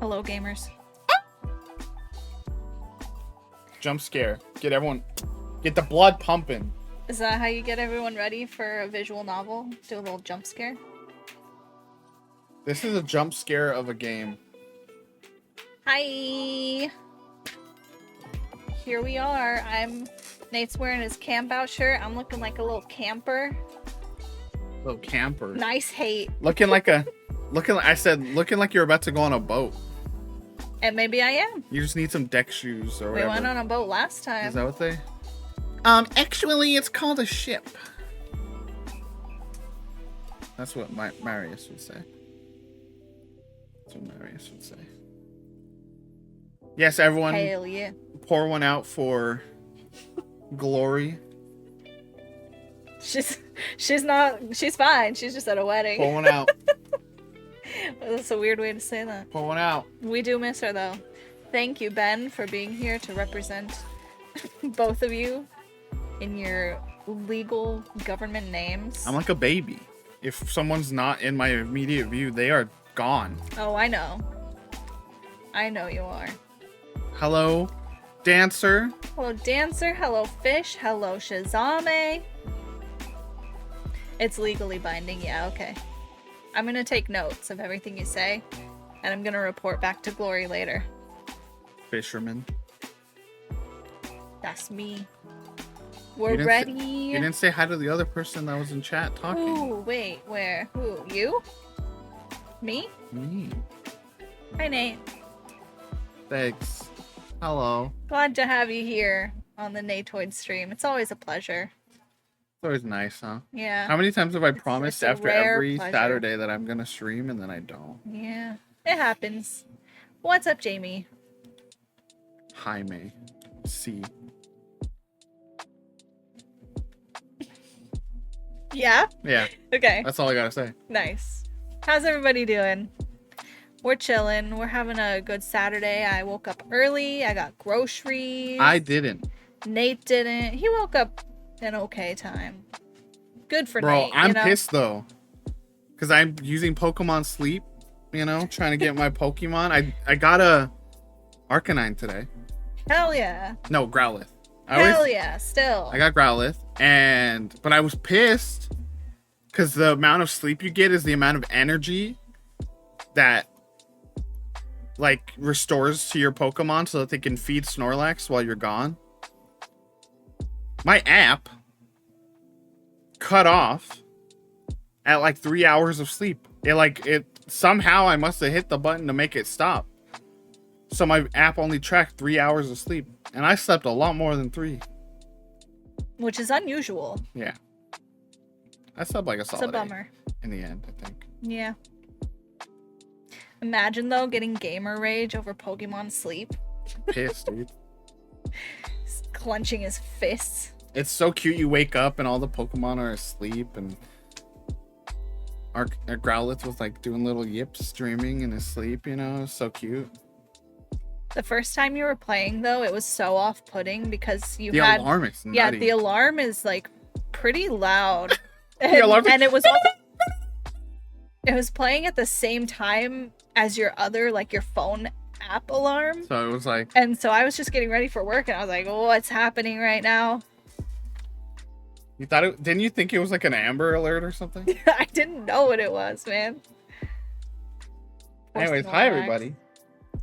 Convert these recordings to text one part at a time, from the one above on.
Hello, gamers. Jump scare. Get the blood pumping. Is that how you get everyone ready for a visual novel? Do a little jump scare? This is a jump scare of a game. Hi! Here we are. Nate's wearing his camp out shirt. I'm looking like a little camper. Little camper. Nice hate. Looking like you're about to go on a boat. And maybe I am. You just need some deck shoes or whatever. We went on a boat last time. Is that what they? Actually, it's called a ship. That's what Marius would say. That's what Marius would say. Yes, everyone. Hell yeah. Pour one out for Glory. She's fine. She's just at a wedding. Pour one out. That's a weird way to say that. Pour one out. We do miss her though. Thank you, Ben, for being here to represent both of you in your legal government names. I'm like a baby. If someone's not in my immediate view, they are gone. Oh, I know. I know you are. Hello, Dancer. Hello, Dancer. Hello, Fish. Hello, Shazame. It's legally binding. Yeah, okay. I'm gonna take notes of everything you say, and I'm gonna report back to Glory later. Fisherman. That's me. We're ready. You didn't say hi to the other person that was in chat talking. Ooh, wait, where? Who? You? Me? Me. Hi, Nate. Thanks. Hello. Glad to have you here on the Natoid stream. It's always a pleasure. It's always nice, huh? Yeah. How many times have I promised it's a after rare every pleasure. Saturday that I'm gonna stream and then I don't? Yeah. It happens. What's up, Jamie? Jaime. C. Yeah? Yeah. Okay. That's all I gotta say. Nice. How's everybody doing? We're chilling. We're having a good Saturday. I woke up early. I got groceries. I didn't. Nate didn't. He woke up an okay time. Good for Bro, Nate. I'm pissed though. Because I'm using Pokemon Sleep, trying to get my Pokemon. I got a Arcanine today. Hell yeah. No, Growlithe. Hell yeah, still. I got Growlithe, but I was pissed because the amount of sleep you get is the amount of energy that restores to your Pokemon so that they can feed Snorlax while you're gone. My app cut off at 3 hours of sleep. It somehow I must have hit the button to make it stop. So my app only tracked 3 hours of sleep, and I slept a lot more than 3. Which is unusual. Yeah. I slept like a solid. It's a bummer. 8 in the end, I think. Yeah. Imagine though getting gamer rage over Pokemon Sleep. Pissed, dude. Clenching his fists. It's so cute. You wake up and all the Pokemon are asleep, and our Growlithe was doing little yips, dreaming in his sleep. It's so cute. The first time you were playing though, it was so off-putting because the alarm is nutty. Yeah, the alarm is pretty loud. Alarm and it was also, it was playing at the same time as your other your phone app alarm. So it was and so I was just getting ready for work and I was like, what's happening right now? You thought it? Didn't you think it was an Amber Alert or something? I didn't know what it was, man. Anyways, hi everybody.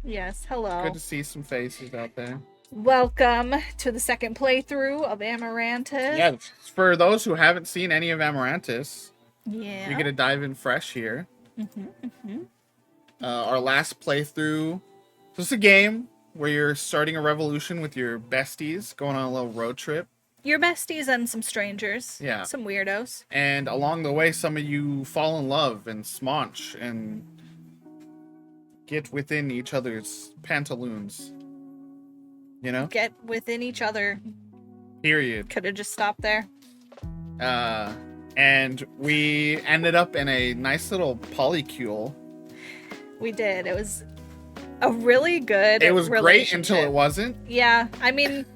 Yes, hello. Good to see some faces out there. Welcome to the second playthrough of Amarantus. Yeah, for those who haven't seen any of Amarantus, yeah, you're gonna dive in fresh here. Our last playthrough. So it's a game where you're starting a revolution with your besties, going on a little road trip. Your besties and some strangers. Yeah. Some weirdos. And along the way, some of you fall in love and smonch and get within each other's pantaloons. Get within each other. Period. Could have just stopped there. And we ended up in a nice little polycule. We did. It was a really good It was great until it wasn't. Yeah. I mean,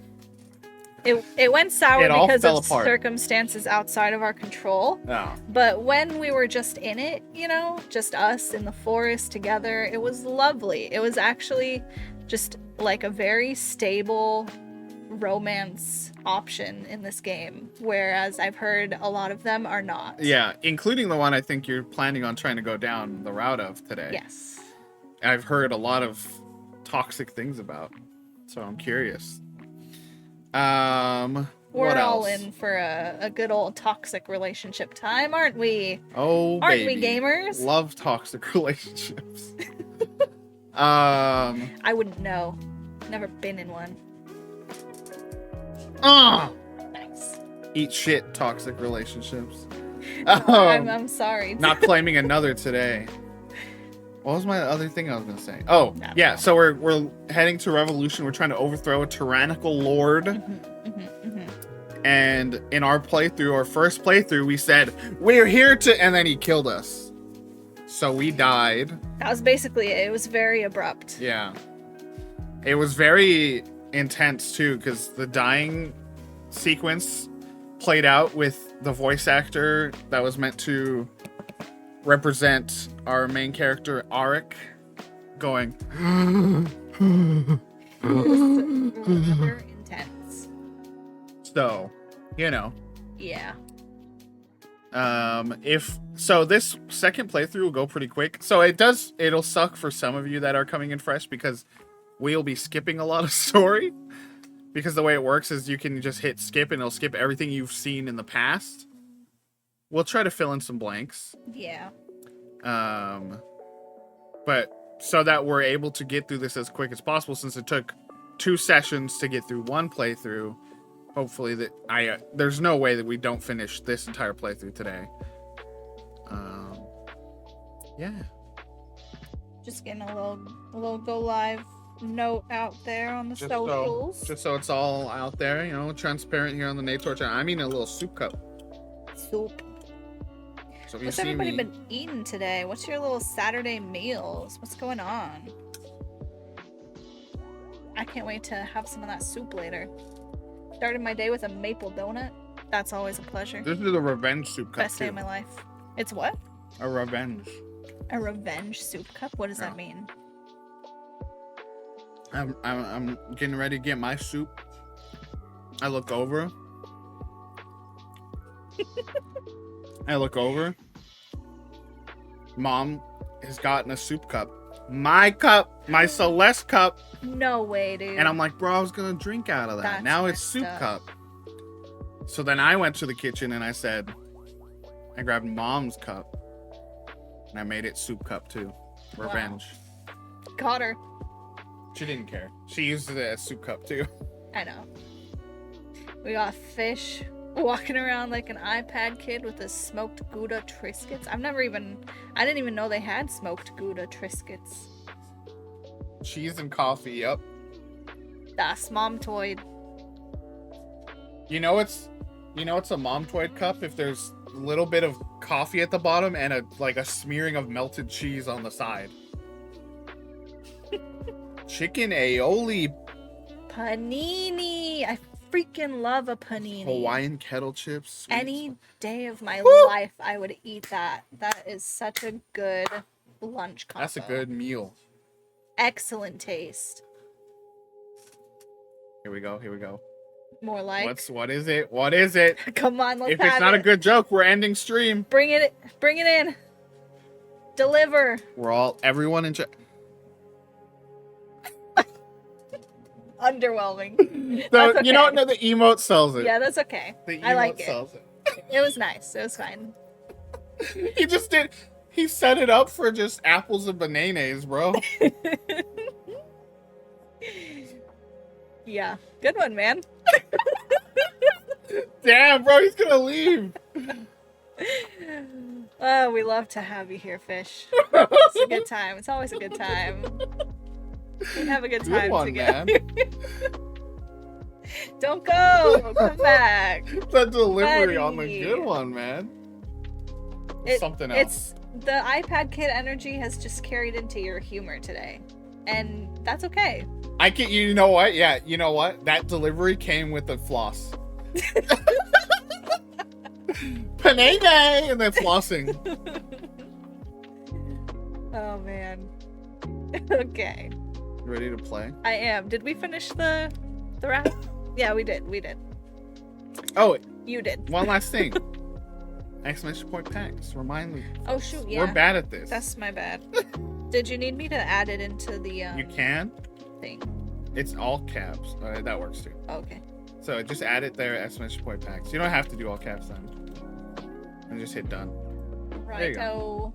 It went sour It all because fell of apart. circumstances outside of our control. Oh. But when we were just in it, just us in the forest together, it was lovely. It was actually just like a very stable romance option in this game, whereas I've heard a lot of them are not. Yeah, including the one I think you're planning on trying to go down the route of today. Yes. I've heard a lot of toxic things about, so I'm curious. We're what all else? in for a good old toxic relationship time, aren't we? Oh, Aren't baby. we gamers? Love toxic relationships. I wouldn't know. Never been in one. Nice. Eat shit, toxic relationships. I'm sorry. Not claiming another today. What was my other thing I was gonna say? Oh, No. yeah. So we're heading to Revolution. We're trying to overthrow a tyrannical lord. And in our playthrough, our first playthrough, we said we're here to, and then he killed us. So we died. That was basically it. It was very abrupt. Yeah. It was very intense too, because the dying sequence played out with the voice actor that was meant to represent our main character, Arik, going. It was rather intense. So, Yeah. if so, this second playthrough will go pretty quick. So it'll suck for some of you that are coming in fresh because we'll be skipping a lot of story. Because the way it works is you can just hit skip and it'll skip everything you've seen in the past. We'll try to fill in some blanks. Yeah. But so that we're able to get through this as quick as possible, since it took 2 sessions to get through one playthrough. Hopefully there's no way that we don't finish this entire playthrough today. Yeah. Just getting a little go live note out there on the socials. Just so it's all out there, transparent here on the Nator channel. I mean a little soup cup. Soup. So if What's you see everybody me, been eating today? What's your little Saturday meals? What's going on? I can't wait to have some of that soup later. Started my day with a maple donut. That's always a pleasure. this is a revenge soup cup Best day too. of my life. It's what? A revenge. A revenge soup cup? What does that mean? I'm getting ready to get my soup. I look over. Mom has gotten a soup cup. My cup, my Celeste cup. No way, dude. And I'm like, bro, I was gonna drink out of that. That's Now it's messed soup up. cup. So then I went to the kitchen and I grabbed Mom's cup. And I made it soup cup too. Revenge. Got her. She didn't care. She used it as soup cup too. I know. We got fish walking around like an iPad kid with a smoked Gouda Triscuits. I didn't even know they had smoked Gouda Triscuits. Cheese and coffee, yep. Das Mom toyed. You know it's a mom toyed cup if there's a little bit of coffee at the bottom and a smearing of melted cheese on the side. Chicken aioli. Panini. I freaking love a panini. Hawaiian kettle chips. sweet Any day of my Woo! life, I would eat that. That is such a good lunch combo. That's a good meal. Excellent taste. Here we go. More like. What is it? What is it? Come on, let's If have it's not it. a good joke, we're ending stream. Bring it in. Deliver. Everyone in chat. Underwhelming. That's okay. You know what? No, the emote sells it. Yeah, that's okay. The emote I like it. sells it. It was nice. It was fine. He set it up for just apples and bananas, bro. Yeah. Good one, man. Damn, bro, he's gonna leave. Oh, we love to have you here, Fish. It's a good time. It's always a good time. We have a good time Good one, together. man. Don't go. Come back. The delivery on the Buddy. good one, man. Something else. It's the iPad kid energy has just carried into your humor today. and that's okay. I can. You know what? Yeah. You know what? That delivery came with a floss. Panay and then flossing. Oh man. Okay. You ready to play? I am. Did we finish the rap? Yeah, we did. We did. Oh, You did. one last thing. Exclamation point packs. Remind me. Oh shoot, yeah. We're bad at this. That's my bad. Did you need me to add it into the You can. thing? It's all caps. That works too. Okay. So just add it there. Exclamation point packs. You don't have to do all caps then. And just hit done. There you Righto.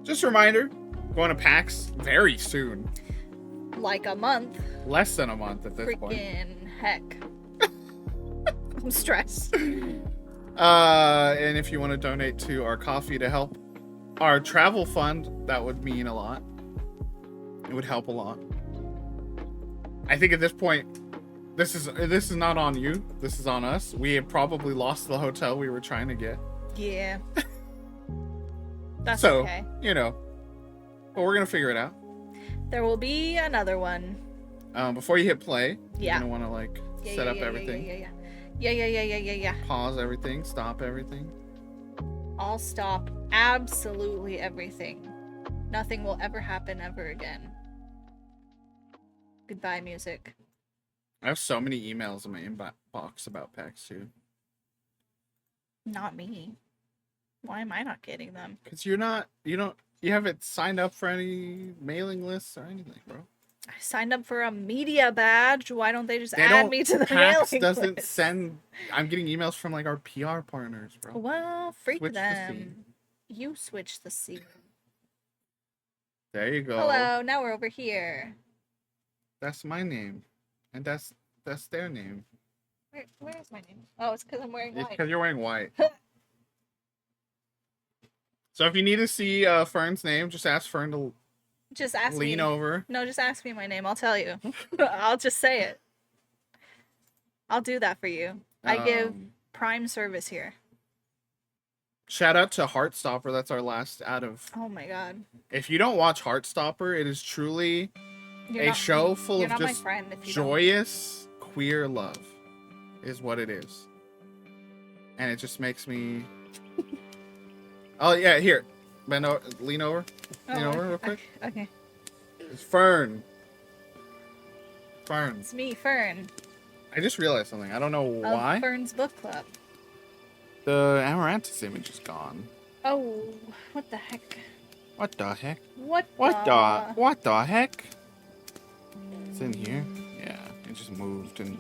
Just a reminder. Going to PAX very soon. Like a month. Less than a month at this point. Freaking heck. I'm stressed. And if you want to donate to our coffee to help our travel fund, that would mean a lot. It would help a lot. I think at this point, this is not on you. This is on us. We have probably lost the hotel we were trying to get. Yeah. That's So, okay. you know, but we're gonna figure it out. There will be another one. Before you hit play, Yeah. you're gonna want to like set up everything. Yeah. Pause everything. Stop everything. I'll stop absolutely everything. Nothing will ever happen ever again. Goodbye, music. I have so many emails in my inbox about PAX too. Not me. Why am I not getting them? Because you haven't signed up for any mailing lists or anything, bro. I signed up for a media badge. Why don't they just They add don't- me to the PAX mailing doesn't list? send. I'm getting emails from like our PR partners, bro. Well, freak Switch the them. scene. You switch the scene. There you go. Hello, now we're over here. That's my name, and that's their name. Where is my name? Oh, it's because I'm wearing It's white. because you're wearing white. So if you need to see Fern's name, just ask Fern to Just ask lean me. over. No, just ask me my name. I'll tell you. I'll just say it. I'll do that for you. I give Um, prime service here. Shout out to Heartstopper. That's our last out of. Oh my god. If you don't watch Heartstopper, it is truly a show full you're of not my just friend if you don't. joyous queer love, is what it is, and it just makes me. Oh yeah, here, bend over, lean over, lean over real quick. Okay. It's Fern. Fern. It's me, Fern. I just realized something. I don't know Of why. Fern's book club. The Amarantus image is gone. Oh, what the heck? What the heck? What the heck? It's in here. Yeah, it just moved and.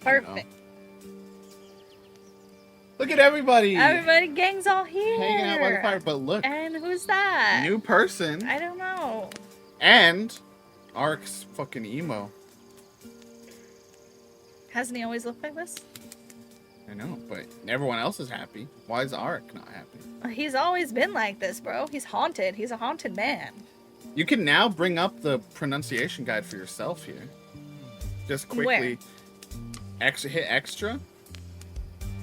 Perfect. Look at everybody. Everybody, gang's all here. Hanging out by the fire, but look, And who's that? new person, I don't know. and Ark's fucking emo. Hasn't he always looked like this? I know, but everyone else is happy. Why is Ark not happy? He's always been like this, bro. He's haunted. He's a haunted man. You can now bring up the pronunciation guide for yourself here. Just quickly. Hit extra.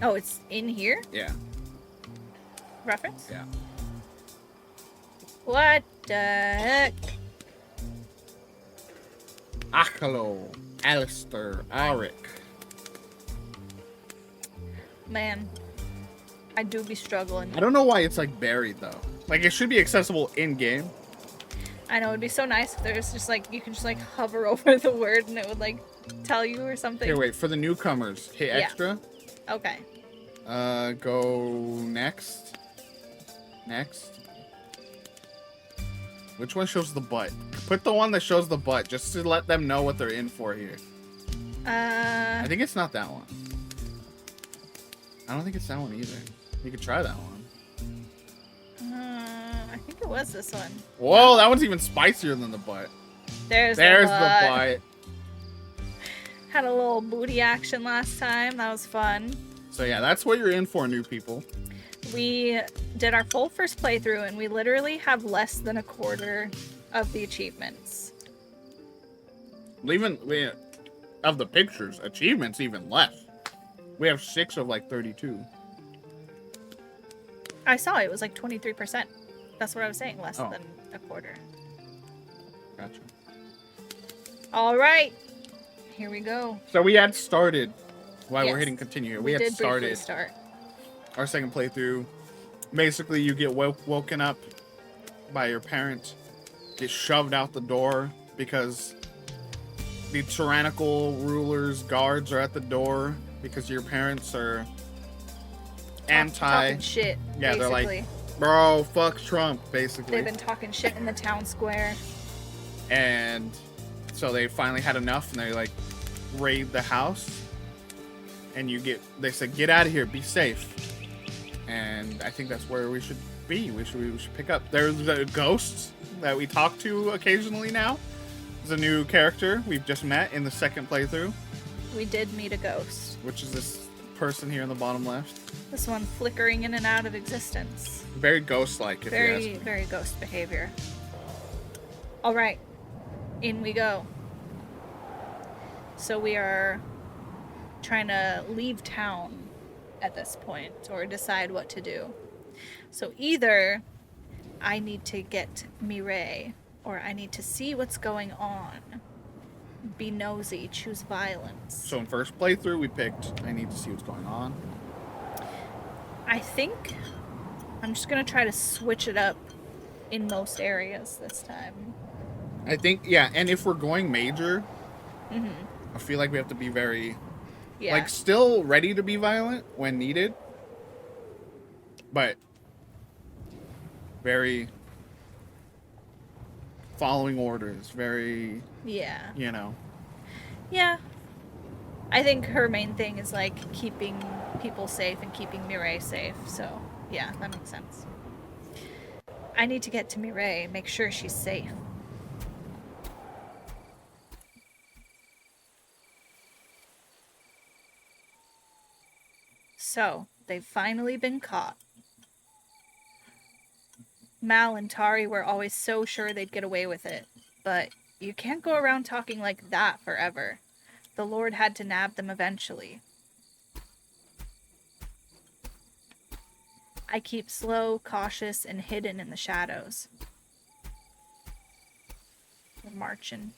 Oh, it's in here? Yeah. Reference? Yeah. What the heck? Achalo, Alistair, Arik. Man, I do be struggling. I don't know why it's like buried though. Like it should be accessible in game. I know, it'd be so nice if there's just like, you could just like hover over the word and it would like tell you or something. Here, wait, for the newcomers, hit Yeah. extra. Okay. Go next. Next. Which one shows the butt? Put the one that shows the butt, just to let them know what they're in for here. I think it's not that one. I don't think it's that one either. You could try that one. I think it was this one. Whoa, that one's even spicier than the butt. There's There's the the butt. butt. Had a little booty action last time. That was fun. So yeah, that's what you're in for, new people. We did our full first playthrough and we literally have less than a quarter of the achievements. Even of the pictures, achievements even less. We have 6 of like 32. I saw it was like 23%. That's what I was saying, less Oh. than a quarter. Gotcha. All right. Here we go. So we had started, while we're Yes. hitting continue, we We had did briefly started start. our second playthrough. Basically, you get woken up by your parents, get shoved out the door because the tyrannical rulers, guards are at the door because your parents are Talking shit. Yeah, basically. they're like, bro, fuck Trump, basically. They've been talking shit in the town square. And so they finally had enough, and they like raid the house. And they said, get out of here, be safe. And I think that's where we should be. We should pick up. There's a ghost that we talk to occasionally now. There's a new character we've just met in the second playthrough. We did meet a ghost. Which is this person here in the bottom left. This one flickering in and out of existence. Very ghost-like, if you ask me. Very ghost behavior. All right, in we go. So we are trying to leave town at this point, or decide what to do. So either I need to get Mireille, or I need to see what's going on. Be nosy, choose violence. So in first playthrough, we picked, I need to see what's going on. I think I'm just going to try to switch it up in most areas this time. I think, yeah, and if we're going major, I feel like we have to be very, like, still ready to be violent when needed, but very following orders, very, you know. Yeah. I think her main thing is, like, keeping people safe and keeping Mireille safe, so, yeah, that makes sense. I need to get to Mireille, make sure she's safe. So, they've finally been caught. Mal and Tari were always so sure they'd get away with it, but you can't go around talking like that forever. The Lord had to nab them eventually. I keep slow, cautious, and hidden in the shadows. We're marching.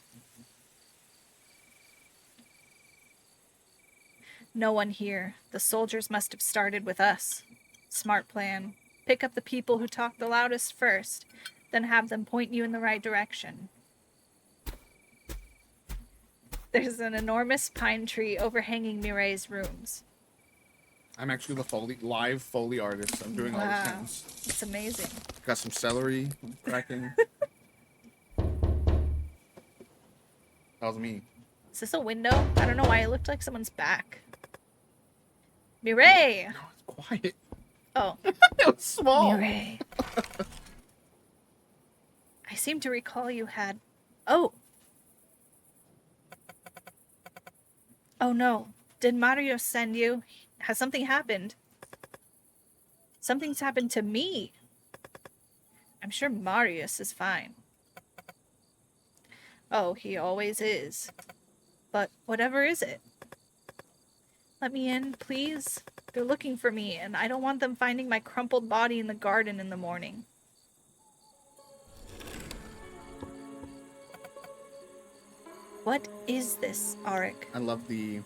No one here. The soldiers must have started with us. Smart plan. Pick up the people who talk the loudest first, then have them point you in the right direction. There's an enormous pine tree overhanging Mireille's rooms. I'm actually the live Foley artist. I'm doing all these things. It's amazing. Got some celery cracking. That was me. Is this a window? I don't know why it looked like someone's back. Mireille! No, it's quiet. Oh. It was small. Mireille. I seem to recall you had... Oh! Oh no. Did Mario send you? Has something happened? Something's happened to me. I'm sure Marius is fine. Oh, he always is. But whatever is it? Let me in, please. They're looking for me, and I don't want them finding my crumpled body in the garden in the morning. What is this, Auric? I love the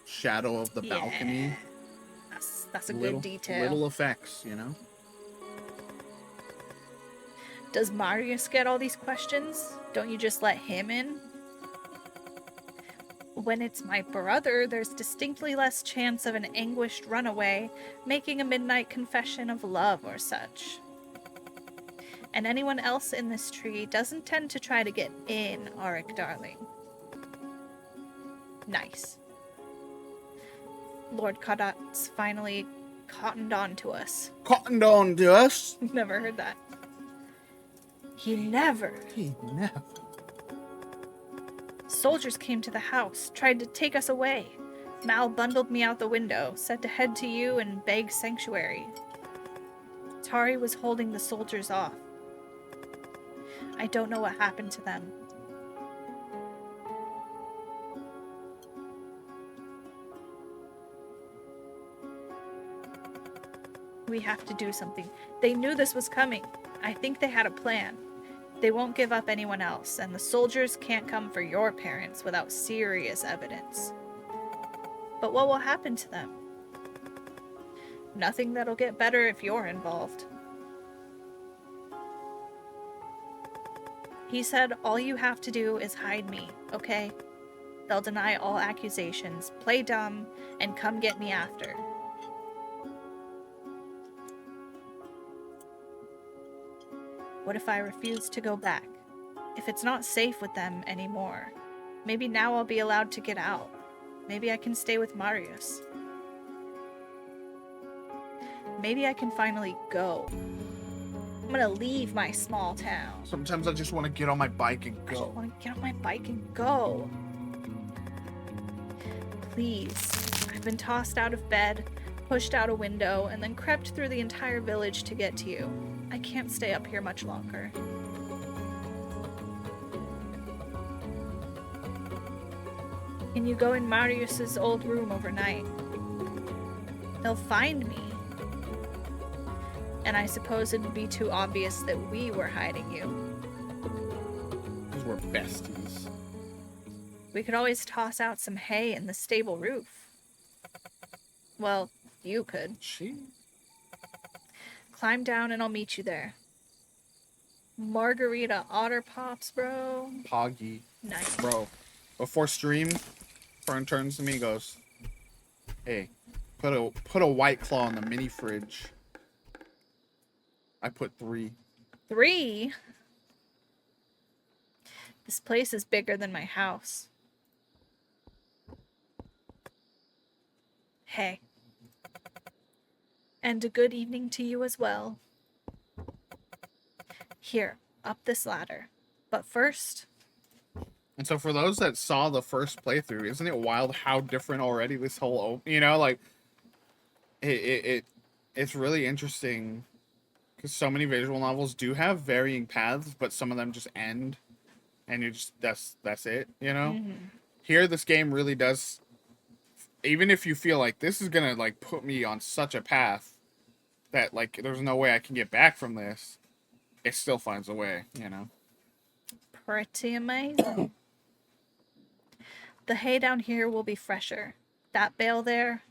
shadow of the balcony. That's a good detail. Little effects, you know? Does Marius get all these questions? Don't you just let him in? When it's my brother, there's distinctly less chance of an anguished runaway making a midnight confession of love or such. And anyone else in this tree doesn't tend to try to get in, Auric darling. Nice. Lord Kadat's finally cottoned on to us. Cottoned on to us? Never heard that. He never. Soldiers came to the house, tried to take us away. Mal bundled me out the window, said to head to you and beg sanctuary. Tari was holding the soldiers off. I don't know what happened to them. We have to do something. They knew this was coming. I think they had a plan. They won't give up anyone else, and the soldiers can't come for your parents without serious evidence. But what will happen to them? Nothing that'll get better if you're involved. He said all you have to do is hide me, okay? They'll deny all accusations, play dumb, and come get me after. What if I refuse to go back? If it's not safe with them anymore, maybe now I'll be allowed to get out. Maybe I can stay with Marius. Maybe I can finally go. I'm gonna leave my small town. Sometimes I just want to get on my bike and I just go. want to get on my bike and go. Please. I've been tossed out of bed, pushed out a window, and then crept through the entire village to get to you. I can't stay up here much longer. Can you go in Marius's old room overnight? They'll find me. And I suppose it'd be too obvious that we were hiding you. Because we're besties. We could always toss out some hay in the stable roof. Well, you could. She? Climb down and I'll meet you there. Margarita otter pops, bro. Poggy. Nice. Bro, before stream, Fern turns to me and goes, hey, put a White Claw in the mini fridge. I put 3. 3? This place is bigger than my house. Hey. And a good evening to you as well. Here, up this ladder. But first... And so for those that saw the first playthrough, isn't it wild how different already this whole, you know, like, it's really interesting because so many visual novels do have varying paths, but some of them just end and you just, that's it, you know? Mm-hmm. Here, this game really does, even if you feel like this is gonna, like, put me on such a path that, like, there's no way I can get back from this, it still finds a way, you know? Pretty amazing. The hay down here will be fresher. That bale there,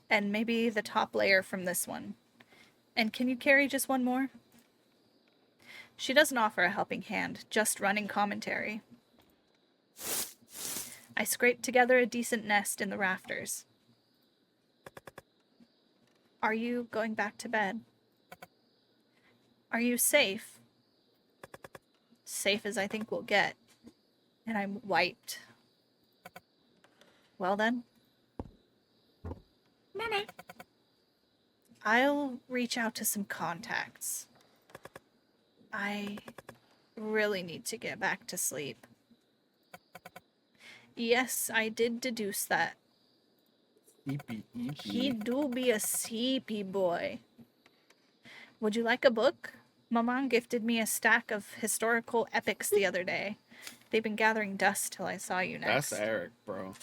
and maybe the top layer from this one. And can you carry just one more? She doesn't offer a helping hand, just running commentary. I scraped together a decent nest in the rafters. Are you going back to bed? Are you safe? Safe as I think we'll get. And I'm wiped. Well then. Night-night. I'll reach out to some contacts. I really need to get back to sleep. Yes, I did deduce that. Eepy. He do be a sleepy boy. Would you like a book? Maman gifted me a stack of historical epics the other day. They've been gathering dust till I saw you next. That's Eric, bro.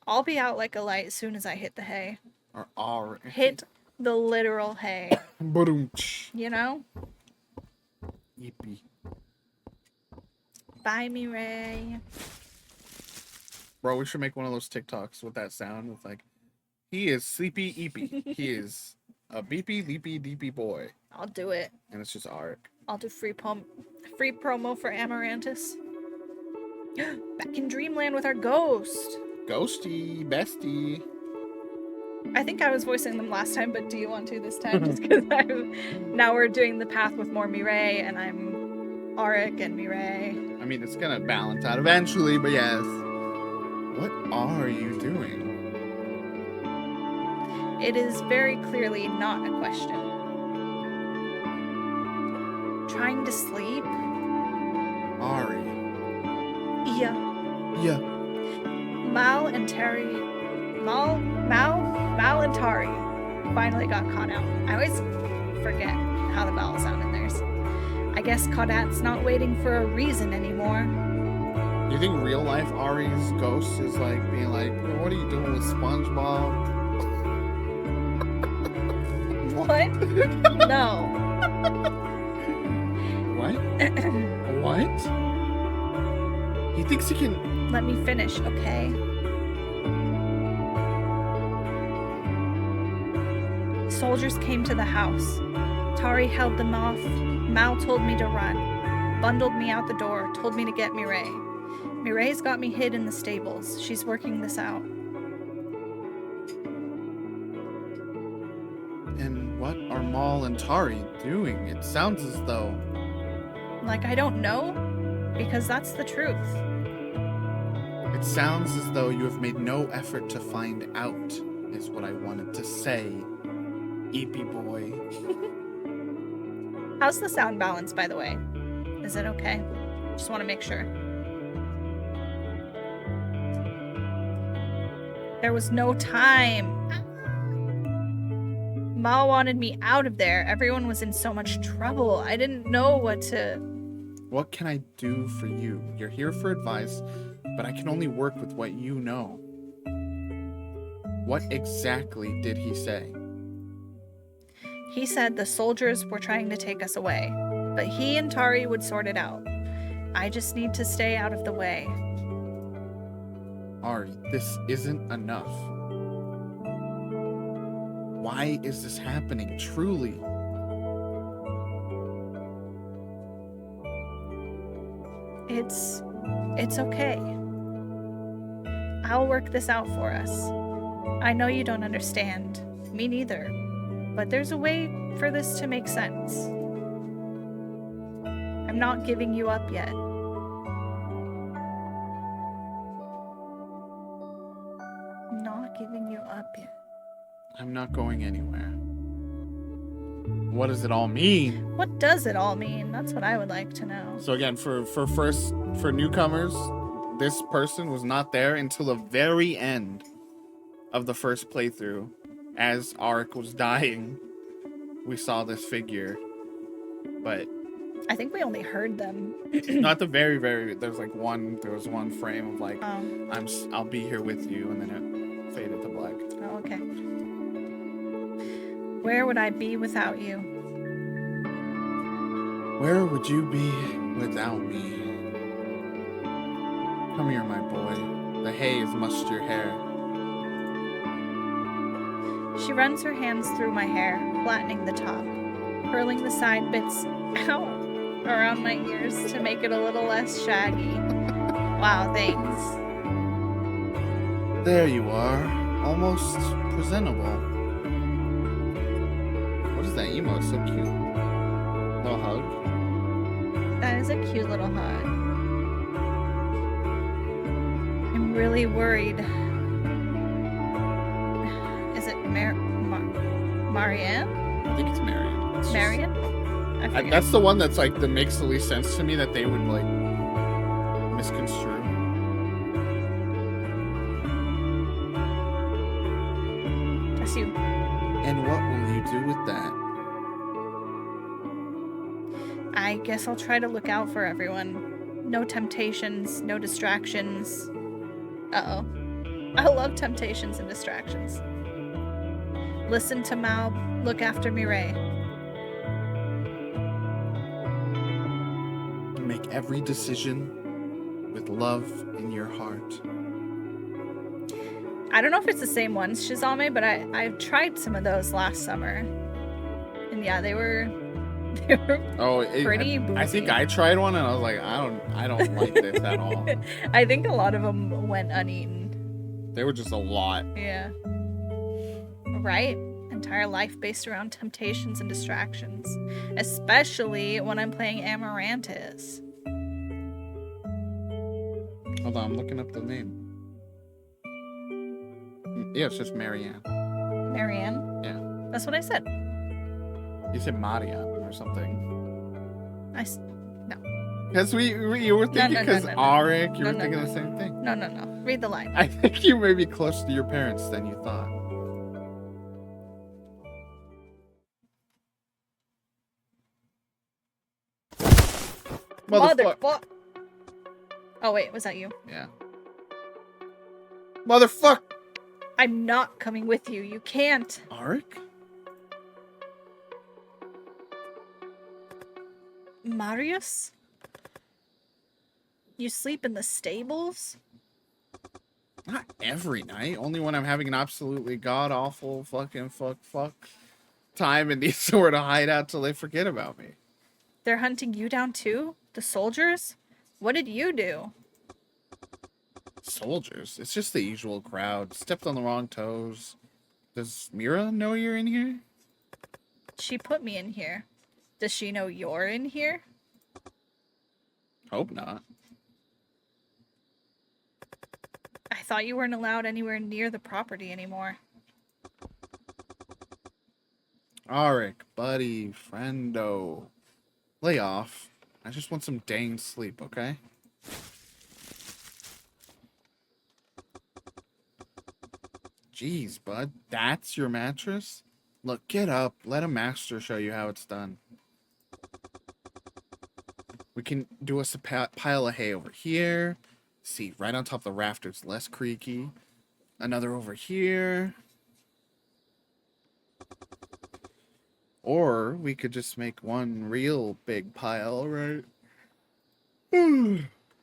I'll be out like a light as soon as I hit the hay. Or all Hit the literal hay. Ba-doom-tsh. You know? Eepy. Bye, Mireille. Bro, we should make one of those TikToks with that sound with like, he is sleepy eepy. He is a beepy leapy deepy boy. I'll do it. And it's just Arik. I'll do free promo for Amarantus. Back in Dreamland with our ghost. Ghosty, bestie. I think I was voicing them last time, but do you want to this time? Just because now we're doing the path with more Mireille, and I'm Arik and Mireille. I mean, it's gonna balance out eventually, but yes. What are you doing? It is very clearly not a question. Trying to sleep? Ari. Yeah. Yeah. Mal and Tari finally got caught out. I always forget how the vowels sound in theirs. I guess Caudat's not waiting for a reason anymore. Do you think real life Ari's ghost is like being like, what are you doing with SpongeBob? What? No. What? He thinks he can... Let me finish, okay? Soldiers came to the house. Tari held them off. Mal told me to run. Bundled me out the door, told me to get Mireille. Mireille's got me hid in the stables. She's working this out. And what are Mal and Tari doing? It sounds as though... Like, I don't know? Because that's the truth. It sounds as though you have made no effort to find out, is what I wanted to say. Eepy boy. How's the sound balance, by the way? Is it okay? Just want to make sure. There was no time. Ma wanted me out of there. Everyone was in so much trouble. I didn't know what to... What can I do for you? You're here for advice, but I can only work with what you know. What exactly did he say? He said the soldiers were trying to take us away, but he and Tari would sort it out. I just need to stay out of the way. Ari, this isn't enough. Why is this happening, truly? It's okay. I'll work this out for us. I know you don't understand. Me neither. But there's a way for this to make sense. I'm not giving you up yet. I'm not giving you up yet. I'm not going anywhere. What does it all mean? What does it all mean? That's what I would like to know. So again, for newcomers, this person was not there until the very end of the first playthrough. As Arik was dying, we saw this figure, but I think we only heard them. not the very there was one frame of like, I'll be here with you, and then it faded to black. Oh, okay. Where would I be without you? Where would you be without me? Come here, my boy. The hay has mussed your hair. She runs her hands through my hair, flattening the top, curling the side bits out around my ears to make it a little less shaggy. Wow, thanks. There you are, almost presentable. What is that emote? So cute. Little hug. That is a cute little hug. I'm really worried. Is it Marianne? I think it's Marion. Marion? That's the one that's like that makes the least sense to me that they would like misconstrue. That's you. And what will you do with that? I guess I'll try to look out for everyone. No temptations, no distractions. Uh-oh. I love temptations and distractions. Listen to Mal, look after Mireille. Make every decision with love in your heart. I don't know if it's the same ones, Shizame, but I've tried some of those last summer. And yeah, they were pretty boozy. I think I tried one and I was like, I don't like this at all. I think a lot of them went uneaten. They were just a lot. Yeah. Right? Entire life based around temptations and distractions. Especially when I'm playing Amarantus. Hold on, I'm looking up the name. Yeah, it's just Marianne. Marianne? Yeah. That's what I said. You said Marianne or something. No. Because you were thinking because Arik, you were thinking the same thing. No. Read the line. I think you may be closer to your parents than you thought. Motherfuck. Oh wait, was that you? Yeah. Motherfuck. I'm not coming with you. You can't. Arik? Marius? You sleep in the stables? Not every night. Only when I'm having an absolutely god-awful fucking fuck time and need somewhere to hide out till they forget about me. They're hunting you down too? The soldiers? What did you do? Soldiers? It's just the usual crowd. Stepped on the wrong toes. Does Mira know you're in here? She put me in here. Does she know you're in here? Hope not. I thought you weren't allowed anywhere near the property anymore. Arik, buddy, friendo. Lay off. I just want some dang sleep, okay? Jeez, bud. That's your mattress? Look, get up. Let a master show you how it's done. We can do us a pile of hay over here. See, right on top of the rafters, less creaky. Another over here. Or we could just make one real big pile, right?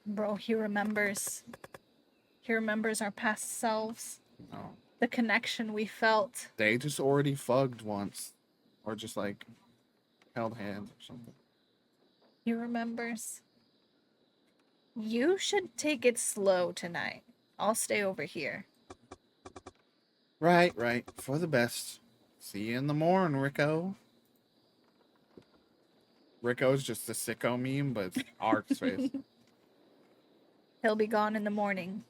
Bro, he remembers. He remembers our past selves. No. The connection we felt. They just already fugged once. Or just like held hands or something. He remembers. You should take it slow tonight. I'll stay over here. Right. For the best. See you in the morning, Rico. Rico's just a sicko meme, but it's Ark's face. He'll be gone in the morning.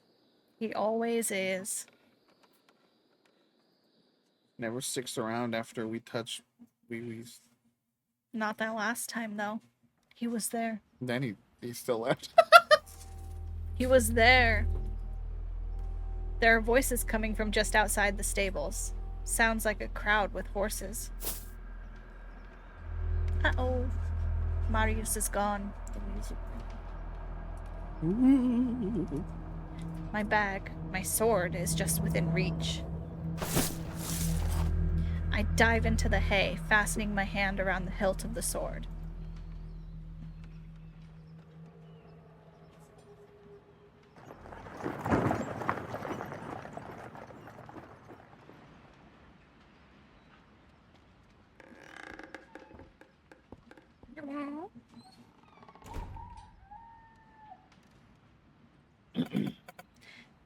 He always is. Never sticks around after we touch wee-wees. Not that last time, though. He was there. Then he still left. He was there. There are voices coming from just outside the stables. Sounds like a crowd with horses. Uh-oh. Marius is gone. My bag, my sword, is just within reach. I dive into the hay, fastening my hand around the hilt of the sword.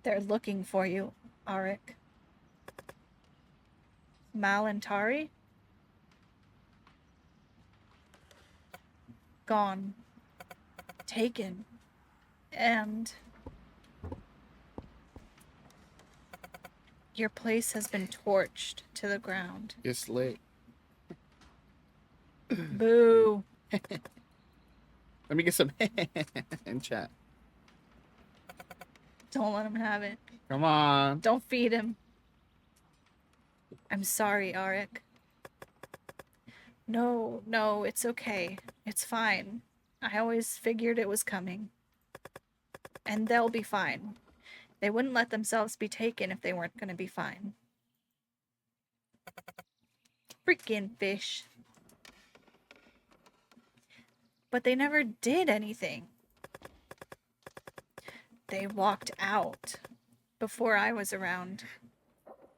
They're looking for you, Arik. Mal and Tari? Gone. Taken. And your place has been torched to the ground. It's late. Boo. Let me get some in chat. Don't let him have it. Come on. Don't feed him. I'm sorry, Arik. No, it's okay. It's fine. I always figured it was coming. And they'll be fine. They wouldn't let themselves be taken if they weren't going to be fine. Freaking fish. But they never did anything. They walked out before I was around.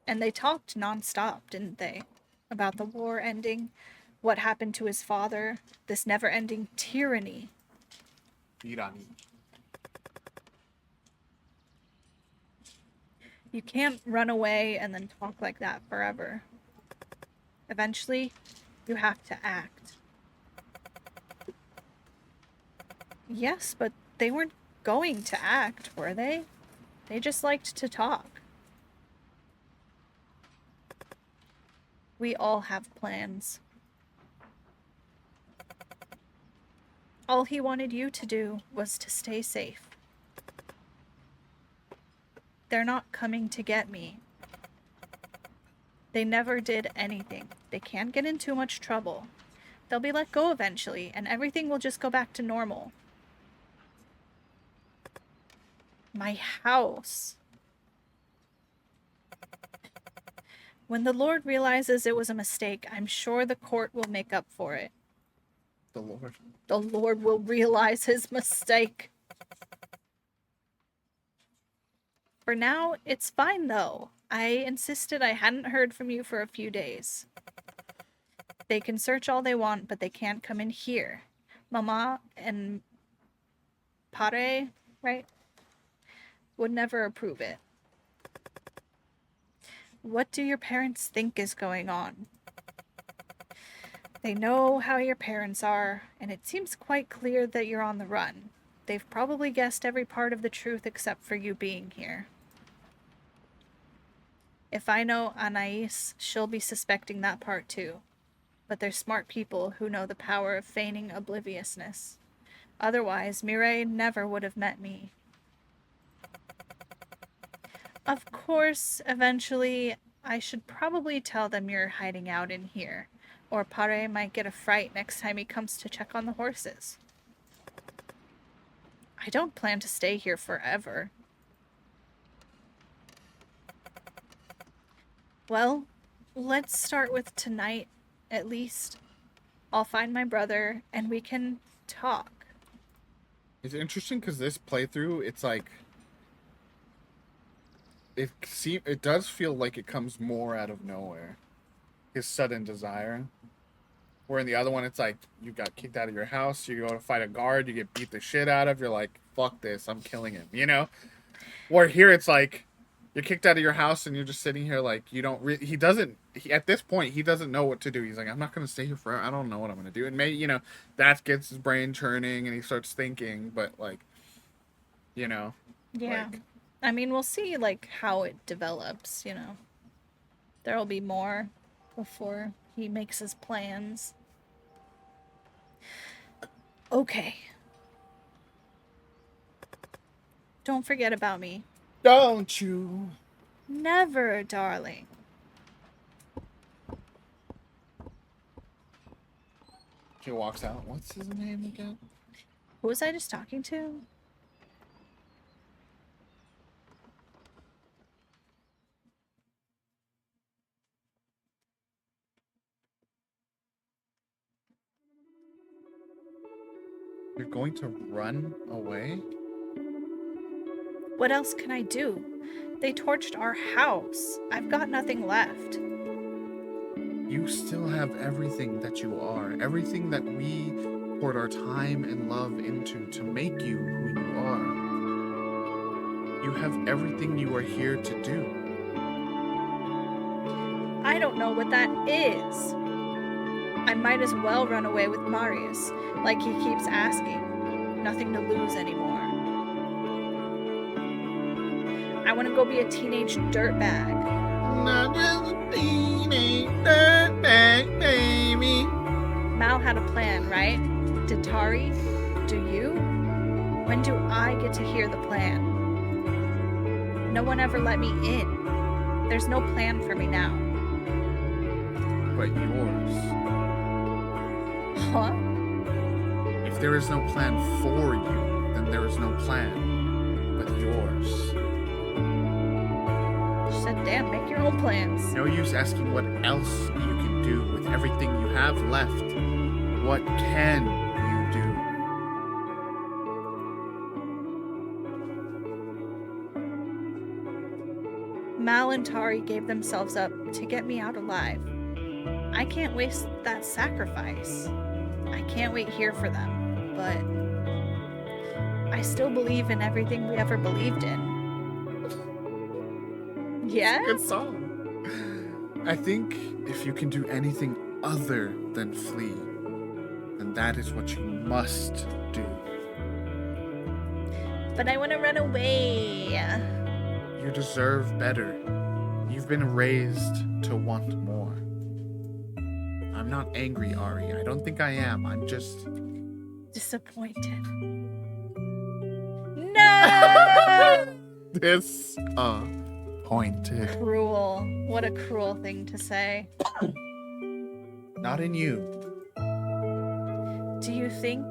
And they talked nonstop, didn't they? About the war ending, what happened to his father, this never-ending tyranny. Irani. You can't run away and then talk like that forever. Eventually, you have to act. Yes, but they weren't going to act, were they? They just liked to talk. We all have plans. All he wanted you to do was to stay safe. They're not coming to get me. They never did anything. They can't get in too much trouble. They'll be let go eventually, and everything will just go back to normal. My house. When the Lord realizes it was a mistake, I'm sure the court will make up for it. The Lord. The Lord will realize his mistake. For now, it's fine though. I insisted I hadn't heard from you for a few days. They can search all they want, but they can't come in here. Mama and Pare, right, would never approve it. What do your parents think is going on? They know how your parents are, and it seems quite clear that you're on the run. They've probably guessed every part of the truth except for you being here. If I know Anais, she'll be suspecting that part too. But they're smart people who know the power of feigning obliviousness. Otherwise, Mireille never would have met me. Of course, eventually, I should probably tell them you're hiding out in here, or Pare might get a fright next time he comes to check on the horses. I don't plan to stay here forever. Well, let's start with tonight, at least. I'll find my brother, and we can talk. It's interesting because this playthrough, it's like it does feel like it comes more out of nowhere. His sudden desire. Where in the other one, it's like you got kicked out of your house, you go to fight a guard, you get beat the shit out of, you're like, fuck this, I'm killing him, you know? Where here it's like you're kicked out of your house and you're just sitting here like you don't at this point he doesn't know what to do. He's like, I'm not gonna stay here forever. I don't know what I'm gonna do. And maybe, that gets his brain churning and he starts thinking, but like, Yeah. like, I mean, we'll see, like, how it develops, There'll be more before he makes his plans. Okay. Don't forget about me. don't you? Never, darling. She walks out. What's his name again? Who was I just talking to? You're going to run away? What else can I do? They torched our house. I've got nothing left. You still have everything that you are, everything that we poured our time and love into to make you who you are. You have everything you are here to do. I don't know what that is. I might as well run away with Marius, like he keeps asking. Nothing to lose anymore. I want to go be a teenage dirtbag. Not just a teenage dirtbag, baby. Mal had a plan, right? Did Tari? Do you? When do I get to hear the plan? No one ever let me in. There's no plan for me now. But yours. Huh? If there is no plan for you, then there is no plan but yours. She said, damn, make your own plans. No use asking what else you can do with everything you have left. What can you do? Mal and Tari gave themselves up to get me out alive. I can't waste that sacrifice. I can't wait here for them, but I still believe in everything we ever believed in. Yes? Good song. I think if you can do anything other than flee, then that is what you must do. But I want to run away. You deserve better. You've been raised to want more. I'm not angry, Ari. I don't think I am. I'm just Disappointed. No! Disappointed. Cruel. What a cruel thing to say. Not in you. Do you think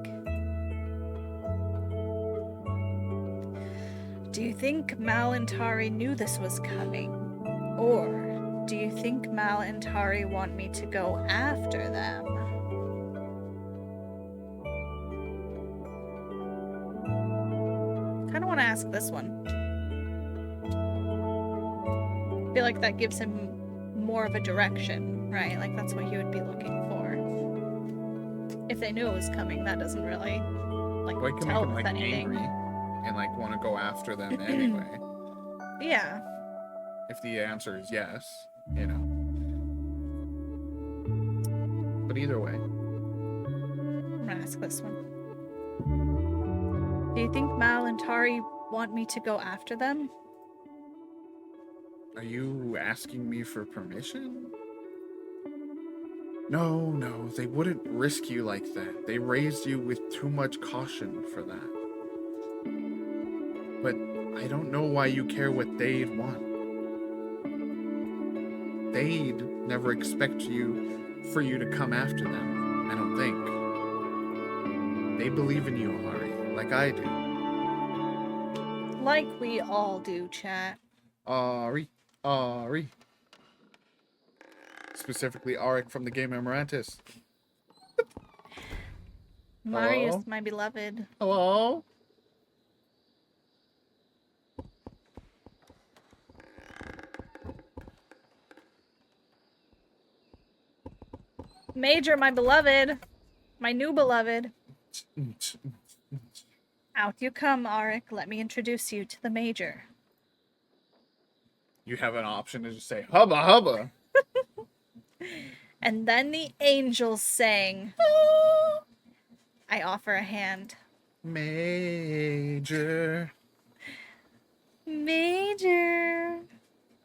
Mal and Tari knew this was coming? Or do you think Mal and Tari want me to go after them? kind of want to ask this one. I feel like that gives him more of a direction, right? Like that's what he would be looking for. If they knew it was coming, that doesn't really like What can make tell him us like anything. angry and like want to go after them anyway? Yeah. If the answer is yes, you know. But either way, I'm gonna ask this one. Do you think Mal and Tari want me to go after them? are you asking me for permission? No, no, they wouldn't risk you like that. They raised you with too much caution for that. But I don't know why you care what they'd want. They'd never expect for you to come after them, I don't think. They believe in you, Ari, like I do. Like we all do, chat. Ari. Specifically Arik from the game Amarantus. Marius, Hello? my beloved. Hello? Major, my beloved. My new beloved. Out you come, Arik. Let me introduce you to the Major. You have an option to just say, hubba hubba. And then the angels sang. I offer a hand. Major. Major.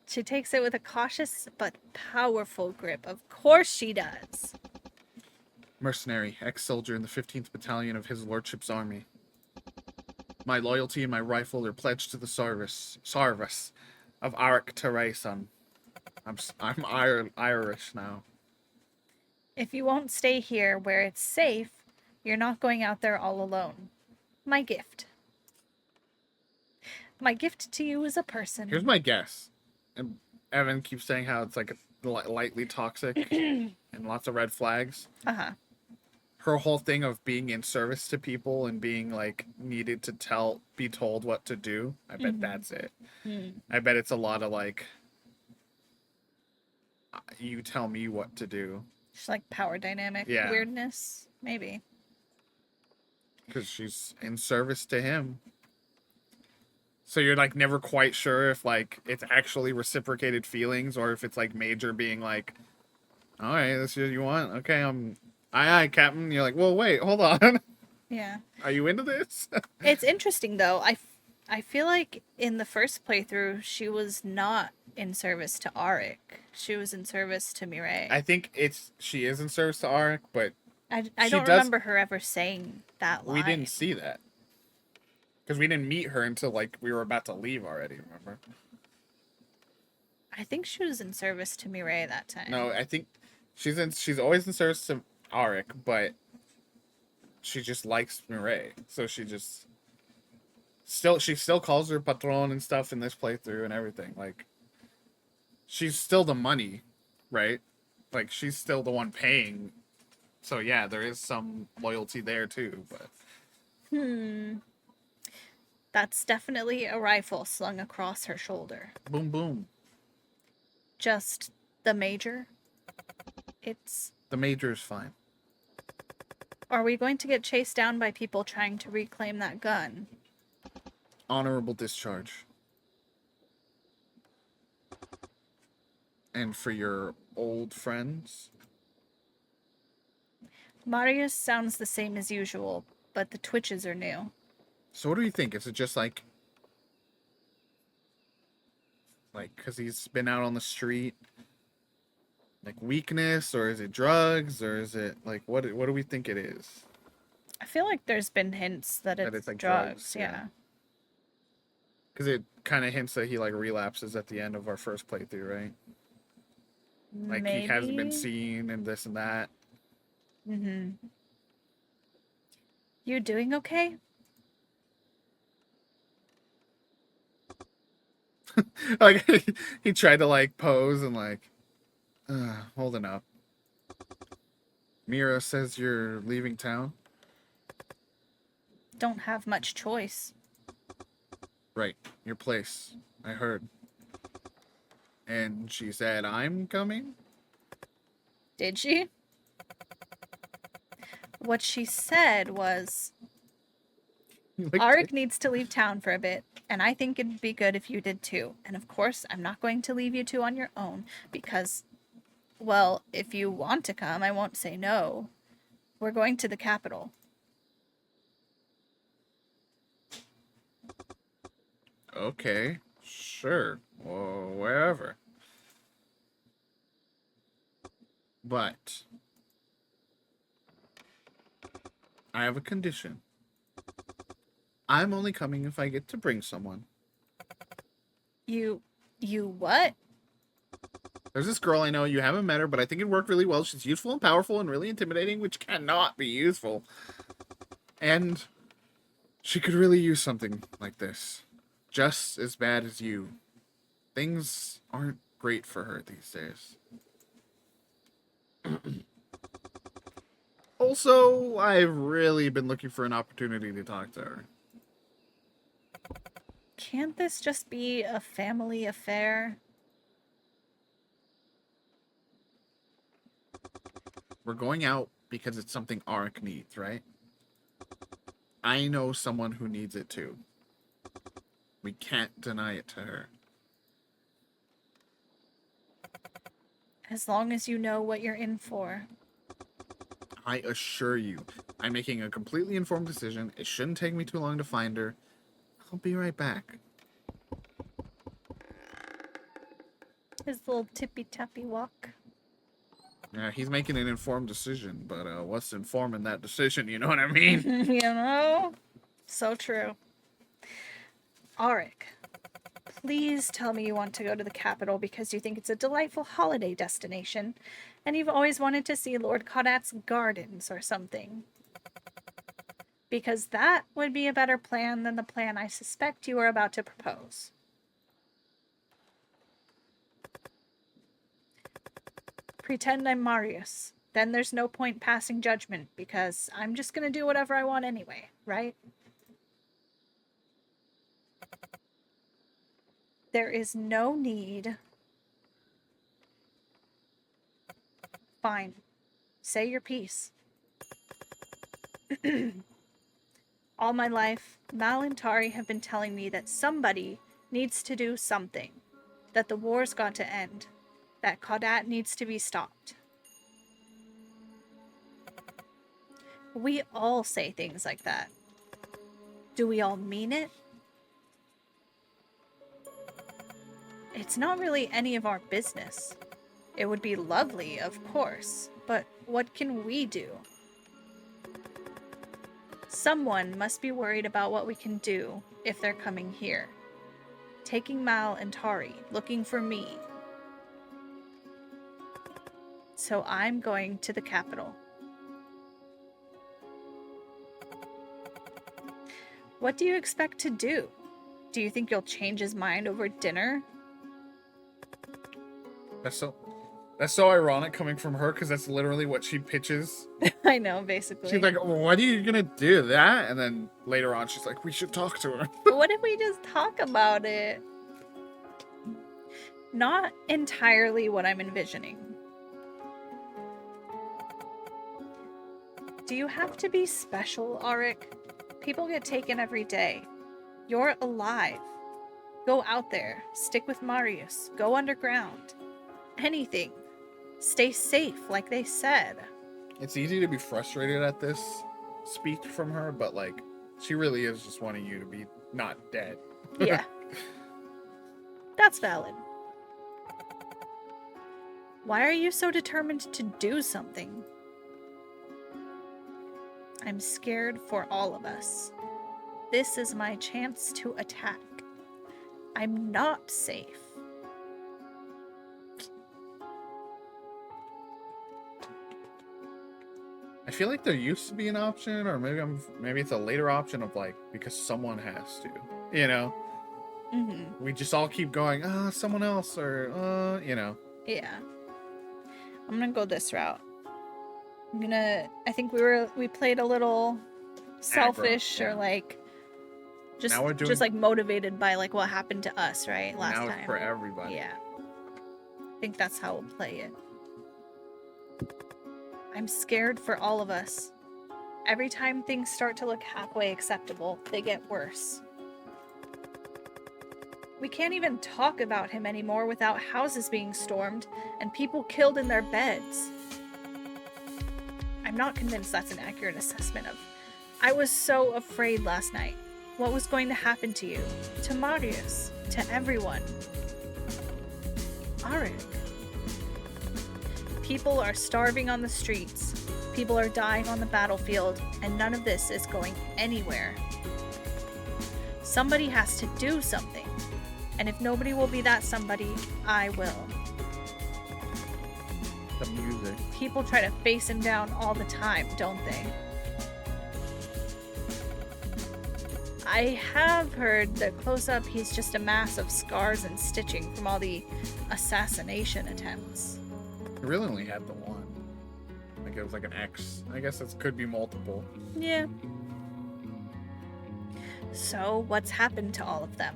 She takes it with a cautious but powerful grip. Of course she does. Mercenary, ex-soldier in the 15th Battalion of His Lordship's Army. My loyalty and my rifle are pledged to the service of Arik Terason. I'm Irish now. If you won't stay here where it's safe, you're not going out there all alone. My gift. My gift to you is a person. Here's my guess. And Evan keeps saying how it's like lightly toxic and lots of red flags. Uh-huh. Her whole thing of being in service to people and being like needed to be told what to do. I bet that's it. I bet it's a lot of like, you tell me what to do. Just like power dynamic weirdness, maybe. Because she's in service to him. So you're like never quite sure if like it's actually reciprocated feelings or if it's like Major being like, all right, that's what you want. Okay, aye, Captain. You're like, well, wait, hold on. Yeah. Are you into this? It's interesting though. I feel like in the first playthrough she was not in service to Arik. She was in service to Mireille. I think she is in service to Arik, but I don't remember her ever saying that line. We didn't see that. Because we didn't meet her until like we were about to leave already, remember? I think she was in service to Mireille that time. No, I think she's always in service to Arik, but she just likes Mireille. So she still calls her patron and stuff in this playthrough and everything. Like, she's still the money, right? Like, she's still the one paying. So yeah, there is some loyalty there too, but That's definitely a rifle slung across her shoulder. boom boom. Just the Major? The Major is fine. Are we going to get chased down by people trying to reclaim that gun? Honorable discharge. And for your old friends? Marius sounds the same as usual, but the twitches are new. So what do you think? Is it just like because he's been out on the street, like weakness, or is it drugs, or is it like what do we think it is? I feel like there's been hints that it's like drugs, yeah. yeah. Because it kind of hints that he like relapses at the end of our first playthrough, right? Like Maybe? he hasn't been seen and this and that. You doing okay? Like he tried to like pose and like holding up. Mira says you're leaving town. Don't have much choice. Right. Your place. I heard. And she said, I'm coming? Did she? What she said was, Like, Arik needs to leave town for a bit, and I think it'd be good if you did too. And of course, I'm not going to leave you two on your own because, well, if you want to come, I won't say no. We're going to the capital. okay. Sure. Well, wherever. But I have a condition. I'm only coming if I get to bring someone. You what? There's this girl I know, you haven't met her, but I think it'd work really well. She's useful and powerful and really intimidating, which cannot be useful. And she could really use something like this. Just as bad as you. Things aren't great for her these days. Also, I've really been looking for an opportunity to talk to her. Can't this just be a family affair? We're going out because it's something Arik needs, right? I know someone who needs it too. We can't deny it to her. As long as you know what you're in for. I assure you, I'm making a completely informed decision. It shouldn't take me too long to find her. I'll be right back. His little tippy-tappy walk. Yeah, he's making an informed decision, but what's informing that decision, you know what I mean? You know? So true. Arik, please tell me you want to go to the capital because you think it's a delightful holiday destination, and you've always wanted to see Lord Caudat's gardens or something. Because that would be a better plan than the plan I suspect you are about to propose. Pretend I'm Marius. Then there's no point passing judgment because I'm just gonna do whatever I want anyway, right? There is no need. Fine. Say your piece. All my life, Mal and Tari have been telling me that somebody needs to do something. That the war's got to end. That Caudat needs to be stopped. We all say things like that. Do we all mean it? It's not really any of our business. It would be lovely, of course, but what can we do? Someone must be worried about what we can do if they're coming here. Taking Mal and Tari, looking for me. So I'm going to the capital. What do you expect to do? Do you think you'll change his mind over dinner? That's so ironic coming from her, because that's literally what she pitches. I know, basically. She's like, what are you gonna do, that? And then later on, she's like, we should talk to her. What if we just talk about it? Not entirely what I'm envisioning. Do you have to be special, Arik? People get taken every day. You're alive. Go out there. Stick with Marius. Go underground. Anything. Stay safe, like they said. It's easy to be frustrated at this speech from her, but like, she really is just wanting you to be not dead. Yeah. That's valid. Why are you so determined to do something? I'm scared for all of us. This is my chance to attack. I'm not safe. I feel like there used to be an option, or maybe it's a later option of like, because someone has to, you know? Mm-hmm. We just all keep going, someone else, or, you know. Yeah. I'm gonna go this route. I think we played a little selfish, yeah. or like Just Now we're doing. just like motivated by like what happened to us, right? Last now time. it's for everybody. Yeah. I think that's how we'll play it. I'm scared for all of us. Every time things start to look halfway acceptable, they get worse. We can't even talk about him anymore without houses being stormed and people killed in their beds. I'm not convinced that's an accurate assessment of. I was so afraid last night. What was going to happen to you? To Marius? To everyone? Arik. People are starving on the streets. People are dying on the battlefield, and none of this is going anywhere. Somebody has to do something. And if nobody will be that somebody, I will. The music. People try to face him down all the time, don't they? I have heard that close up he's just a mass of scars and stitching from all the assassination attempts. He really only had the one. Like it was like an X. I guess it could be multiple. Yeah. So, what's happened to all of them?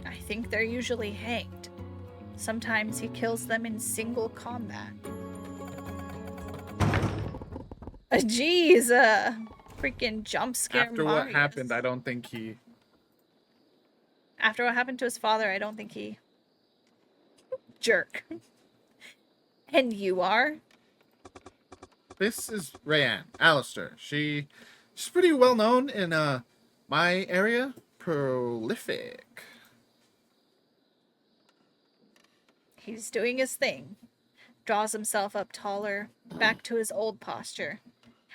I think they're usually hanged. Sometimes he kills them in single combat. Jeez, freaking jump scare. After what happened, I don't think he. After what happened to his father, I don't think he. Jerk. And you are? This is Rayanne, Alistair. She's pretty well known in my area. Prolific. He's doing his thing. Draws himself up taller, back to his old posture.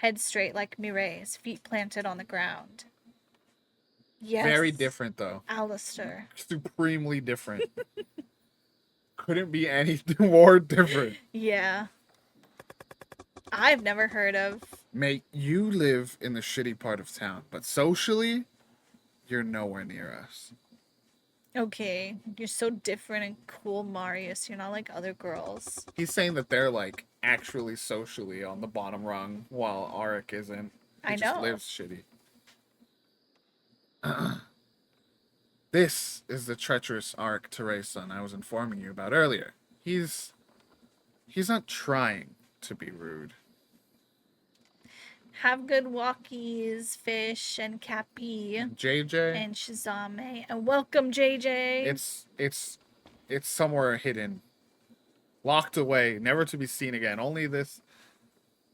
Head straight like Mireille's, feet planted on the ground. Yes. Very different, though. Alistair. Supremely different. Couldn't be any more different. Yeah. I've never heard of. Mate, you live in the shitty part of town, but socially, you're nowhere near us. Okay, you're so different and cool, Marius. You're not like other girls. He's saying that they're like actually socially on the bottom rung, while Arik isn't. He just lives shitty. This is the treacherous Arik Teresan I was informing you about earlier. He's not trying to be rude. Have good walkies, Fish and Cappy. JJ. And Shazame. And welcome, JJ. It's somewhere hidden. Locked away, never to be seen again. Only this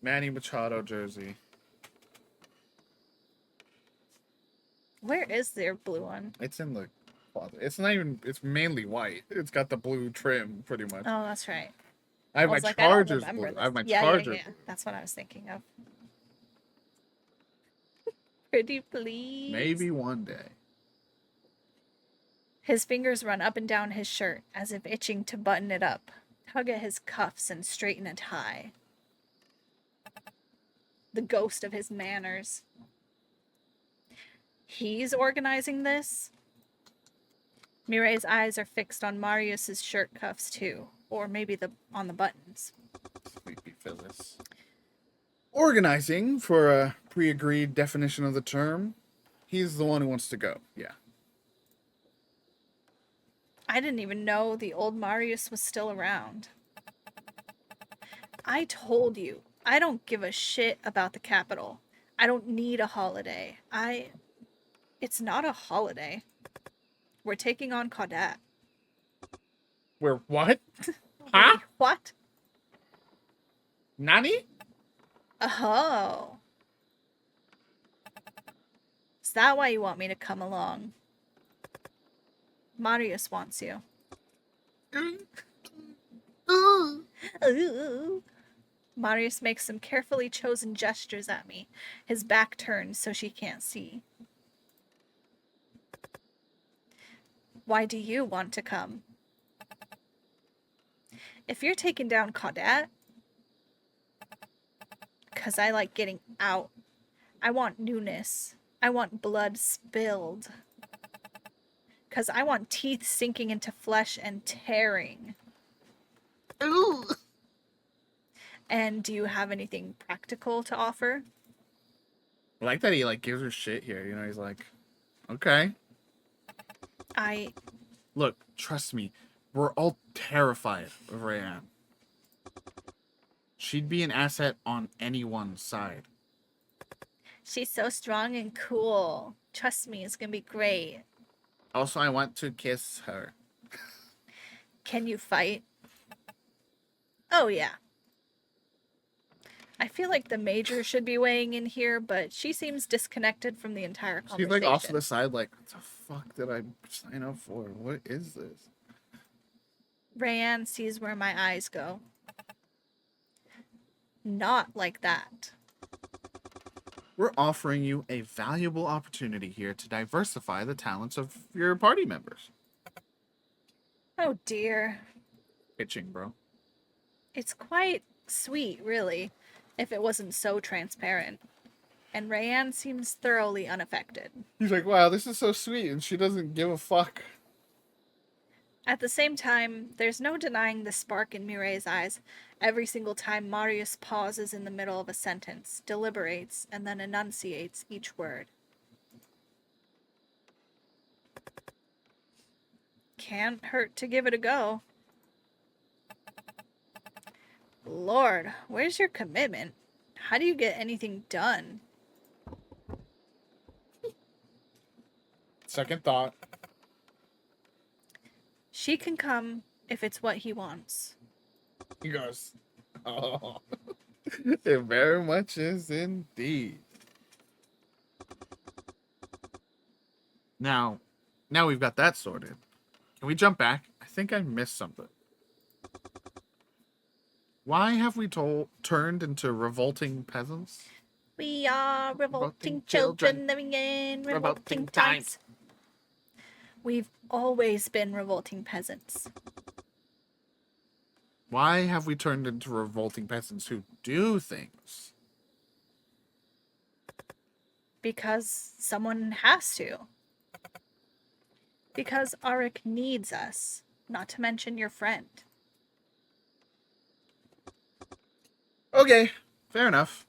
Manny Machado jersey. Where is their blue one? It's in the closet. It's not even, it's mainly white. It's got the blue trim, pretty much. Oh, that's right. I have my Chargers blue. I have my Chargers blue. That's what I was thinking of. Pretty please. Maybe one day. His fingers run up and down his shirt, as if itching to button it up, tug at his cuffs and straighten a tie. The ghost of his manners. He's organizing this? Mireille's eyes are fixed on Marius's shirt cuffs too, or maybe on the buttons. Sleepy Phyllis. Organizing, for a pre-agreed definition of the term, he's the one who wants to go. Yeah. I didn't even know the old Marius was still around. I told you, I don't give a shit about the capital. I don't need a holiday. It's not a holiday. We're taking on Caudat. We're what? Huh? Wait, what? Nani? Oh. Is that why you want me to come along? Marius wants you. Ooh. Marius makes some carefully chosen gestures at me, his back turned so she can't see. Why do you want to come? If you're taking down Caudat, because I like getting out. I want newness. I want blood spilled. Because I want teeth sinking into flesh and tearing. Ooh. And do you have anything practical to offer? I like that he like gives her shit here. You know, he's like, okay, I look, trust me, we're all terrified of Rayanne. She'd be an asset on anyone's side. She's so strong and cool. Trust me, it's gonna be great. Also, I want to kiss her. Can you fight? Oh, yeah. I feel like the major should be weighing in here, but she seems disconnected from the entire She's conversation. like off to the side, like, what the fuck did I sign up for? What is this? Rayanne sees where my eyes go. Not like that. We're offering you a valuable opportunity here to diversify the talents of your party members. Oh dear. Pitching, bro. It's quite sweet, really, if it wasn't so transparent. And Rayanne seems thoroughly unaffected. He's like, wow, this is so sweet, and she doesn't give a fuck. At the same time, there's no denying the spark in Mireille's eyes every single time Marius pauses in the middle of a sentence, deliberates, and then enunciates each word. Can't hurt to give it a go. Lord, where's your commitment? How do you get anything done? Second thought. She can come if it's what he wants. He goes, oh, it very much is indeed. Now we've got that sorted. Can we jump back? I think I missed something. Why have we turned into revolting peasants? We are revolting children children living in revolting revolting times. times. We've always been revolting peasants. Why have we turned into revolting peasants who do things? Because someone has to. Because Arik needs us, not to mention your friend. Okay, fair enough.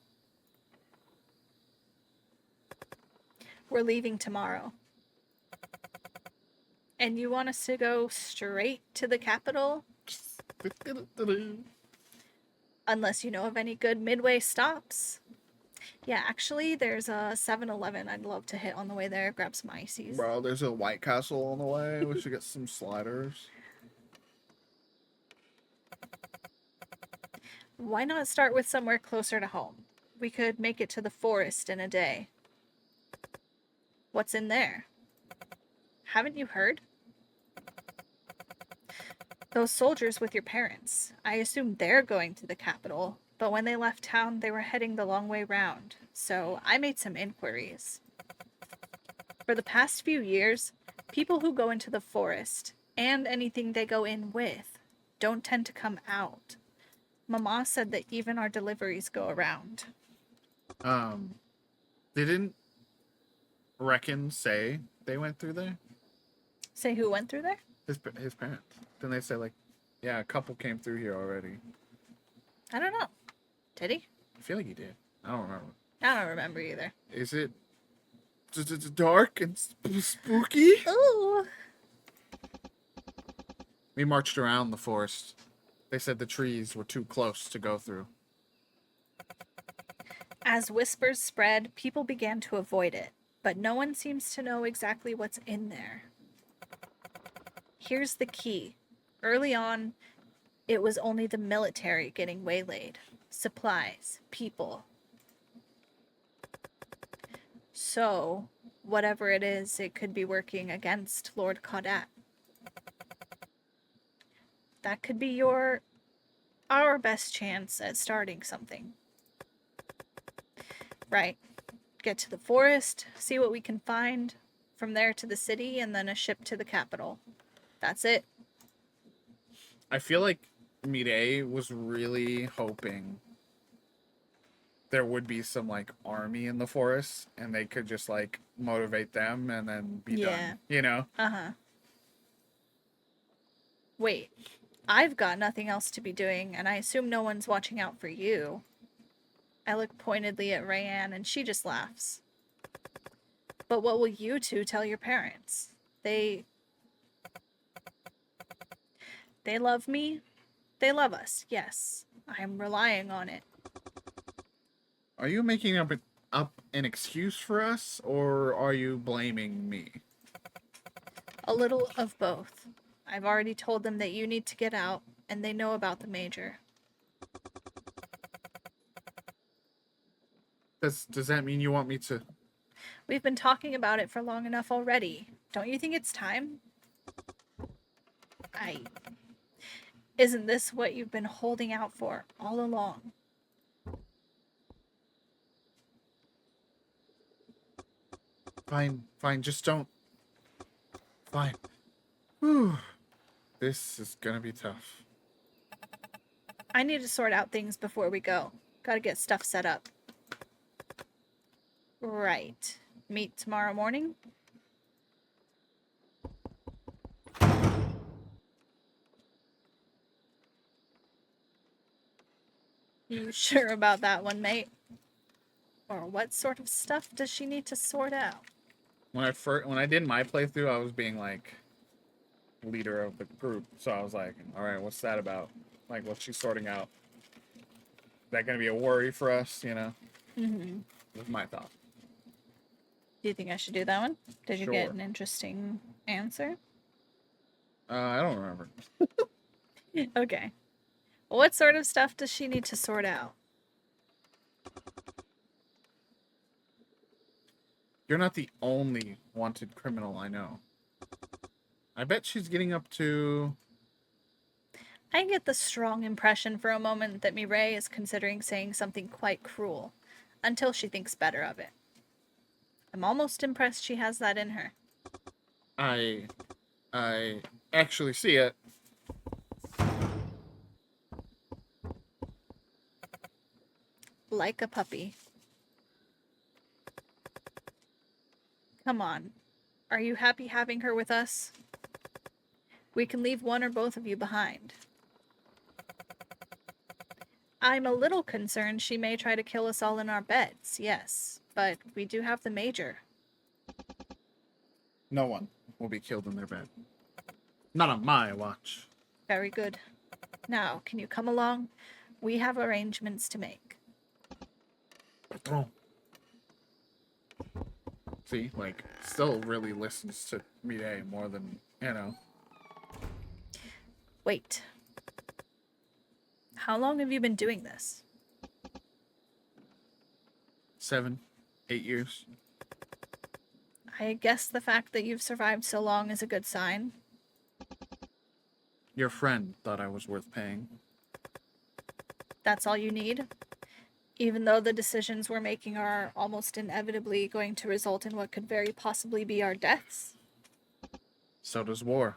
We're leaving tomorrow. And you want us to go straight to the capital? Unless you know of any good midway stops. Yeah, actually, there's a 7-Eleven I'd love to hit on the way there, grab some ices. Bro, there's a White Castle on the way. We should get some sliders. Why not start with somewhere closer to home? We could make it to the forest in a day. What's in there? Haven't you heard? Those soldiers with your parents. I assume they're going to the capital, but when they left town, they were heading the long way round, so I made some inquiries. For the past few years, people who go into the forest, and anything they go in with, don't tend to come out. Mama said that even our deliveries go around. They didn't reckon say they went through there? Say who went through there? His parents. Then they say like, yeah, a couple came through here already. I don't know. Did he? I feel like he did. I don't remember. I don't remember either. Is it dark and spooky? Ooh. We marched around the forest. They said the trees were too close to go through. As whispers spread, people began to avoid it, but no one seems to know exactly what's in there. Here's the key. Early on, it was only the military getting waylaid. Supplies, people. So, whatever it is, it could be working against Lord Caudat. That could be our best chance at starting something. Right. Get to the forest, see what we can find, from there to the city, and then a ship to the capital. That's it. I feel like Mireille was really hoping there would be some like army in the forest and they could just like motivate them and then be done. You know? Uh-huh. Wait. I've got nothing else to be doing, and I assume no one's watching out for you. I look pointedly at Rayanne, and she just laughs. But what will you two tell your parents? They love me. They love us. Yes. I'm relying on it. Are you making up an excuse for us, or are you blaming me? A little of both. I've already told them that you need to get out, and they know about the major. Does that mean you want me to? We've been talking about it for long enough already. Don't you think it's time? I. Isn't this what you've been holding out for all along? Fine, just don't. Fine. Whew. This is gonna be tough. I need to sort out things before we go. Gotta get stuff set up. Right. Meet tomorrow morning? You sure about that one, mate? Or what sort of stuff does she need to sort out? When I did my playthrough, I was being like leader of the group, so I was like, all right, what's that about? Like, what's she sorting out? Is that gonna be a worry for us? You know, Mm-hmm. was my thought. Do you think I should do that one? Did you get Sure. an interesting answer? I don't remember. Okay. What sort of stuff does she need to sort out? You're not the only wanted criminal I know. I bet she's getting up to. I get the strong impression for a moment that Mireille is considering saying something quite cruel, until she thinks better of it. I'm almost impressed she has that in her. I actually see it. Like a puppy. Come on. Are you happy having her with us? We can leave one or both of you behind. I'm a little concerned she may try to kill us all in our beds, yes, but we do have the major. No one will be killed in their bed. Not on my watch. Very good. Now, can you come along? We have arrangements to make. Patron. See, like, still really listens to Mireille more than, you know. Wait. How long have you been doing this? 7, 8 years. I guess the fact that you've survived so long is a good sign. Your friend thought I was worth paying. That's all you need? Even though the decisions we're making are almost inevitably going to result in what could very possibly be our deaths? So does war.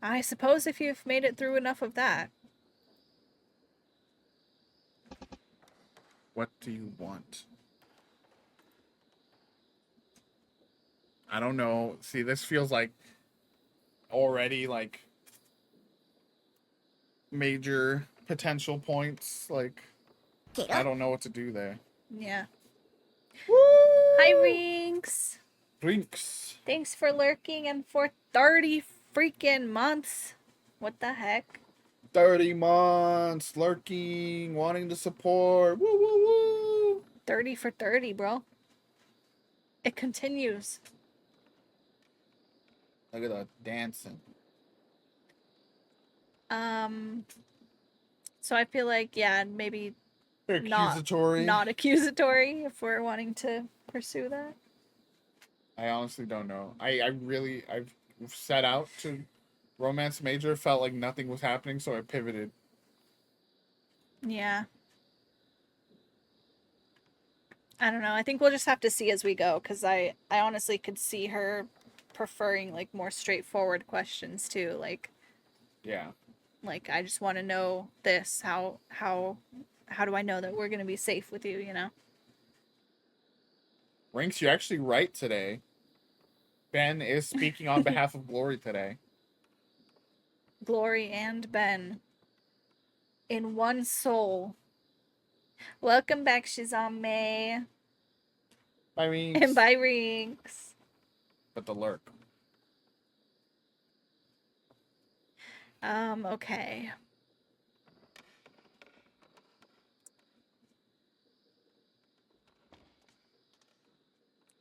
I suppose if you've made it through enough of that. What do you want? I don't know. See, this feels like already like major potential points. Like, I don't know what to do there. Yeah. Woo! Hi, Rinks! Drinks. Thanks for lurking and for 30 freaking months. What the heck? 30 months lurking, wanting to support. Woo woo woo. 30 for 30, bro. It continues. Look at that dancing. So I feel like, yeah, maybe Accusatory. not accusatory if we're wanting to pursue that. I honestly don't know. I've set out to romance major, felt like nothing was happening, so I pivoted. Yeah. I don't know. I think we'll just have to see as we go, because I honestly could see her preferring like more straightforward questions too. Yeah. Like I just want to know this. How do I know that we're gonna be safe with you? You know. Rinks, you're actually right today. Ben is speaking on behalf of Glory today. Glory and Ben in one soul. Welcome back, Shizame. By me. And by Rinks. But the lurk. Okay.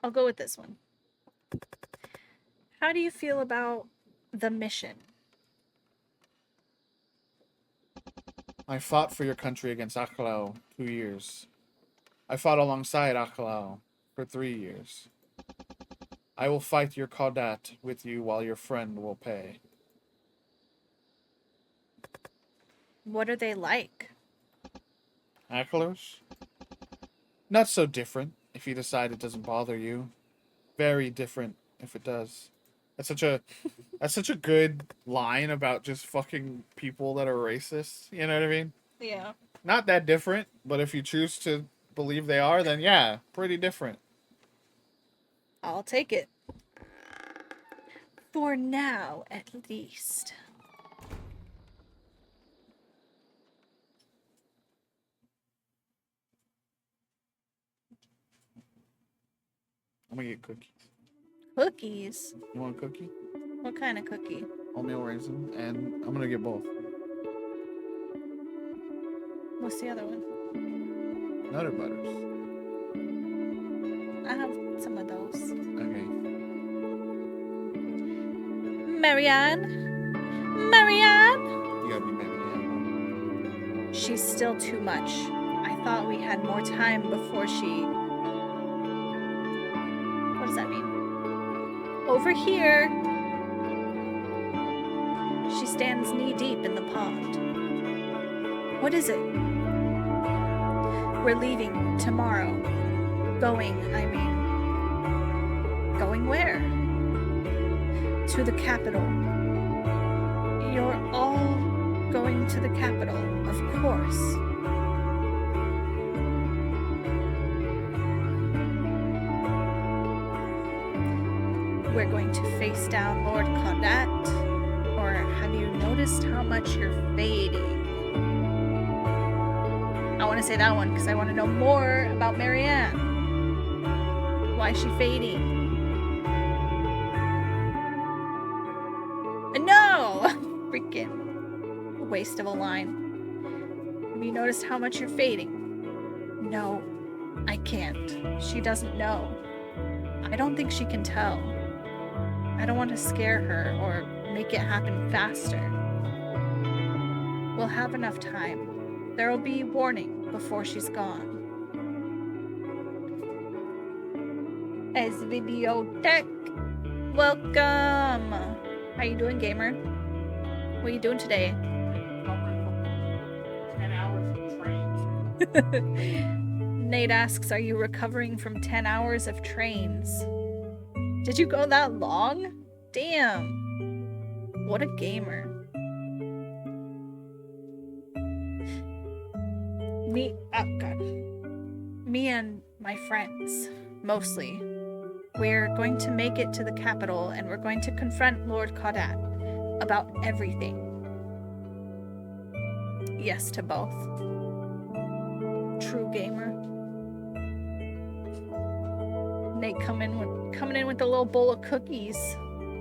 I'll go with this one. How do you feel about the mission? I fought for your country against Akhlao 2 years. I fought alongside Akhlao for 3 years. I will fight your Kaudat with you while your friend will pay. What are they like? Akhlaos? Not so different if you decide it doesn't bother you. Very different if it does. That's such a good line about just fucking people that are racist. You know what I mean? Yeah. Not that different, but if you choose to believe they are, then yeah, pretty different. I'll take it. For now, at least. I'm gonna get cookies. Cookies? You want a cookie? What kind of cookie? Oatmeal raisin, and I'm gonna get both. What's the other one? Nutter butters. I have some of those. Okay. Marianne? Marianne? You gotta be Marianne. She's still too much. I thought we had more time before she... What does that mean? Over here. She stands knee-deep in the pond. What is it? We're leaving tomorrow. Going, I mean. Going where? To the capital. You're all going to the capital, of course. We're going to face down Lord Kaudat. Or have you noticed how much you're fading? I want to say that one because I want to know more about Marianne. Why is she fading? No! Freaking waste of a line. Have you noticed how much you're fading? No, I can't. She doesn't know. I don't think she can tell. I don't want to scare her or make it happen faster. We'll have enough time. There'll be warning before she's gone. As Videotech, welcome! How you doing, gamer? What are you doing today? 10 hours of trains. Nate asks, are you recovering from 10 hours of trains? Did you go that long? Damn. What a gamer. Me and my friends, mostly. We're going to make it to the capital and we're going to confront Lord Kaudat about everything. Yes to both. True gamer. Nate coming in with a little bowl of cookies,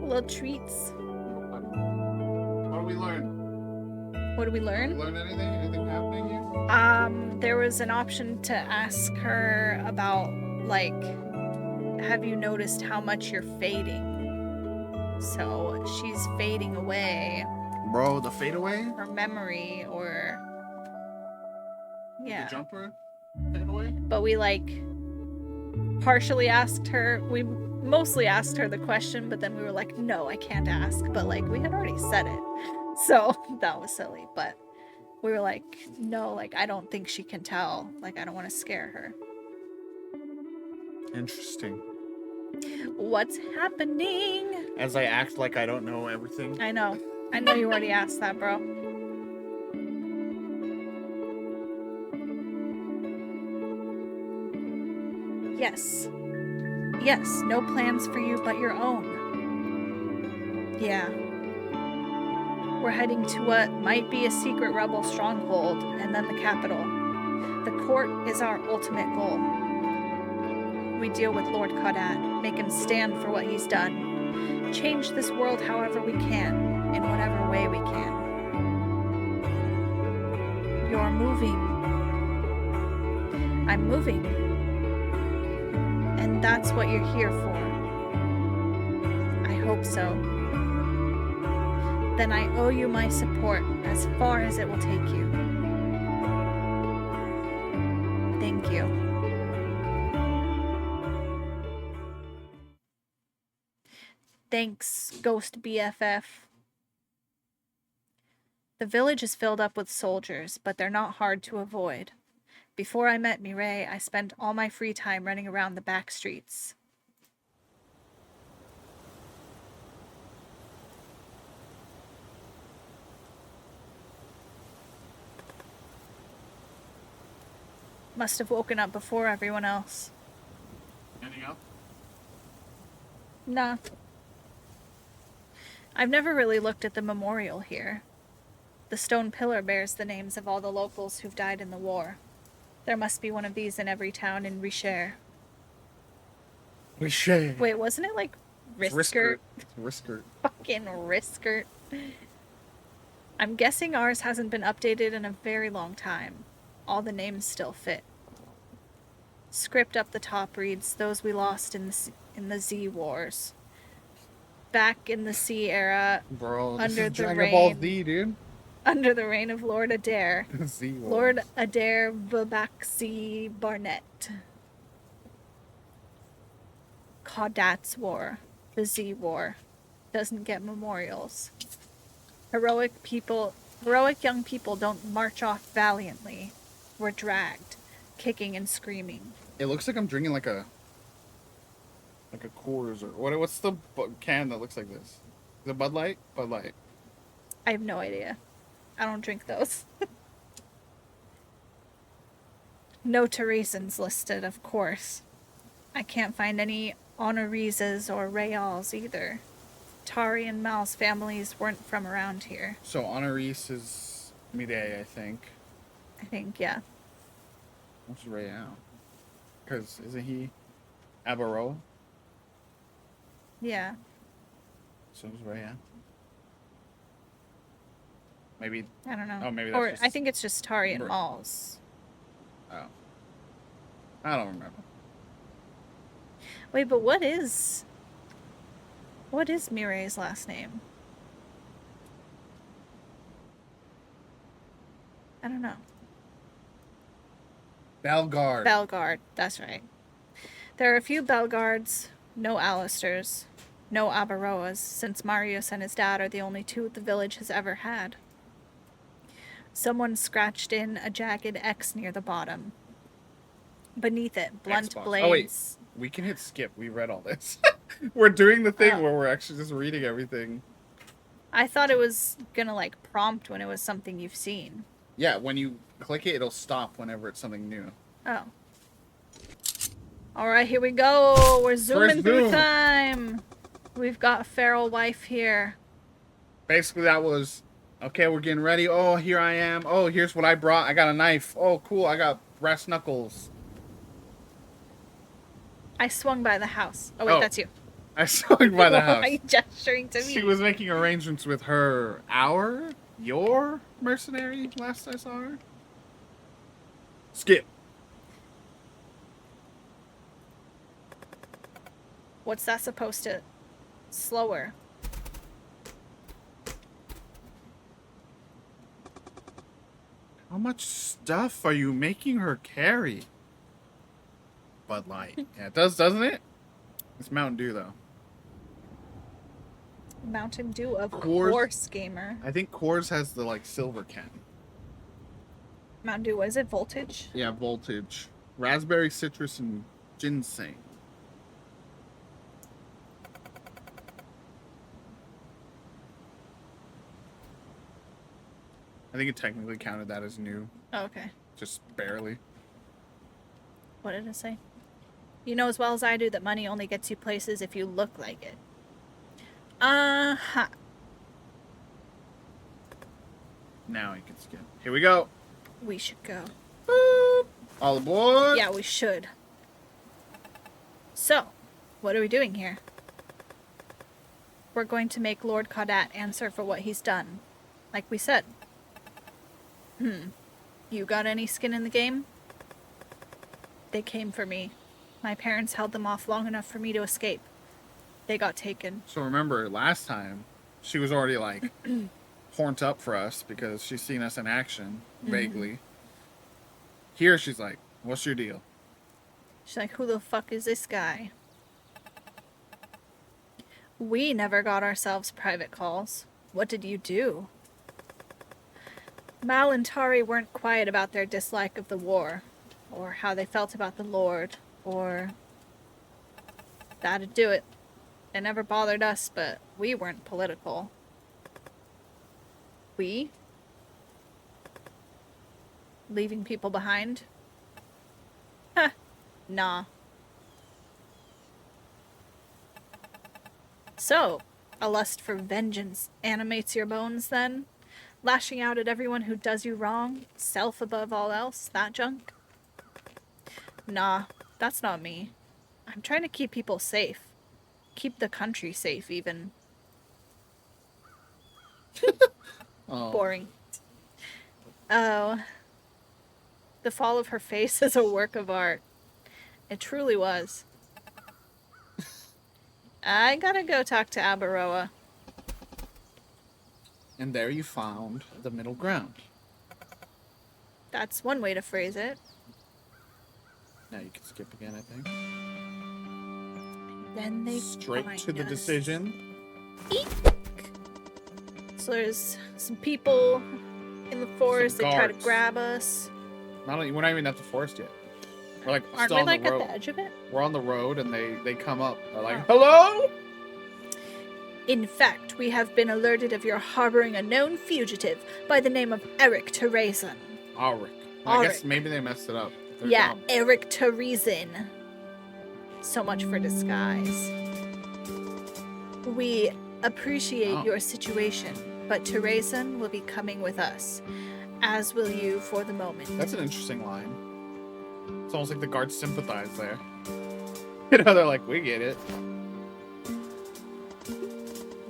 little treats. What did we learn? What did we learn? Learn anything? Anything happening here? There was an option to ask her about, like, have you noticed how much you're fading? So she's fading away. Bro, the fadeaway? Her memory, or yeah. The jumper? Fadeaway? But we partially asked her. We mostly asked her the question, but then we were like, no, I can't ask. But we had already said it, so that was silly. But we were like, no, I don't think she can tell. I don't want to scare her. Interesting. What's happening? As I act like I don't know everything. I know you already asked that, bro. Yes, no plans for you but your own. Yeah. We're heading to what might be a secret rebel stronghold, and then the capital. The court is our ultimate goal. We deal with Lord Kodat, make him stand for what he's done. Change this world however we can, in whatever way we can. You're moving. I'm moving. And that's what you're here for. I hope so. Then I owe you my support as far as it will take you. Thank you. Thanks, Ghost BFF. The village is filled up with soldiers, but they're not hard to avoid. Before I met Mireille, I spent all my free time running around the back streets. Must have woken up before everyone else. Anything else? Nah. I've never really looked at the memorial here. The stone pillar bears the names of all the locals who've died in the war. There must be one of these in every town in Richer. Richer. Wait, wasn't it like Riskert? Riskert. Fucking Riskert. I'm guessing ours hasn't been updated in a very long time. All the names still fit. Script up the top reads, those we lost in the Z Wars. Back in the sea era, Bro, this under is the Dragon Ball reign, Z, dude. under the reign of Lord Adair. Z Wars. Lord Adair Vabaxi Barnett. Kaudat's War. The Z War. Doesn't get memorials. Heroic young people don't march off valiantly. We're dragged, kicking and screaming. It looks like I'm drinking like a Coors or what's the can that looks like this? Is it Bud Light? Bud Light. I have no idea. I don't drink those. No Teresans listed, of course. I can't find any Honorises or Rayals either. Tari and Mal's families weren't from around here. So Honoris is Mireille, I think. I think, yeah. What's Rayal? Because isn't he Abaroa? Yeah. So is Rayal. Maybe. I don't know. Oh, maybe that's or just... I think it's just Tari and Mal's. Oh. I don't remember. Wait, but what is Mireille's last name? I don't know. Belgard. Belgard, that's right. There are a few Belgards, no Alistairs, no Abaroas, since Marius and his dad are the only two the village has ever had. Someone scratched in a jagged X near the bottom. Beneath it, blunt Xbox. blades. Oh, wait. We can hit skip. We read all this. We're doing the thing Oh. where we're actually just reading everything. I thought it was gonna, like, prompt when it was something you've seen. Yeah, when you click it, it'll stop whenever it's something new. Oh. Alright, here we go. We're zooming through zoom. time. We've got feral wife here. Basically, that was, okay, we're getting ready. Oh, here I am. Oh, here's what I brought. I got a knife. Oh, cool. I got brass knuckles. I swung by the house. Oh, wait, Oh. that's you. I swung by the Why house. are you gesturing to me? She was making arrangements with your mercenary last I saw her. Skip. What's that supposed to... Slower. How much stuff are you making her carry? Bud Light. Yeah, it does, doesn't it? It's Mountain Dew, though. Mountain Dew, of Coors- course, gamer. I think Coors has the, like, silver can. Mountain Dew, what is it? Voltage? Yeah, voltage. Raspberry, citrus, and ginseng. I think it technically counted that as new. Oh, okay. Just barely. What did it say? You know as well as I do that money only gets you places if you look like it. Uh-huh. Now we can skip. Here we go. We should go. Boop. All aboard. Yeah, we should. So, what are we doing here? We're going to make Lord Caudat answer for what he's done. Like we said. You got any skin in the game? They came for me. My parents held them off long enough for me to escape. They got taken. So remember, last time, she was already, like, horned up for us because she's seen us in action, vaguely. Here, she's like, what's your deal? She's like, who the fuck is this guy? We never got ourselves private calls. What did you do? Mal and Tari weren't quiet about their dislike of the war, or how they felt about the Lord, or... That'd do it. It never bothered us, but we weren't political. We? Leaving people behind? Huh. Nah. So, a lust for vengeance animates your bones, then? Lashing out at everyone who does you wrong? Self above all else? That junk? Nah, that's not me. I'm trying to keep people safe. Keep the country safe, even. Oh. Boring. Oh. The fall of her face is a work of art. It truly was. I gotta go talk to Abaroa. And there you found the middle ground. That's one way to phrase it. Now you can skip again, I think. Then they Straight find to the us. decision. Eek. So there's some people in the forest. They try to guards. grab us. We're not even at the forest yet. We're like Aren't still we on like the road. at the edge of it? We're on the road and they come up. They're like, Oh. hello? In fact, we have been alerted of your harboring a known fugitive by the name of Eric Terezin. Auric. I guess Auric. maybe they messed it up. They're Yeah, dumb. Eric Terezin. So much for disguise. We appreciate your situation, but Terezin will be coming with us, as will you for the moment. That's an interesting line. It's almost like the guards sympathize there. You know, they're like, we get it.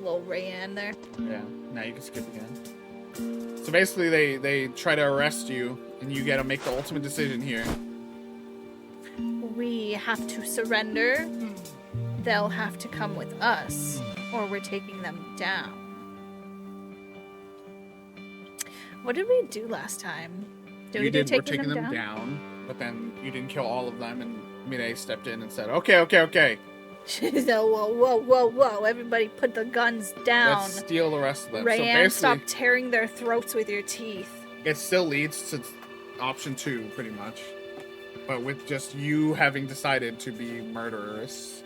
Little Rayanne there. Yeah, now you can skip again. So basically, they try to arrest you, and you gotta make the ultimate decision here. We have to surrender. They'll have to come with us, or we're taking them down. What did we do last time? We're taking them down, but then you didn't kill all of them, and Mireille stepped in and said, okay. She said, whoa, everybody put the guns down. Let's steal the rest of them. Rayanne, so stop basically, tearing their throats with your teeth. it still leads to option 2, pretty much. But with just you having decided to be murderous.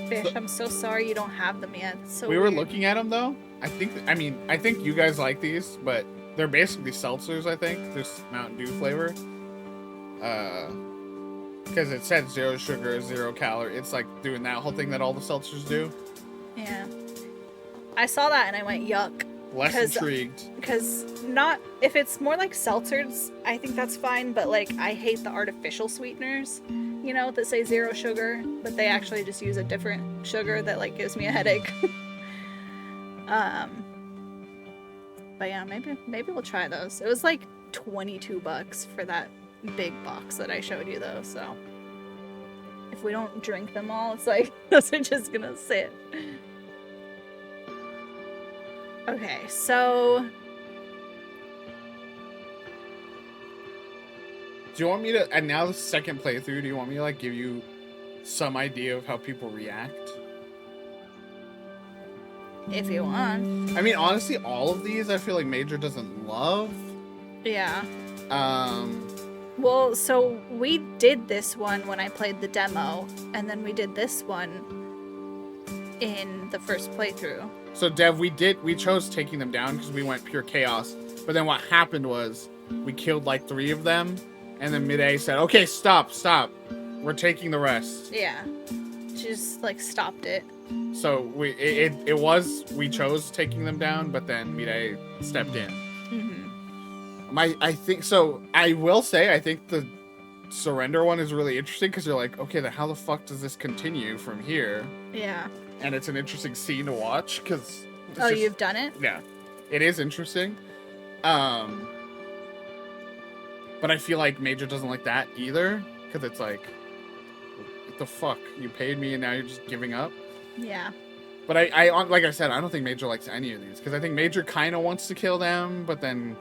Fish, I'm so sorry you don't have them yet. It's so We were weird. looking at them, though. I think you guys like these, but they're basically seltzers, I think. There's Mountain Dew flavor. Because it said 0 sugar, 0 calorie. It's like doing that whole thing that all the seltzers do. Yeah. I saw that and I went, yuck. Less intrigued. Because not, if it's more like seltzers, I think that's fine, but like, I hate the artificial sweeteners, you know, that say 0 sugar, but they actually just use a different sugar that like gives me a headache. But yeah, maybe we'll try those. It was like $22 for that big box that I showed you though, so if we don't drink them all, it's like those are just gonna sit. Okay, so Do you want me to, and now the second playthrough, do you want me to like give you some idea of how people react? if you want. I mean, honestly, all of these I feel like Major doesn't love. Yeah. Um, Well, so we did this one when I played the demo, and then we did this one in the first playthrough. so Dev, we chose taking them down because we went pure chaos. But then what happened was we killed like 3 of them, and then Mid-A said, "Okay, stop. We're taking the rest." Yeah. She just like stopped it. So we chose taking them down, but then Mid-A stepped in. Mm-hmm. I think so. I will say, I think the surrender one is really interesting because you're like, okay, then how the fuck does this continue from here? Yeah. And it's an interesting scene to watch because. Oh, you've done it? Yeah, it is interesting. But I feel like Major doesn't like that either because it's like, what the fuck? You paid me and now you're just giving up. Yeah. But I like I said, I don't think Major likes any of these because I think Major kind of wants to kill them, but then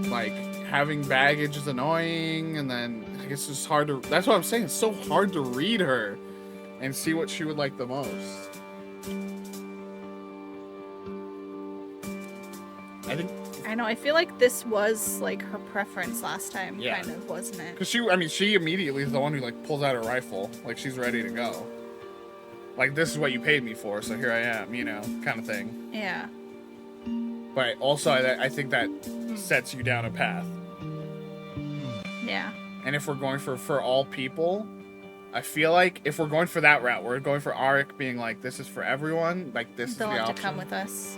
like having baggage is annoying, and then I guess it's hard to. That's what I'm saying. It's so hard to read her and see what she would like the most. I know. I feel like this was like her preference last time, Yeah. kind of, wasn't it? Because she immediately is the one who like pulls out her rifle, like she's ready to go. Like, this is what you paid me for, so here I am, you know, kind of thing. Yeah. But also, I think that sets you down a path. Yeah. And if we're going for all people, I feel like if we're going for that route, we're going for Arik being like, this is for everyone, like, this They'll is the have option. to come with us.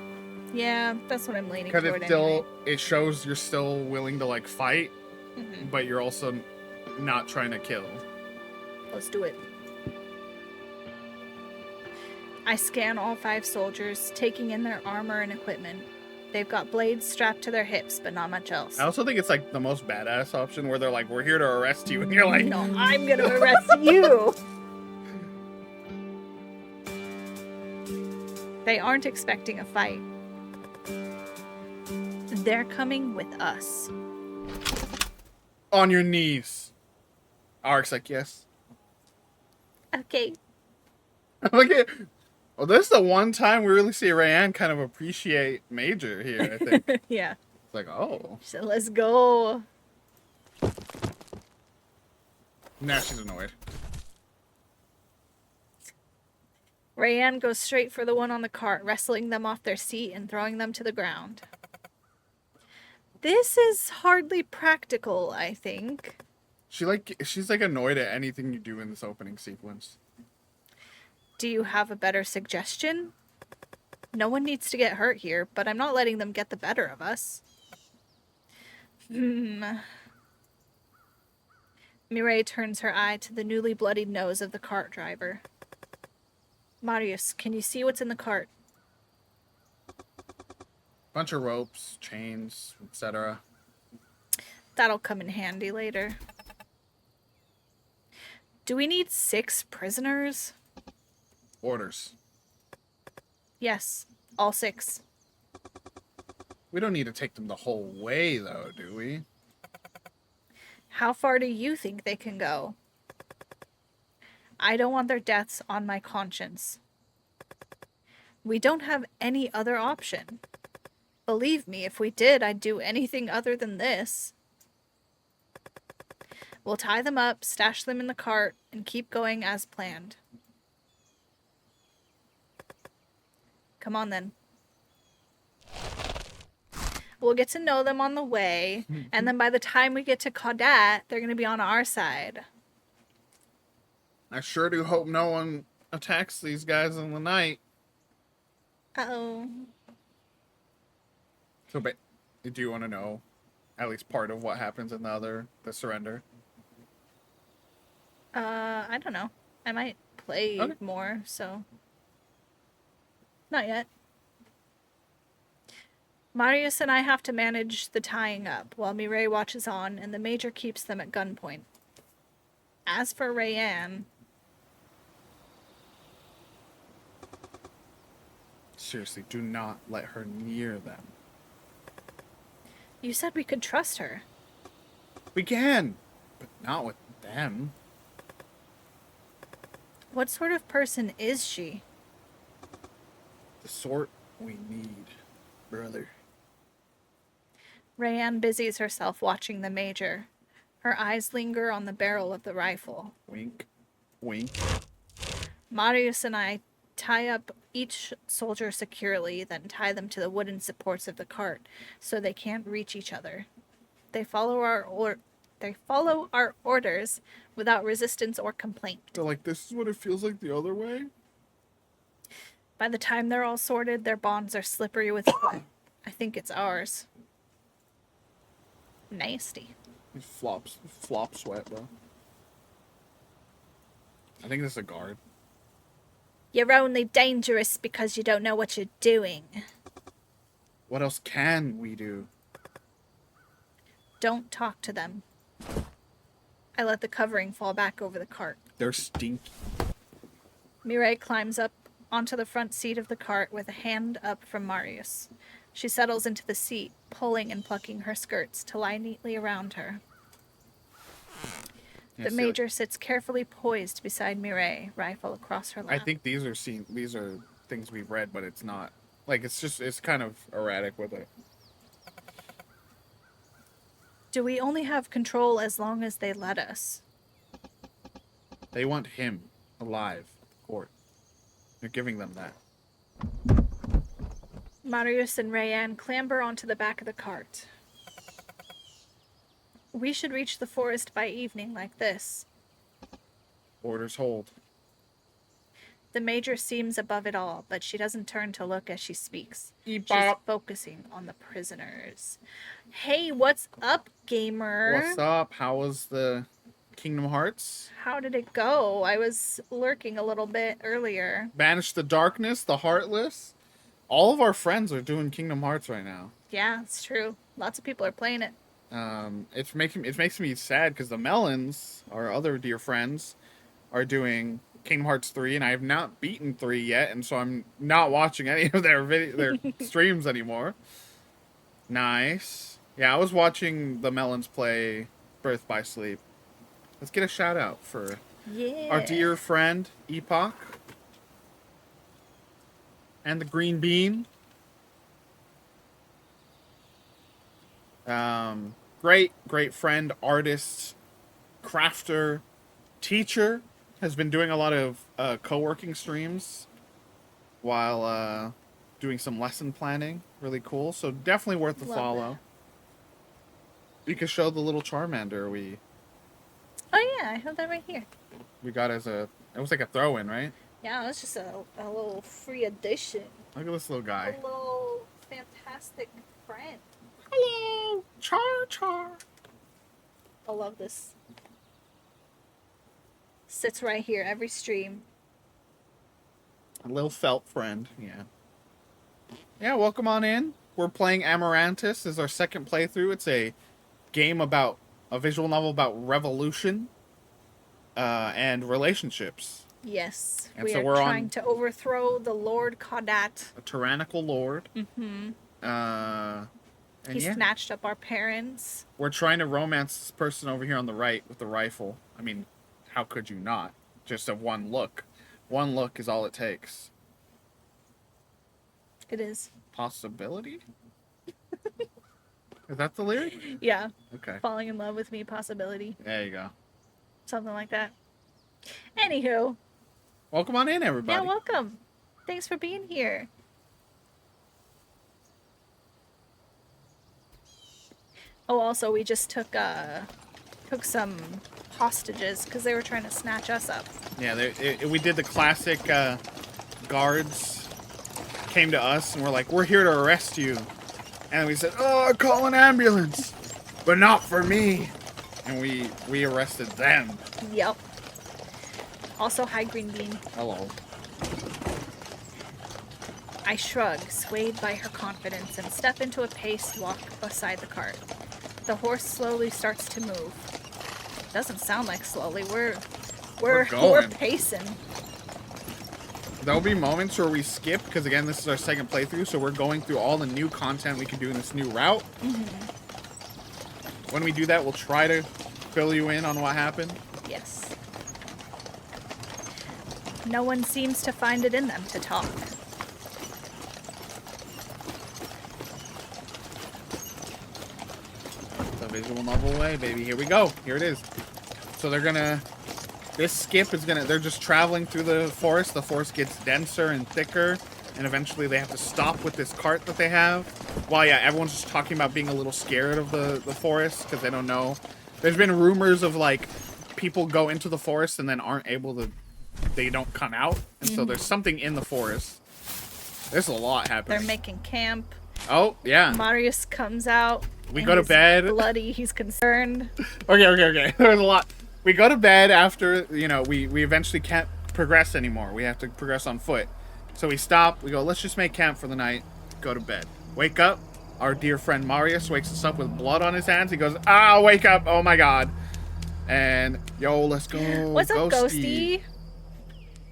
Yeah, that's what I'm leaning Because toward it shows you're still willing to, like, fight, but you're also not trying to kill. Let's do it. I scan all 5 soldiers, taking in their armor and equipment. They've got blades strapped to their hips, but not much else. I also think it's like the most badass option where they're like, we're here to arrest you, and you're like, no, I'm gonna arrest you. They aren't expecting a fight. They're coming with us. On your knees. Arik's like, yes. Okay. Look at. Well, this is the one time we really see Rayanne kind of appreciate Major here, I think. Yeah. It's like, oh. So let's go. Now she's annoyed. Rayanne goes straight for the one on the cart, wrestling them off their seat and throwing them to the ground. This is hardly practical, I think. She's like annoyed at anything you do in this opening sequence. Do you have a better suggestion? No one needs to get hurt here, but I'm not letting them get the better of us. Mireille turns her eye to the newly bloodied nose of the cart driver. Marius, can you see what's in the cart? Bunch of ropes, chains, etc. That'll come in handy later. Do we need 6 prisoners? Orders. Yes, all 6. We don't need to take them the whole way, though, do we? How far do you think they can go? I don't want their deaths on my conscience. We don't have any other option. Believe me, if we did, I'd do anything other than this. We'll tie them up, stash them in the cart, and keep going as planned. Come on, then. We'll get to know them on the way, and then by the time we get to Caudat, they're going to be on our side. I sure do hope no one attacks these guys in the night. Uh-oh. So, do you want to know at least part of what happens in the surrender? I don't know. I might play more, so... Not yet. Marius and I have to manage the tying up, while Mireille watches on, and the Major keeps them at gunpoint. As for Rayanne... Seriously, do not let her near them. You said we could trust her. We can, but not with them. What sort of person is she? The sort we need, brother. Rayanne busies herself watching the Major. Her eyes linger on the barrel of the rifle. Wink, wink. Marius and I tie up each soldier securely, then tie them to the wooden supports of the cart so they can't reach each other. They follow our orders without resistance or complaint. They're like, this is what it feels like the other way? By the time they're all sorted, their bonds are slippery with sweat. I think it's ours. Nasty. Flop sweat, bro. I think this is a guard. You're only dangerous because you don't know what you're doing. What else can we do? Don't talk to them. I let the covering fall back over the cart. They're stinky. Mireille climbs up onto the front seat of the cart with a hand up from Marius. She settles into the seat, pulling and plucking her skirts to lie neatly around her. The major sits carefully poised beside Mireille, rifle across her lap. I think these are things we've read, but it's not. Like, it's kind of erratic with it. Do we only have control as long as they let us? They want him alive, court. You're giving them that. Marius and Rayanne clamber onto the back of the cart. We should reach the forest by evening like this. Orders hold. The major seems above it all, but she doesn't turn to look as she speaks. She's focusing on the prisoners. Hey, what's up, gamer? What's up? How was the Kingdom Hearts? How did it go? I was lurking a little bit earlier. Banish the darkness, the heartless. All of our friends are doing Kingdom Hearts right now. Yeah, it's true. Lots of people are playing it. It makes me sad because the Melons, our other dear friends, are doing Kingdom Hearts 3, and I have not beaten 3 yet, and so I'm not watching any of their streams anymore. Nice. Yeah, I was watching the Melons play Birth by Sleep. Let's get a shout out for our dear friend Epoch and the Green Bean. Great friend, artist, crafter, teacher, has been doing a lot of co-working streams while doing some lesson planning. Really cool. So definitely worth the follow. That. You can show the little Charmander Oh yeah, I have that right here. We got it was like a throw-in, right? Yeah, it was just a little free addition. Look at this little guy. A little fantastic friend. Hello, Char. I love this. Sits right here every stream. A little felt friend, yeah. Yeah, welcome on in. We're playing Amarantus. This is our second playthrough. It's a game about a visual novel about revolution and relationships. Yes, and we so are trying to overthrow the Lord Kaudat. A tyrannical lord. Mm-hmm. He snatched up our parents. We're trying to romance this person over here on the right with the rifle. I mean, how could you not? Just of one look. One look is all it takes. It is. Possibility? Is that the lyric? Yeah. Okay. Falling in love with me, possibility. There you go. Something like that. Anywho. Welcome on in, everybody. Yeah, welcome. Thanks for being here. Oh, also, we just took some hostages because they were trying to snatch us up. Yeah, we did the classic guards came to us and were like, we're here to arrest you. And we said, oh, call an ambulance. But not for me. And we arrested them. Yep. Also, hi, Green Bean. Hello. I shrug, swayed by her confidence, and step into a paced walk beside the cart. The horse slowly starts to move. Doesn't sound like slowly. We're pacing. There'll be moments where we skip, because again, this is our second playthrough, so we're going through all the new content we can do in this new route. Mm-hmm. When we do that, we'll try to fill you in on what happened. Yes. No one seems to find it in them to talk. The visual novel way, baby. Here we go. Here it is. So this skip is they're just traveling through the forest. The forest gets denser and thicker, and eventually they have to stop with this cart that they have. Well, yeah, everyone's just talking about being a little scared of the forest because they don't know. There's been rumors of, like, people go into the forest and then aren't able to, they don't come out. And so there's something in the forest. There's a lot happening. They're making camp. Oh, yeah. Marius comes out. We And go to he's bed. bloody. He's concerned. Okay. There's a lot. We go to bed after, we eventually can't progress anymore. We have to progress on foot. So we stop. We go, let's just make camp for the night. Go to bed. Wake up. Our dear friend Marius wakes us up with blood on his hands. He goes, wake up. Oh, my God. And, yo, let's go. What's up, Ghosty?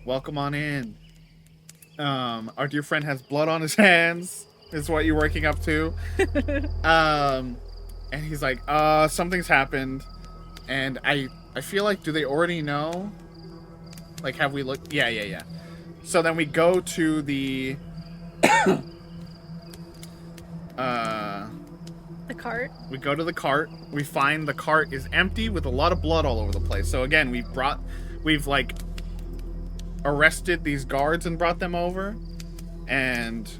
Welcome on in. Our dear friend has blood on his hands. Is what you're waking up to. And he's like, something's happened. And I feel like, do they already know? Like, have we looked? Yeah. So then we go to the The cart. We go to the cart. We find the cart is empty with a lot of blood all over the place. So again, we've like arrested these guards and brought them over, and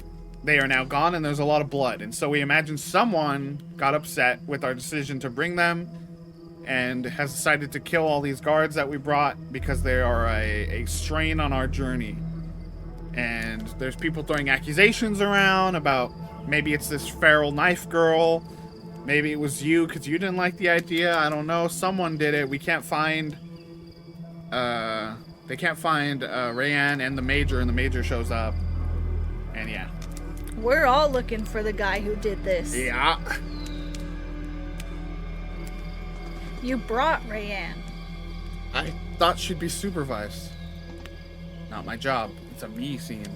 they are now gone, and there's a lot of blood. And so we imagine someone got upset with our decision to bring them and has decided to kill all these guards that we brought because they are a strain on our journey. And there's people throwing accusations around about maybe it's this feral knife girl. Maybe it was you because you didn't like the idea. I don't know. Someone did it. We can't find... They can't find Rayanne and the Major shows up. And yeah. We're all looking for the guy who did this. Yeah. You brought Rayanne. I thought she'd be supervised. Not my job. It's a me scene.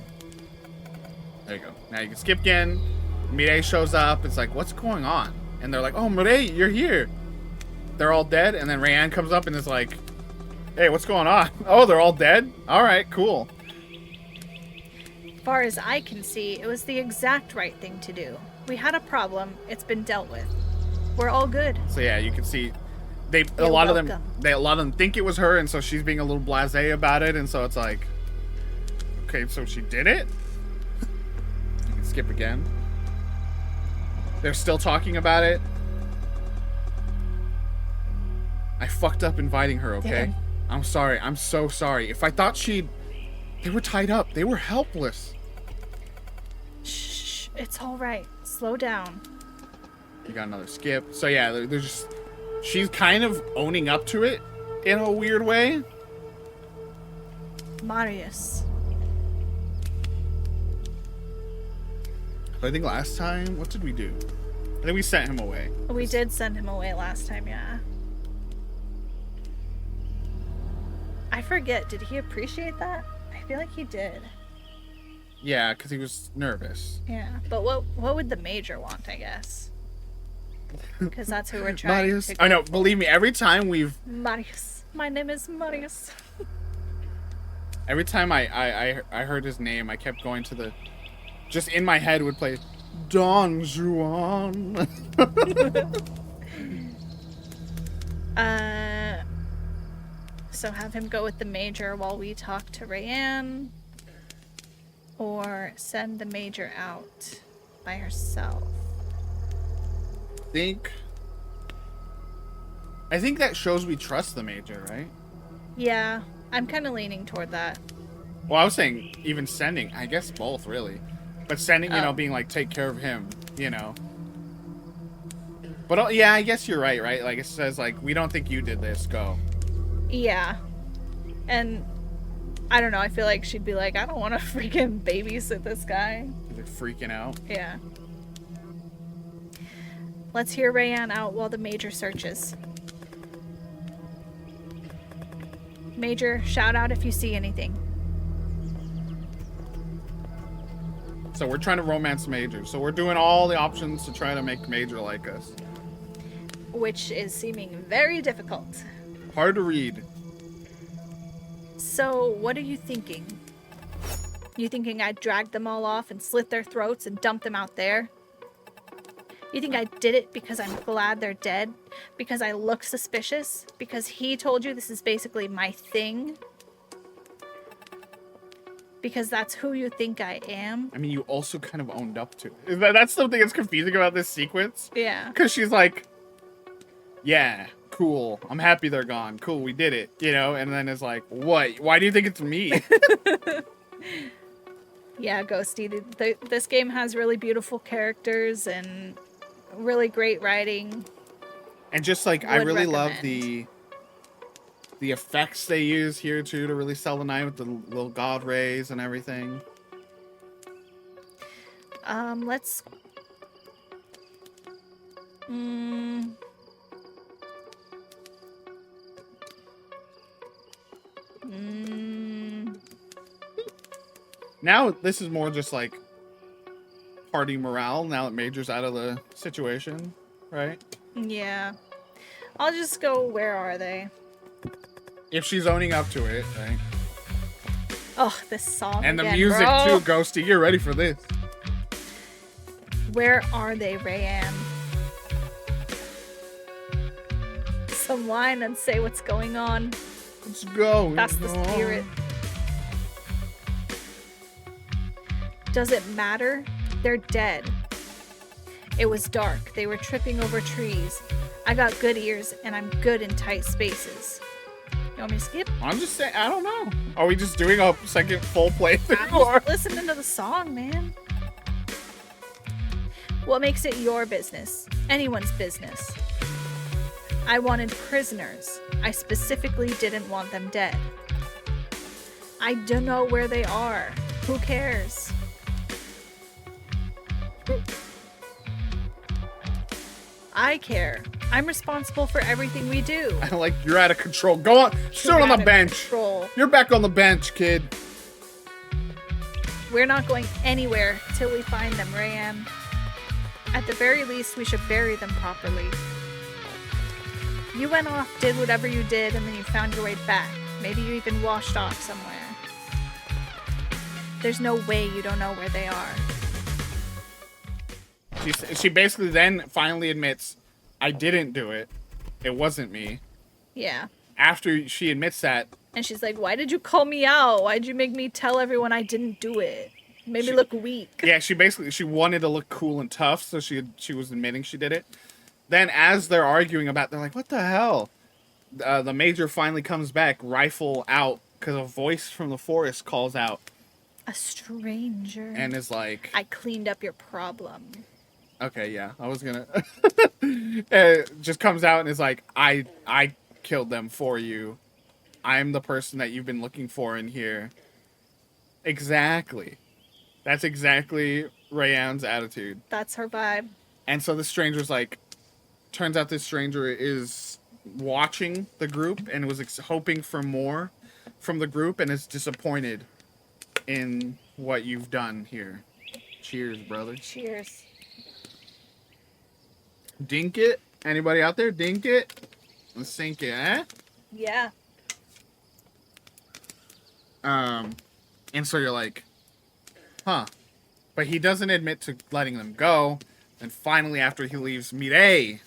There you go. Now you can skip again. Mireille shows up. It's like, what's going on? And they're like, oh, Mireille, you're here. They're all dead. And then Rayanne comes up and is like, hey, what's going on? Oh, they're all dead? All right, cool. Far as I can see, it was the exact right thing to do. We had a problem. It's been dealt with. We're all good. So yeah, you can see a lot of them think it was her, and so she's being a little blasé about it, and so it's like, okay, so she did it? You can skip again. They're still talking about it. I fucked up inviting her, okay? Damn. I'm sorry. I'm so sorry. If I thought they were tied up. They were helpless. Shh, it's all right. Slow down. You got another skip. So yeah, they're just... She's kind of owning up to it in a weird way. Marius. I think last time, what did we do? I think we sent him away. We did send him away last time, yeah. I forget, did he appreciate that? I feel like he did. Yeah, because he was nervous. Yeah, but what would the Major want, I guess? Because that's who we're trying Marius. to... I know, believe me, every time we've... Marius. My name is Marius. Every time I heard his name, I kept going to the... Just in my head would play Don Juan. So have him go with the Major while we talk to Rayanne, or send the Major out by herself. I think that shows we trust the Major, right? Yeah, I'm kind of leaning toward that. Well, I was saying even sending, I guess both really. But sending, being like, take care of him, But yeah, I guess you're right? Like it says like, we don't think you did this, go. Yeah. And I don't know, I feel like she'd be like, I don't want to freaking babysit this guy. They're freaking out. Yeah. Let's hear Rayanne out while the Major searches. Major, shout out if you see anything. So we're trying to romance Major. So we're doing all the options to try to make Major like us. Which is seeming very difficult. Hard to read. So, what are you thinking? You thinking I dragged them all off and slit their throats and dumped them out there? You think I did it because I'm glad they're dead? Because I look suspicious? Because he told you this is basically my thing? Because that's who you think I am? I mean, you also kind of owned up to it. That's something that's confusing about this sequence. Yeah. Because she's like, yeah, cool. I'm happy they're gone. Cool, we did it. And then it's like, what? Why do you think it's me? Yeah, Ghosty. This game has really beautiful characters, and really great writing. And just like I Would really love recommend. the effects they use here too to really sell the night with the little god rays and everything. Let's. Mm, mm, Now this is more just like party morale now that Major's out of the situation, right? yeah. I'll just go. Where are they? If she's owning up to it, right? Oh, this song And again, the music bro. too, Ghosty. You're ready for this. Where are they, Rayanne? Some line and say what's going on. Let's go. That's the spirit. Does it matter? They're dead. It was dark. They were tripping over trees. I got good ears, and I'm good in tight spaces. You want me to skip? I'm just saying, I don't know. Are we just doing a second full playthrough? I'm Or... just listening to the song, man. What makes it your business? Anyone's business. I wanted prisoners. I specifically didn't want them dead. I don't know where they are. Who cares? I care. I'm responsible for everything we do. I like you're out of control. Go on, sit on Out the of bench. control. You're back on the bench, kid. We're not going anywhere till we find them, Rayanne. At the very least, we should bury them properly. You went off, did whatever you did, and then you found your way back. Maybe you even washed off somewhere. There's no way you don't know where they are. She basically then finally admits, I didn't do it. It wasn't me. Yeah. After she admits that, And she's like, why did you call me out? Why'd you make me tell everyone I didn't do it? Made me look weak. yeah, she wanted to look cool and tough, so she was admitting she did it. Then as they're arguing about, they're like, what the hell? The Major finally comes back, rifle out, because a voice from the forest calls out. A stranger. And is like... I cleaned up your problem. Okay, yeah, I was gonna... just comes out and is like, I killed them for you. I'm the person that you've been looking for in here. Exactly. That's exactly Rayanne's attitude. That's her vibe. And so the stranger's like... Turns out this stranger is watching the group and was hoping for more from the group and is disappointed in what you've done here. Cheers, brother. Cheers. Dink it? Anybody out there? Dink it? Let's sink it, eh? Yeah. And so you're like, huh. But he doesn't admit to letting them go. And finally, after he leaves, Mireille,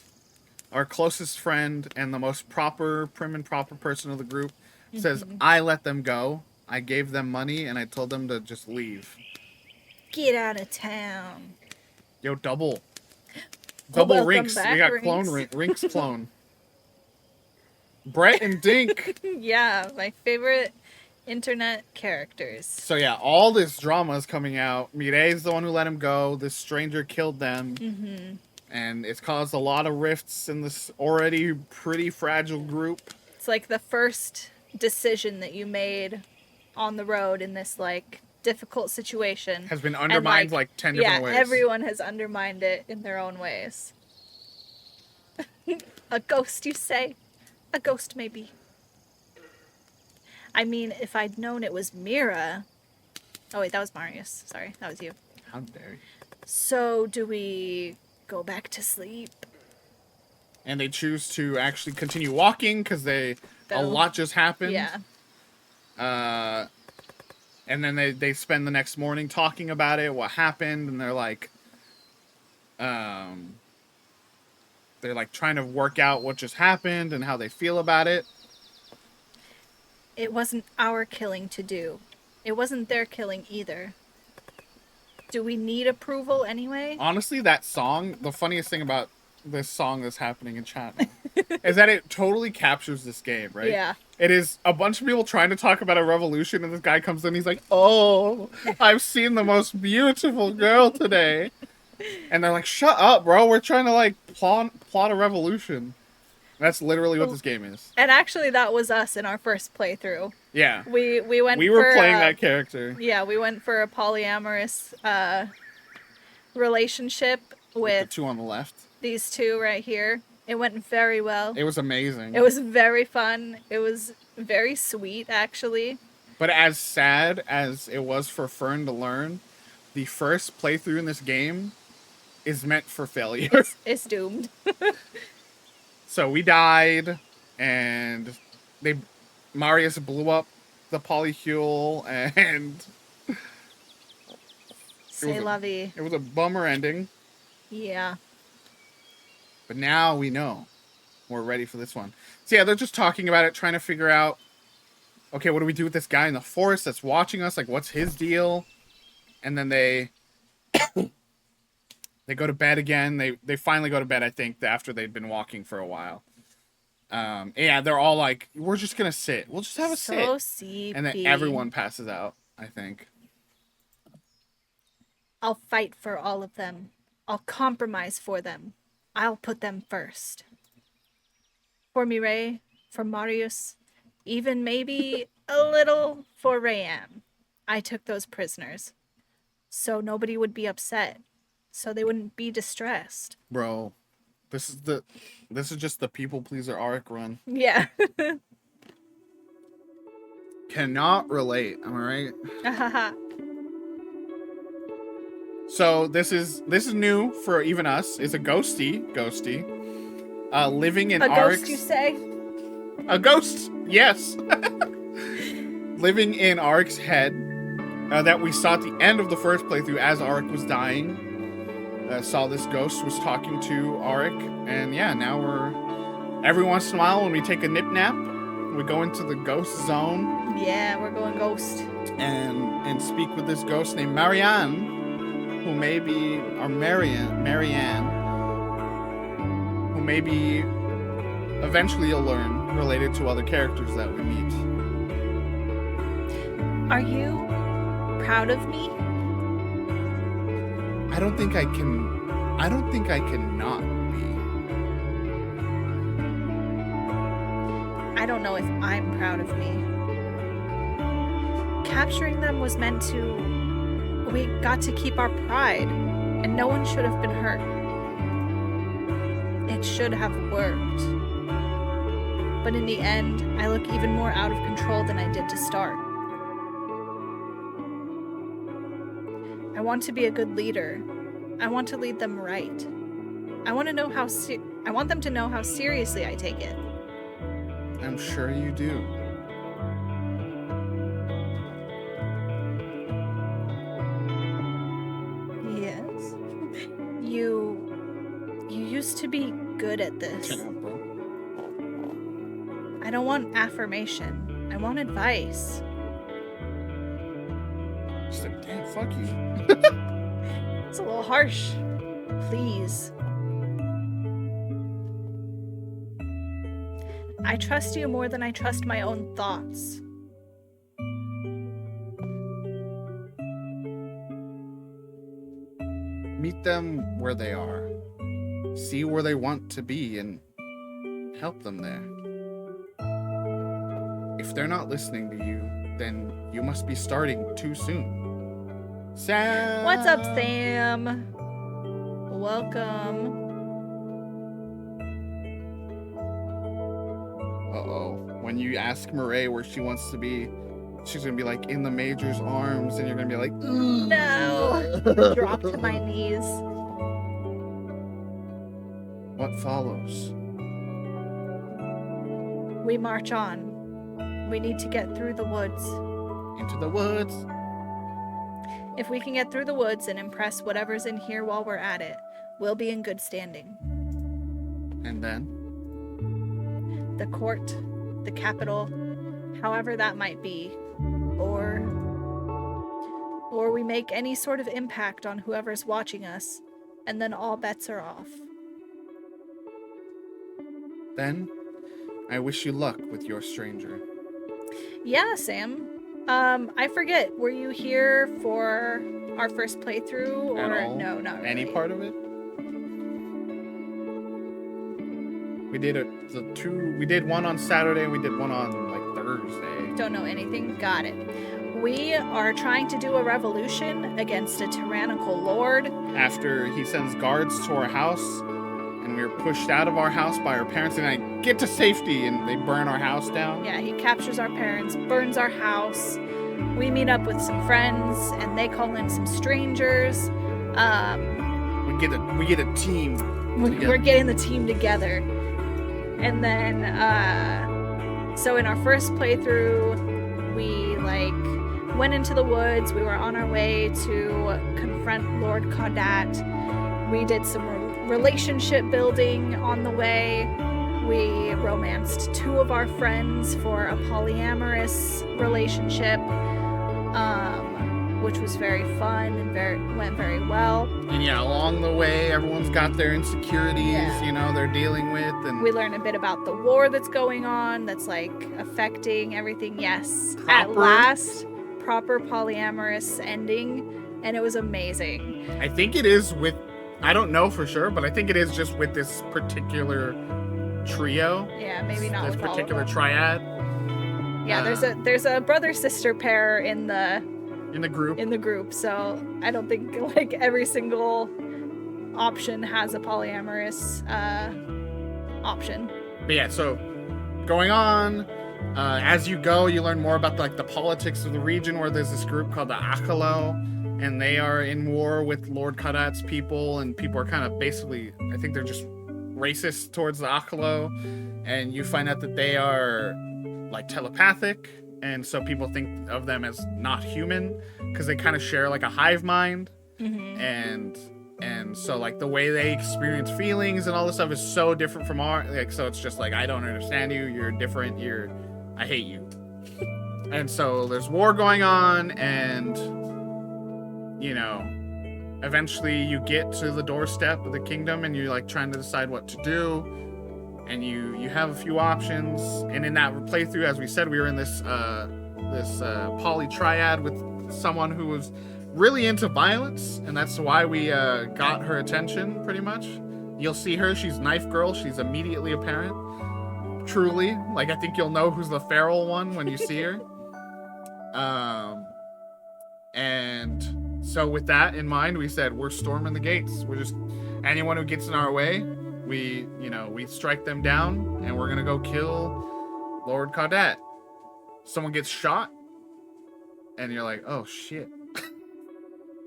our closest friend and the most prim and proper person of the group, says, I let them go. I gave them money and I told them to just leave. Get out of town. Yo, double Welcome rinks. back, We got Rinks. clone rinks clone. Brett and Dink. Yeah, my favorite internet characters. So yeah, all this drama is coming out. Mireille's the one who let him go. This stranger killed them. Mm-hmm. And it's caused a lot of rifts in this already pretty fragile group. It's like the first decision that you made on the road in this like difficult situation Has been undermined and, like 10 different ways. Yeah, everyone has undermined it in their own ways. A ghost, you say? A ghost, maybe. I mean, if I'd known it was Mira... Oh, wait, that was Marius. Sorry, that was you. How dare you. So, do we go back to sleep? And they choose to actually continue walking because a lot just happened. Yeah. And then they spend the next morning talking about it, what happened, and they're like trying to work out what just happened and how they feel about it. It wasn't our killing to do. It wasn't their killing either. Do we need approval anyway? Honestly, that song, the funniest thing about this song that's happening in chat is that it totally captures this game, right? Yeah. It is a bunch of people trying to talk about a revolution, and this guy comes in, he's like, oh, I've seen the most beautiful girl today. And they're like, shut up, bro. We're trying to, like, plot a revolution. That's literally what this game is. And actually, that was us in our first playthrough. Yeah. We went We were for, playing that character. Yeah, we went for a polyamorous relationship With with the two on the left. these two right here. It went very well. It was amazing. It was very fun. It was very sweet, actually. But as sad as it was for Fern to learn, the first playthrough in this game is meant for failure. It's doomed. So we died, and Marius blew up the polycule, and C'est la vie. it was a bummer ending. Yeah. But now we know. We're ready for this one. So yeah, they're just talking about it, trying to figure out, okay, what do we do with this guy in the forest that's watching us? Like, what's his deal? And then they go to bed again. They finally go to bed, I think, after they'd been walking for a while. Yeah, they're all like, we're just going to sit. We'll just have a sit. So sleepy. And then everyone passes out, I think. I'll fight for all of them. I'll compromise for them. I'll put them first. For Mireille, for Marius, even maybe a little for Rayanne. I took those prisoners. So nobody would be upset. So they wouldn't be distressed. Bro, this is just the people pleaser arc run. Yeah. Cannot relate, am I right? So this is new for even us. Is a ghosty. Living in a Arx. ghost, you say? A ghost, yes. Living in Arc's head that we saw at the end of the first playthrough as Arc was dying. Saw this ghost was talking to Arc, and yeah, now every once in a while when we take a nip nap, we go into the ghost zone. Yeah, we're going ghost. And speak with this ghost named Marianne, who may be, or Marianne, who may be, eventually you'll learn, related to other characters that we meet. Are you proud of me? I don't think I can not be. I don't know if I'm proud of me. Capturing them was meant to... We got to keep our pride, and no one should have been hurt. It should have worked. But in the end, I look even more out of control than I did to start. I want to be a good leader. I want to lead them right. I want to know I want them to know how seriously I take it. I'm sure you do. Yes. You used to be good at this. Shut up, bro. I don't want affirmation. I want advice. She's like, damn, fuck you. It's a little harsh. Please. I trust you more than I trust my own thoughts. Meet them where they are. See where they want to be and help them there. If they're not listening to you, then you must be starting too soon. Sam! What's up, Sam? Welcome. Uh-oh. When you ask Murray where she wants to be, she's gonna be like in the Major's arms, and you're gonna be like, No! Drop to my knees. What follows? We march on. We need to get through the woods. Into the woods. If we can get through the woods and impress whatever's in here while we're at it, we'll be in good standing. And then? The court, the capital, however that might be, or we make any sort of impact on whoever's watching us, and then all bets are off. Then, I wish you luck with your stranger. Yeah, Sam. I forget. Were you here for our first playthrough, At or all? no? Not really. Any part of it? We did we did one on Saturday, we did one on like Thursday. Don't know anything. Got it. We are trying to do a revolution against a tyrannical lord. After he sends guards to our house, and we were pushed out of our house by our parents, and I get to safety, and they burn our house down. Yeah, he captures our parents, burns our house. We meet up with some friends, and they call in some strangers. We get a team. We're getting the team together. And then, so in our first playthrough, we went into the woods. We were on our way to confront Lord Caudat. We did some relationship building on the way. We romanced 2 of our friends for a polyamorous relationship, which was very fun and went very well. And yeah, along the way, everyone's got their insecurities, they're dealing with. And we learn a bit about the war that's going on, that's affecting everything. Yes, at last, proper polyamorous ending, and it was amazing. I think it is I don't know for sure, but I think it is just with this particular trio. Yeah, maybe not this with particular all of them. triad. Yeah, there's a brother-sister pair in the group, so I don't think every single option has a polyamorous option. But yeah, so going on, as you go, you learn more about the politics of the region, where there's this group called the Akalo, and they are in war with Lord Kadat's people, and people are kind of basically, I think they're just racist towards the Akalo, and you find out that they are telepathic, and so people think of them as not human because they kind of share a hive mind. Mm-hmm. And so the way they experience feelings and all this stuff is so different from our so it's just I don't understand you, you're different, I hate you. And so there's war going on, and eventually you get to the doorstep of the kingdom, and you're trying to decide what to do, and you have a few options. And in that playthrough, as we said, we were in this poly triad with someone who was really into violence, and that's why we got her attention, pretty much. You'll see her, she's Knife Girl, she's immediately apparent. Truly, I think you'll know who's the feral one when you see her. And so with that in mind, we said, we're storming the gates. We're just, anyone who gets in our way, we strike them down, and we're gonna go kill Lord Caudat. Someone gets shot, and you're like, oh shit.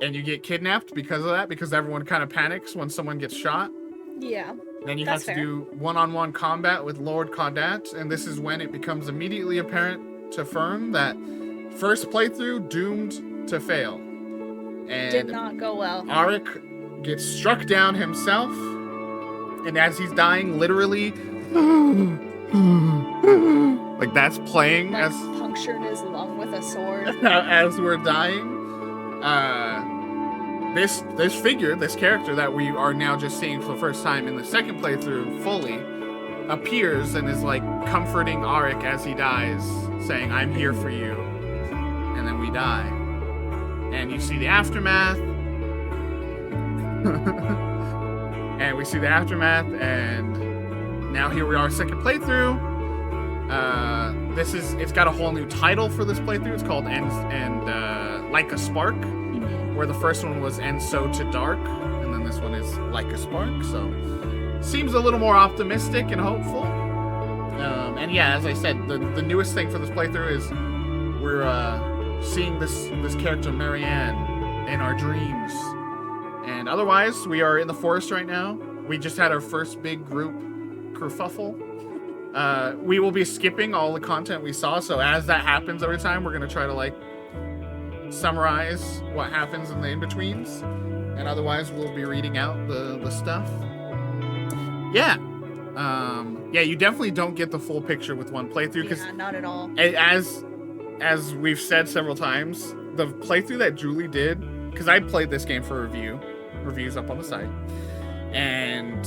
And you get kidnapped because of that, because everyone kind of panics when someone gets shot. Yeah. Then you have to do one-on-one combat with Lord Caudat, and this is when it becomes immediately apparent to Fern that first playthrough doomed to fail. And did not go well. Arik gets struck down himself, and as he's dying, literally that's playing as punctured his lung with a sword as we're dying. This character that we are now just seeing for the first time in the second playthrough fully appears and is comforting Arik as he dies, saying, I'm here for you. And then we die. And you see the aftermath. And we see the aftermath, and now here we are, second playthrough. It's got a whole new title for this playthrough. It's called Like a Spark, where the first one was And So to Dark, and then this one is Like a Spark, so seems a little more optimistic and hopeful. And yeah, as I said, the newest thing for this playthrough is we're seeing this character Marianne in our dreams. And otherwise, we are in the forest right now. We just had our first big group kerfuffle. We will be skipping all the content we saw, so as that happens every time, we're going to try to summarize what happens in the in-betweens, and otherwise we'll be reading out the stuff. Yeah. You definitely don't get the full picture with one playthrough, because not at all. As we've said several times, the playthrough that Julie did, because I played this game for reviews up on the site, and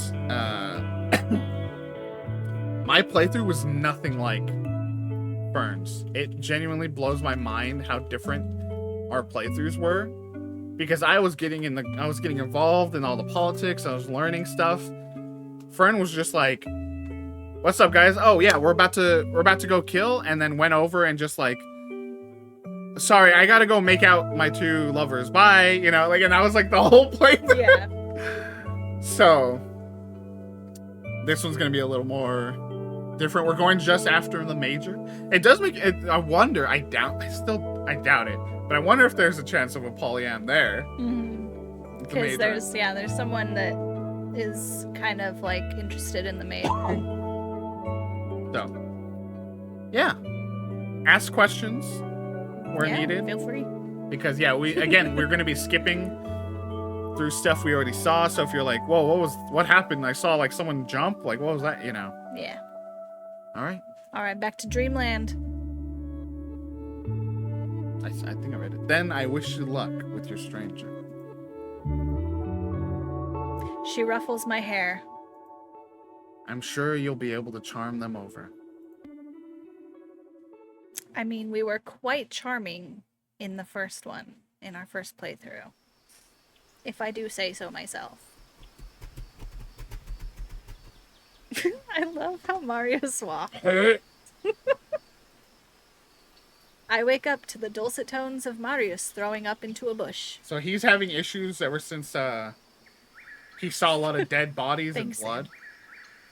my playthrough was nothing like Ferns. It genuinely blows my mind how different our playthroughs were, because I was getting involved in all the politics. I was learning stuff. Fern was just like, "What's up, guys? Oh yeah, we're about to go kill," and then went over and just like, "Sorry, I gotta go make out my 2 lovers. Bye." You know, like, and I was like the whole playthrough. Yeah. So this one's gonna be a little more different. We're going just after the major. It does make it. I wonder. I doubt it. But I wonder if there's a chance of a polyam there. Because there's someone that is kind of like interested in the major. So, yeah. Ask questions where needed. Feel free. Because we're going to be skipping through stuff we already saw. So if you're like, whoa, what happened? I saw like someone jump. Like, what was that? You know. Yeah. All right. Back to Dreamland. I think I read it. Then I wish you luck with your stranger. She ruffles my hair. I'm sure you'll be able to charm them over. I mean, we were quite charming in the first one, in our first playthrough. If I do say so myself. I love how Mario swapped. I wake up to the dulcet tones of Marius throwing up into a bush. So he's having issues ever since he saw a lot of dead bodies and blood.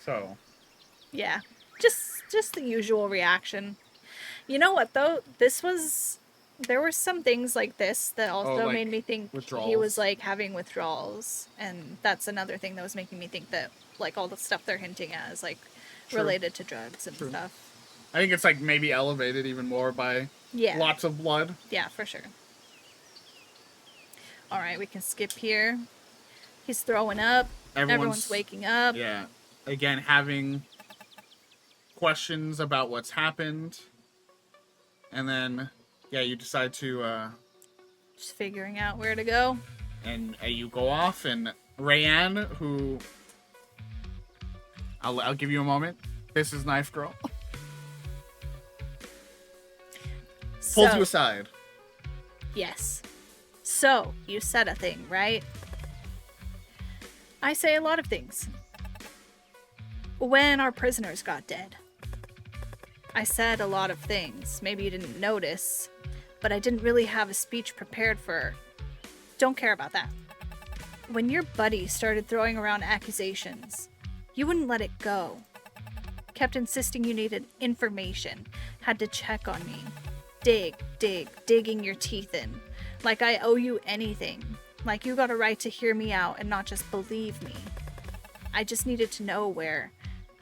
So yeah, just the usual reaction. You know what though? There were some things like this that also made me think he was like having withdrawals, and that's another thing that was making me think that like all the stuff they're hinting at is like related to drugs and stuff. I think it's like maybe elevated even more by lots of blood. Yeah, for sure. All right, we can skip here. He's throwing up. Everyone's waking up. Yeah. Again, having questions about what's happened. And then, you decide to... just figuring out where to go. And you go off, and Rayanne, who... I'll give you a moment. This is Knife Girl. Pulls you aside. Yes. So, you said a thing, right? I say a lot of things. When our prisoners got dead, I said a lot of things. Maybe you didn't notice, but I didn't really have a speech prepared for. Don't care about that. When your buddy started throwing around accusations, you wouldn't let it go. Kept insisting you needed information, had to check on me. Digging your teeth in. Like I owe you anything. Like you got a right to hear me out and not just believe me. I just needed to know where.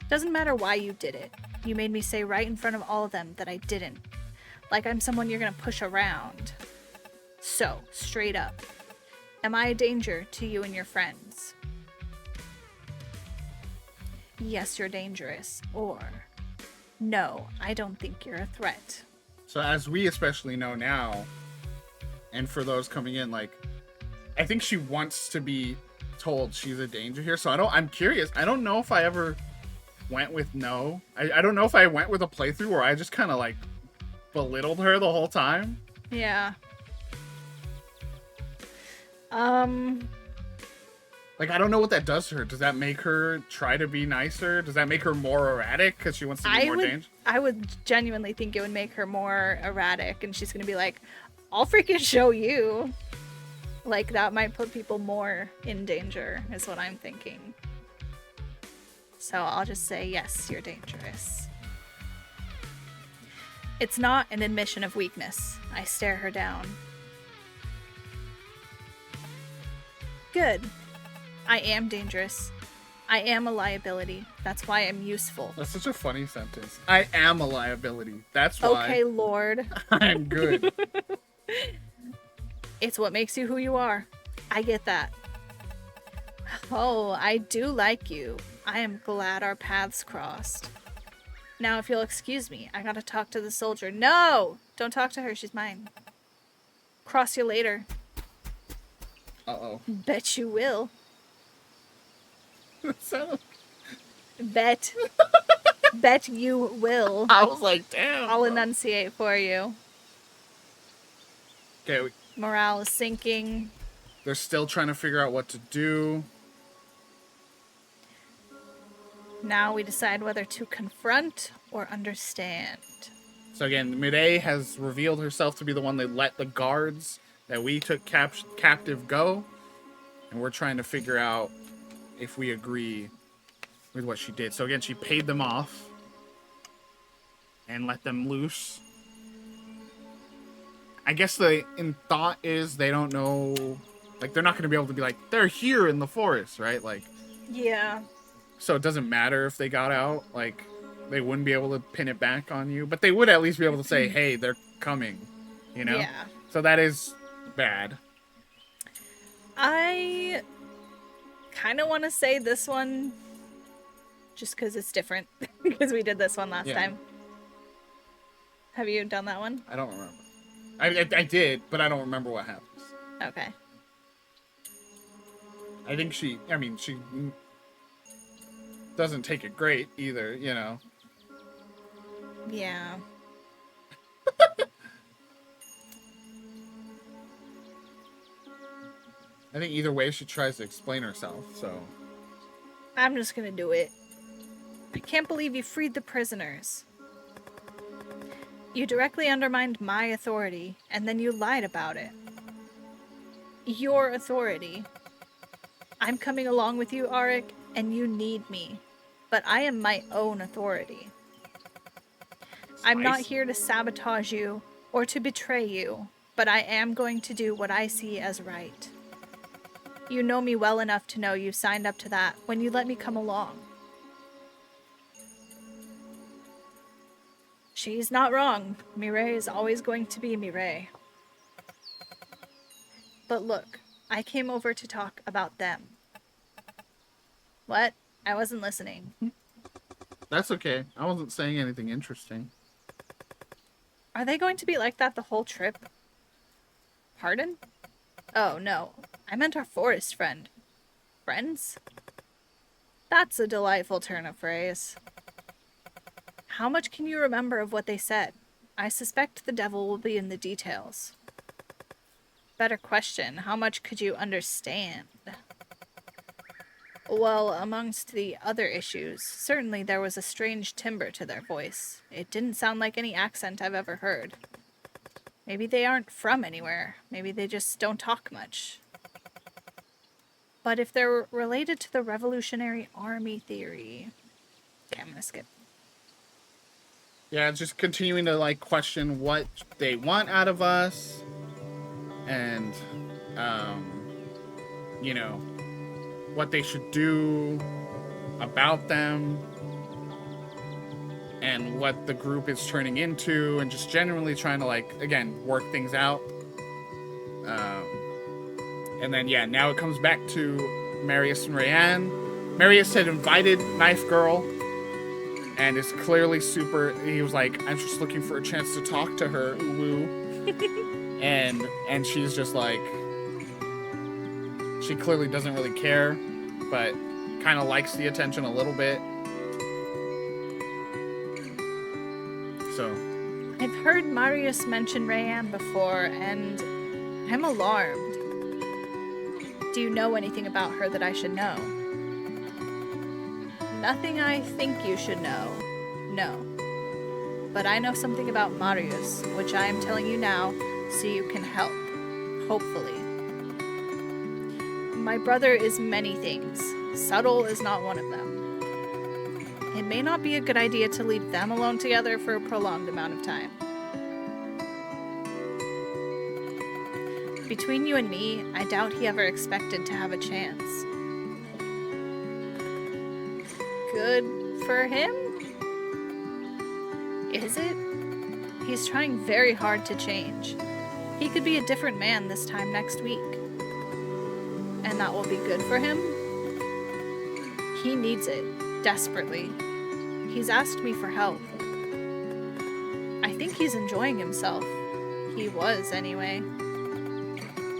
Doesn't matter why you did it. You made me say right in front of all of them that I didn't. Like I'm someone you're gonna push around. So, straight up. Am I a danger to you and your friends? Yes, you're dangerous. Or, no, I don't think you're a threat. So as we especially know now, and for those coming in, like, I think she wants to be told she's a danger here. So I'm curious. I don't know if I ever went with no. I don't know if I went with a playthrough where I just kind of like belittled her the whole time. Yeah. Like, I don't know what that does to her. Does that make her try to be nicer? Does that make her more erratic because she wants to be more dangerous? I would genuinely think it would make her more erratic, and she's going to be like, I'll freaking show you. Like, that might put people more in danger, is what I'm thinking. So I'll just say, yes, you're dangerous. It's not an admission of weakness. I stare her down. Good. I am dangerous. I am a liability. That's why I'm useful. That's such a funny sentence. I am a liability. That's why. Okay, Lord. I'm good. It's what makes you who you are. I get that. Oh, I do like you. I am glad our paths crossed. Now, if you'll excuse me, I gotta talk to the soldier. No! Don't talk to her. She's mine. Cross you later. Uh-oh. Bet you will. So... Bet. Bet you will. I was like, damn. I'll bro. enunciate for you. Okay, Morale is sinking. they're still trying to figure out what to do. Now we decide whether to confront or understand. So again, Mireille has revealed herself to be the one that let the guards that we took captive go. And we're trying to figure out if we agree with what she did. So again, she paid them off and let them loose. I guess the in thought is they don't know, like they're not going to be able to be like, they're here in the forest, right? Like, Yeah. so it doesn't matter if they got out. Like, they wouldn't be able to pin it back on you, but they would at least be able to say, hey, they're coming, you know? Yeah. So that is bad. I kind of want to say this one just because it's different. Because we did this one last time. Have you done that one? I don't remember. I did, but I don't remember what happens. Okay. I think she doesn't take it great either, you know. Yeah. I think either way she tries to explain herself, so. I'm just gonna do it. I can't believe you freed the prisoners. You directly undermined my authority, and then you lied about it. Your authority. I'm coming along with you, Arik, and you need me. But I am my own authority. I'm not here to sabotage you or to betray you, but I am going to do what I see as right. You know me well enough to know you signed up to that when you let me come along. She's not wrong. Mireille is always going to be Mireille. But look, I came over to talk about them. What? I wasn't listening. That's okay. I wasn't saying anything interesting. Are they going to be like that the whole trip? Pardon? Oh, no. I meant our forest friend. Friends? That's a delightful turn of phrase. How much can you remember of what they said? I suspect the devil will be in the details. Better question, how much could you understand? Well, amongst the other issues, certainly there was a strange timbre to their voice. It didn't sound like any accent I've ever heard. Maybe they aren't from anywhere. Maybe they just don't talk much. But if they're related to the Revolutionary Army theory... Okay, I'm gonna skip. Yeah, it's just continuing to like question what they want out of us, and you know, what they should do about them, and what the group is turning into, and just generally trying to like again work things out. And then yeah, now it comes back to Marius and Rayanne. Marius had invited Knife Girl, and is clearly super. He was like, I'm just looking for a chance to talk to her, woo. and she's just like, she clearly doesn't really care, but kind of likes the attention a little bit. So I've heard Marius mention Rayanne before, and I'm alarmed. Do you know anything about her that I should know? Nothing I think you should know. No. But I know something about Marius, which I am telling you now, so you can help. Hopefully. My brother is many things. Subtle is not one of them. It may not be a good idea to leave them alone together for a prolonged amount of time. Between you and me, I doubt he ever expected to have a chance. Good for him? Is it? He's trying very hard to change. He could be a different man this time next week. And that will be good for him? He needs it, desperately. He's asked me for help. I think he's enjoying himself. He was, anyway.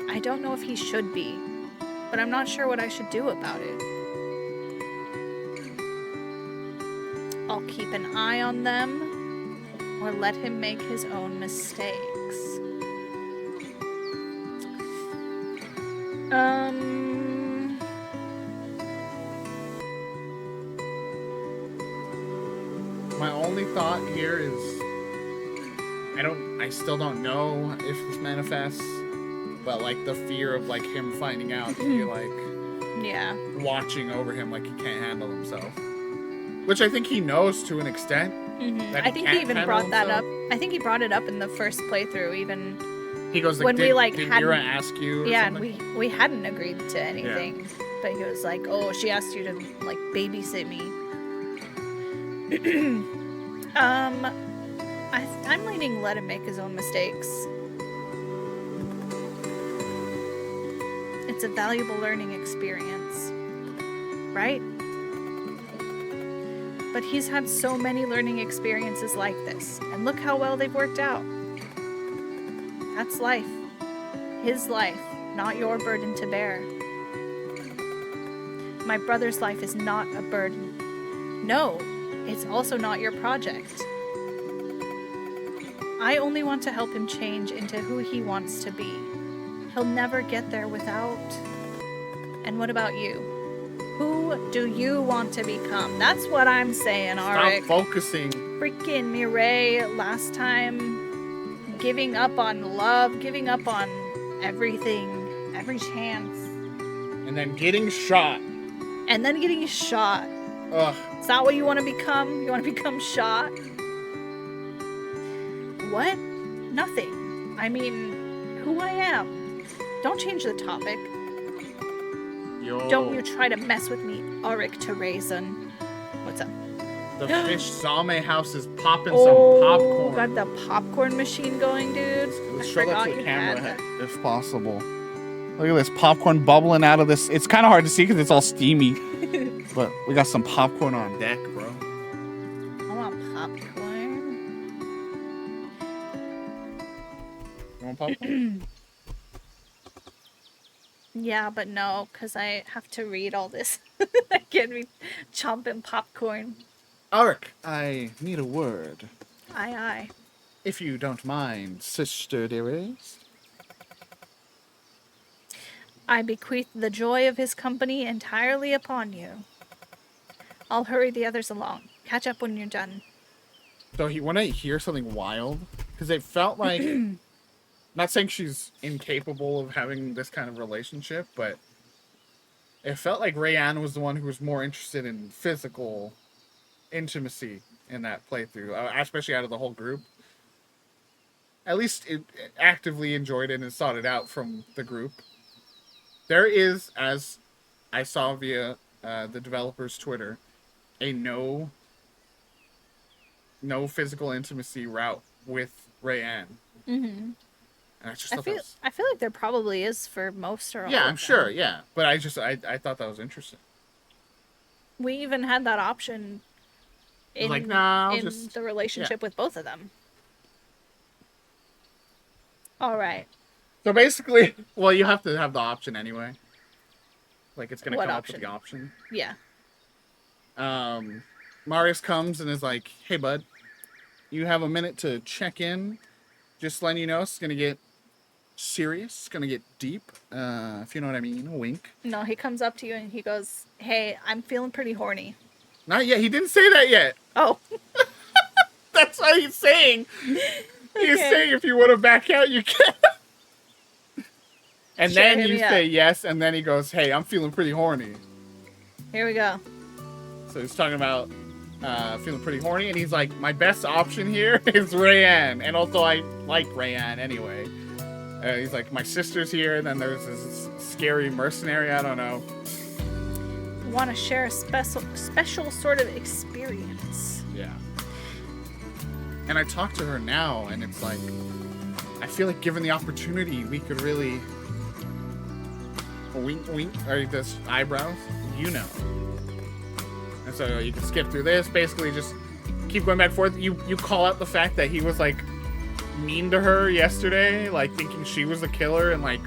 I don't know if he should be, but I'm not sure what I should do about it. I'll keep an eye on them or let him make his own mistakes. My only thought here is I still don't know if this manifests, but like the fear of like him finding out and you like Yeah. watching over him like he can't handle himself. Which I think he knows to an extent. I think he even brought that up. I think he brought it up in the first playthrough even. He goes like, when we like did hadn't Mira ask you or yeah, something? and we hadn't agreed to anything. But he was like, "Oh, she asked you to like babysit me." I'm leaning let him make his own mistakes. It's a valuable learning experience, right? But he's had so many learning experiences like this, and look how well they've worked out. That's life. His life, not your burden to bear. My brother's life is not a burden. No, it's also not your project. I only want to help him change into who he wants to be. He'll never get there without. And what about you? Who do you want to become? That's what I'm saying, Arik. Stop focusing. Freaking Mireille last time, giving up on love, giving up on everything, every chance. And then getting shot. And then getting shot. Ugh. Is that what you want to become? You want to become shot? What? Nothing. I mean, who I am. Don't change the topic. Yo. Don't you try to mess with me, Arik Terezan. What's up? The fish Zame house is popping Oh, some popcorn. got the popcorn machine going, dude. Let's I show that forgot to the you camera had that. if possible. Look at this popcorn bubbling out of this. It's kind of hard to see because it's all steamy. But we got some popcorn on deck, bro. I want popcorn. You want popcorn? Yeah, but no, because I have to read all this. I can't be chomping popcorn. Arik, I need a word. Aye, aye. If you don't mind, sister dearest. I bequeath the joy of his company entirely upon you. I'll hurry the others along. Catch up when you're done. So when I hear something wild, because it felt like, not saying she's incapable of having this kind of relationship, but it felt like Rayanne was the one who was more interested in physical intimacy in that playthrough, especially out of the whole group. At least it actively enjoyed it and sought it out from the group. There is, as I saw via the developer's Twitter, a no physical intimacy route with Rayanne. Mm-hmm. And I just I thought feel like there probably is for most or all. yeah, of I'm sure, them. yeah. But I thought that was interesting. We even had that option in, like, nah, I'll in just- the relationship with both of them. All right. So basically, well, you have to have the option anyway. Like, it's gonna What come option? up with the option. Yeah. Marius comes and is like, "Hey, bud, you have a minute to check in. Just letting you know, it's gonna get serious. It's gonna get deep. If you know what I mean. A wink. No, he comes up to you and he goes, "Hey, I'm feeling pretty horny." Not yet. He didn't say that yet. Oh. That's what he's saying. He's Okay. saying if you want to back out, you can. And Sure, then hit you me say up. yes, and then he goes, "Hey, I'm feeling pretty horny." Here we go. So he's talking about feeling pretty horny, and he's like, "My best option here is Rayanne, and also I like Rayanne anyway." He's like, "My sister's here, and then there's this scary mercenary. I don't know." Want to share a special sort of experience. Yeah. And I talked to her now, and it's like, I feel like given the opportunity, we could really wink, wink, or this eyebrows, you know. And so you can skip through this, basically just keep going back and forth. You call out the fact that he was like mean to her yesterday, like thinking she was the killer, and like,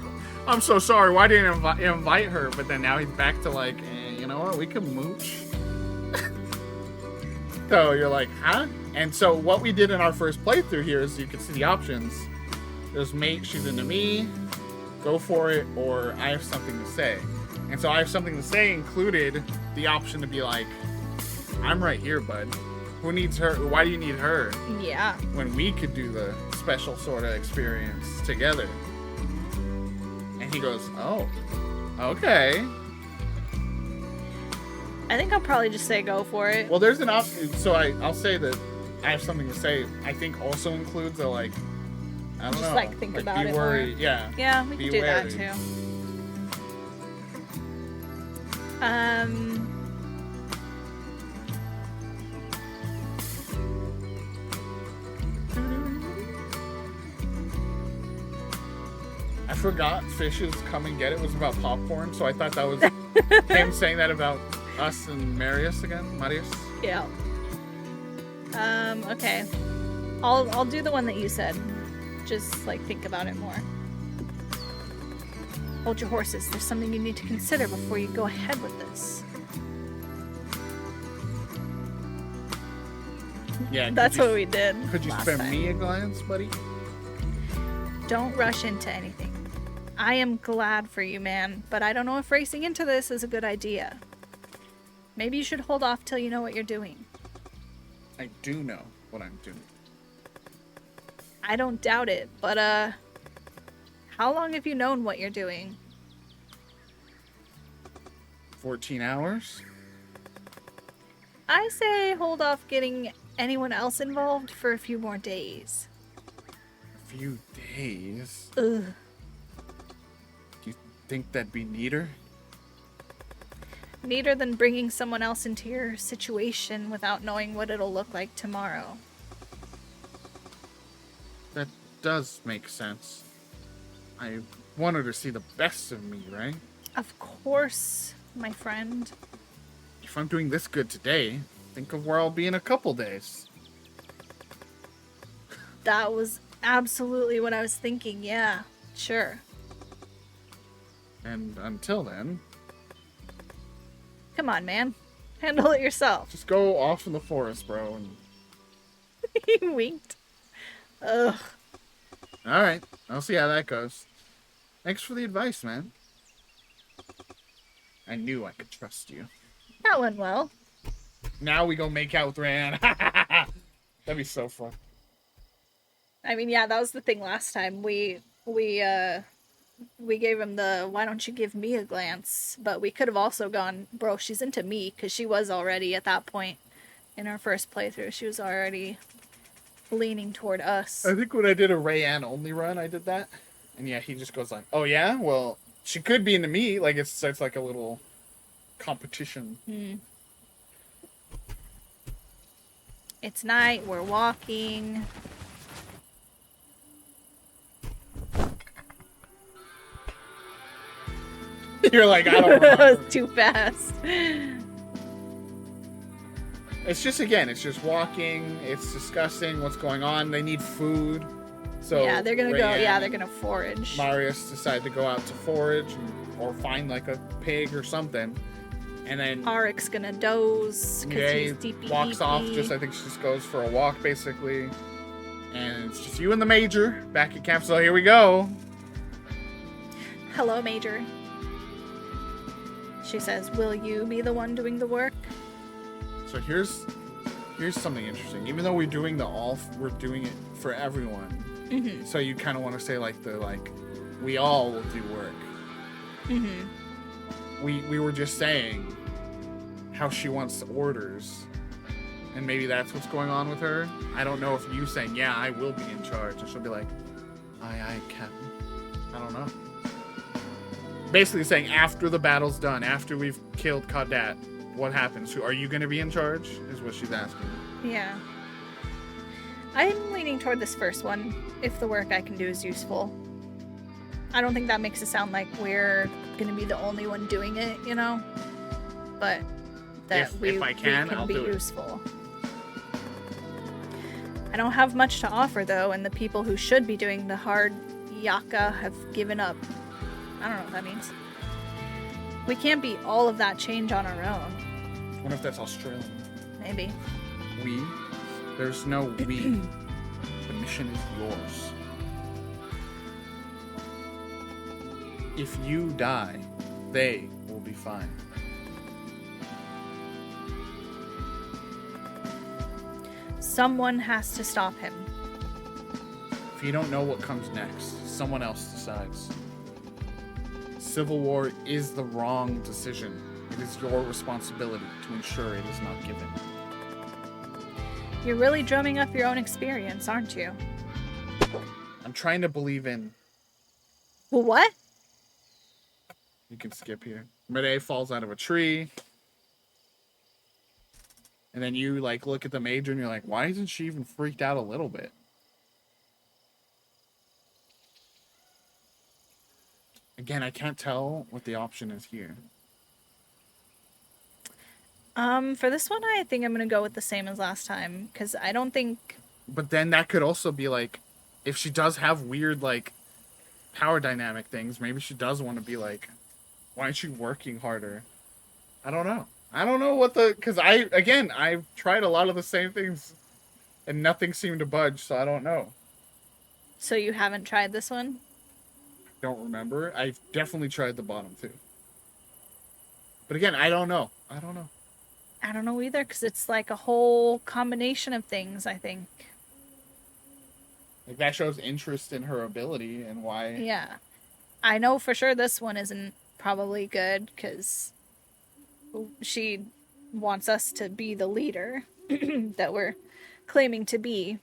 "I'm so sorry, why didn't I invite her?" But then now he's back to like, you know what, we can mooch. though. You're like, huh? And so what we did in our first playthrough here is you can see the options. There's mate, she's into me, go for it, or I have something to say. And so I have something to say included the option to be like, I'm right here, bud. Who needs her? Why do you need her? Yeah. When we could do the special sort of experience together. And he goes, oh, okay. I think I'll probably just say go for it. Well, there's an option. So I'll say that I have something to say. I think also includes a like, I don't know. Just like think about be it worried. more. Yeah. Yeah, we Be can do that wary. too. I forgot Fish's Come and Get It was about popcorn, so I thought that was him saying that about us and Marius again. Marius? Yeah. Okay. I'll do the one that you said. Just like think about it more. Hold your horses. There's something you need to consider before you go ahead with this. Yeah. That's what we did. Could you last spare time. me a glance, buddy? Don't rush into anything. I am glad for you, man, but I don't know if racing into this is a good idea. Maybe you should hold off till you know what you're doing. I do know what I'm doing. I don't doubt it, but how long have you known what you're doing? 14 hours? I say hold off getting anyone else involved for a few more days. A few days? Ugh. Do you think that'd be neater? Neater than bringing someone else into your situation without knowing what it'll look like tomorrow. That does make sense. I want her to see the best of me, right? Of course, my friend. If I'm doing this good today, think of where I'll be in a couple days. That was absolutely what I was thinking, yeah. Sure. And until then, Come on, man. Handle it yourself. just go off in the forest, bro. And... He winked. Ugh. Alright, I'll see how that goes. Thanks for the advice, man. I knew I could trust you. That went well. Now we go make out with Ryan. That'd be so fun. I mean, yeah, that was the thing last time. We gave him the why don't you give me a glance, but we could have also gone, bro, she's into me, because she was already at that point in our first playthrough. She was already leaning toward us. I think when I did a Rayanne only run, I did that. And yeah, he just goes like, oh yeah? Well, she could be into me. Like, it's like a little competition. It's night, we're walking. You're like, I don't That know. was too fast. It's just, again, it's just walking. It's discussing what's going on. They need food. So Yeah, they're gonna go, Rayanne yeah, they're and gonna forage. Marius decide to go out to forage or find like a pig or something. And then Arik's gonna doze because Jay he's deepy walks off. deepy. I think she just goes for a walk, basically. And it's just you and the Major back at camp. So here we go. Hello, Major. She says, will you be the one doing the work? So here's something interesting. Even though we're doing we're doing it for everyone. Mm-hmm. So you kind of want to say we all will do work. Mm-hmm. We were just saying how she wants orders, and maybe that's what's going on with her. I don't know if you saying, yeah, I will be in charge, and she'll be like, aye, Captain. I don't know. Basically saying after the battle's done, after we've killed Kaudat, what happens? Are you going to be in charge? Is what she's asking. Yeah. I'm leaning toward this first one, if the work I can do is useful. I don't think that makes it sound like we're gonna be the only one doing it, you know? But that If I can, I'll be do it. useful. I don't have much to offer, though, and the people who should be doing the hard yaka have given up. I don't know what that means. We can't beat all of that change on our own. What if that's Australian? Maybe. we. There's no we. The mission is yours. If you die, they will be fine. Someone has to stop him. If you don't know what comes next, someone else decides. Civil war is the wrong decision. It is your responsibility to ensure it is not given. You're really drumming up your own experience, aren't you? I'm trying to believe in... What? You can skip here. Mede falls out of a tree. And then you, like, look at the major and you're like, why isn't she even freaked out a little bit? Again, I can't tell what the option is here. For this one, I think I'm gonna go with the same as last time, because I don't think... But then that could also be, like, if she does have weird, like, power dynamic things, maybe she does want to be like, why aren't you working harder? I don't know. I don't know what the... Because I've tried a lot of the same things, and nothing seemed to budge, so I don't know. So you haven't tried this one? Don't remember. I've definitely tried the bottom two. But again, I don't know. I don't know. I don't know either, because it's like a whole combination of things, I think. Like, that shows interest in her ability and why... Yeah. I know for sure this one isn't probably good, because she wants us to be the leader that we're claiming to be.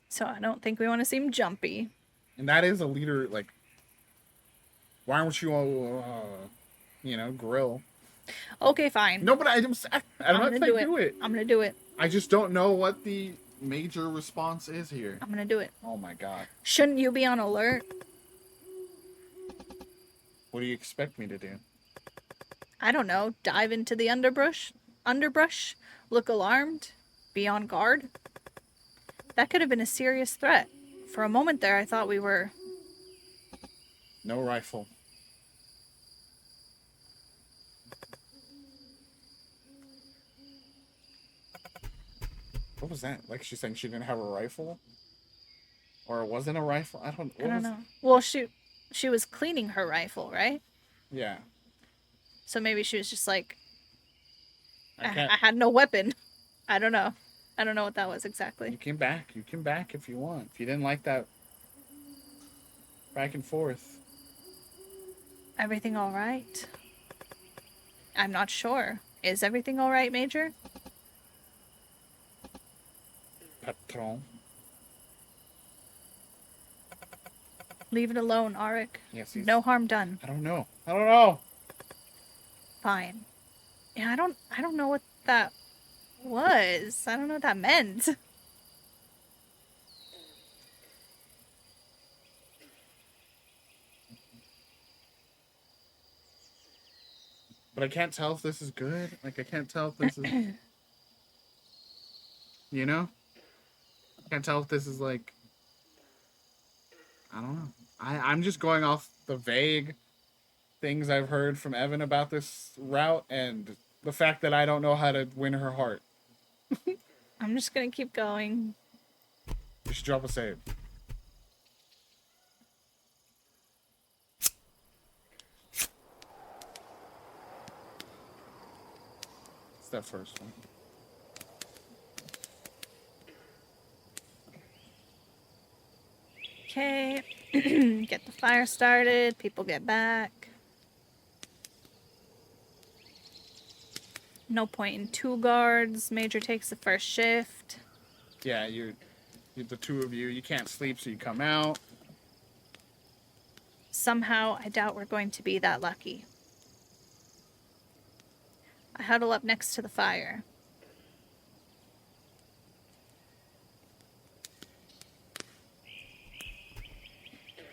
So I don't think we want to seem jumpy. And that is a leader, like... Why aren't you grill? Okay, fine. No, but I'm not saying do it. I'm gonna do it. I just don't know what the major response is here. I'm gonna do it. Oh my god. Shouldn't you be on alert? What do you expect me to do? I don't know. Dive into the underbrush, look alarmed, be on guard. That could have been a serious threat. For a moment there, I thought we were... No rifle. What was that? Like she's saying she didn't have a rifle? Or it wasn't a rifle? I don't know. Well, she was cleaning her rifle, right? Yeah. So maybe she was just like, I can't... had no weapon. I don't know. I don't know what that was exactly. You can back. You can back if you want. If you didn't like that back and forth. Everything all right? I'm not sure. Is everything all right, Major? Patron. Leave it alone, Arik. Yes, no harm done. I don't know. Fine. Yeah, I don't know what that was. I don't know what that meant. But I can't tell if this is good. Like, I can't tell if this is... You know? I can't tell if this is, like... I don't know. I'm just going off the vague things I've heard from Evan about this route and the fact that I don't know how to win her heart. I'm just gonna keep going. You should drop a save. It's that first one. Okay. Get the fire started. People get back. No point in 2 guards. Major takes the first shift. Yeah, you're the two of you. You can't sleep, so you come out. Somehow, I doubt we're going to be that lucky. I huddle up next to the fire.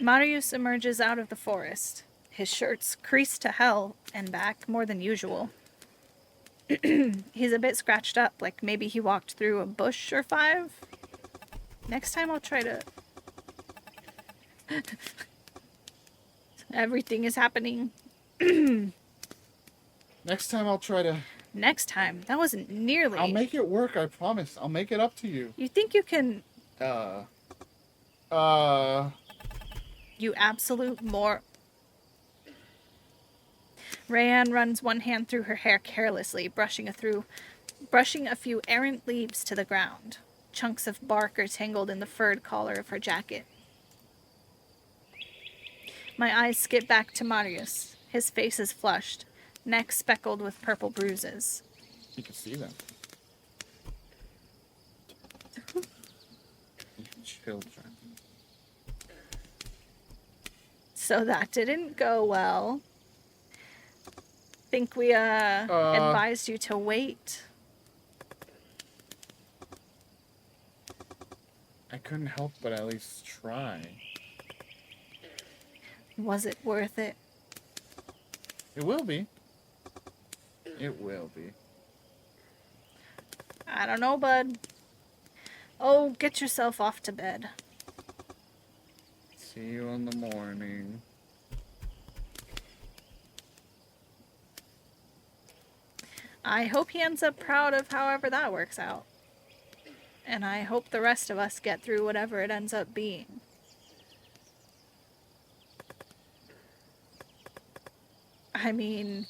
Marius emerges out of the forest. His shirt's creased to hell and back more than usual. He's a bit scratched up, like maybe he walked through a bush or 5. Next time I'll try to... Everything is happening. Next time I'll try to Next time, that wasn't nearly. I'll make it work, I promise. I'll make it up to you. You think you can... You absolute Rayanne runs one hand through her hair carelessly, brushing a few errant leaves to the ground. Chunks of bark are tangled in the furred collar of her jacket. My eyes skip back to Marius. His face is flushed, neck speckled with purple bruises. You can see them. Children. So that didn't go well. Think we advised you to wait. I couldn't help but at least try. Was it worth it? It will be. It will be. I don't know, bud. Oh, get yourself off to bed. See you in the morning. I hope he ends up proud of however that works out. And I hope the rest of us get through whatever it ends up being. I mean,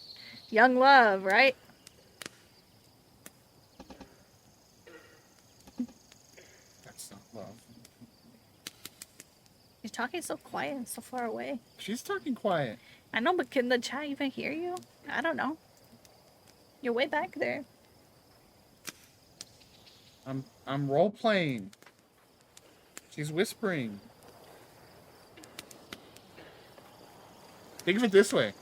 young love, right? That's not love. You're talking so quiet and so far away. She's talking quiet. I know, but can the chat even hear you? I don't know. You're way back there. I'm role playing. She's whispering. Think of it this way.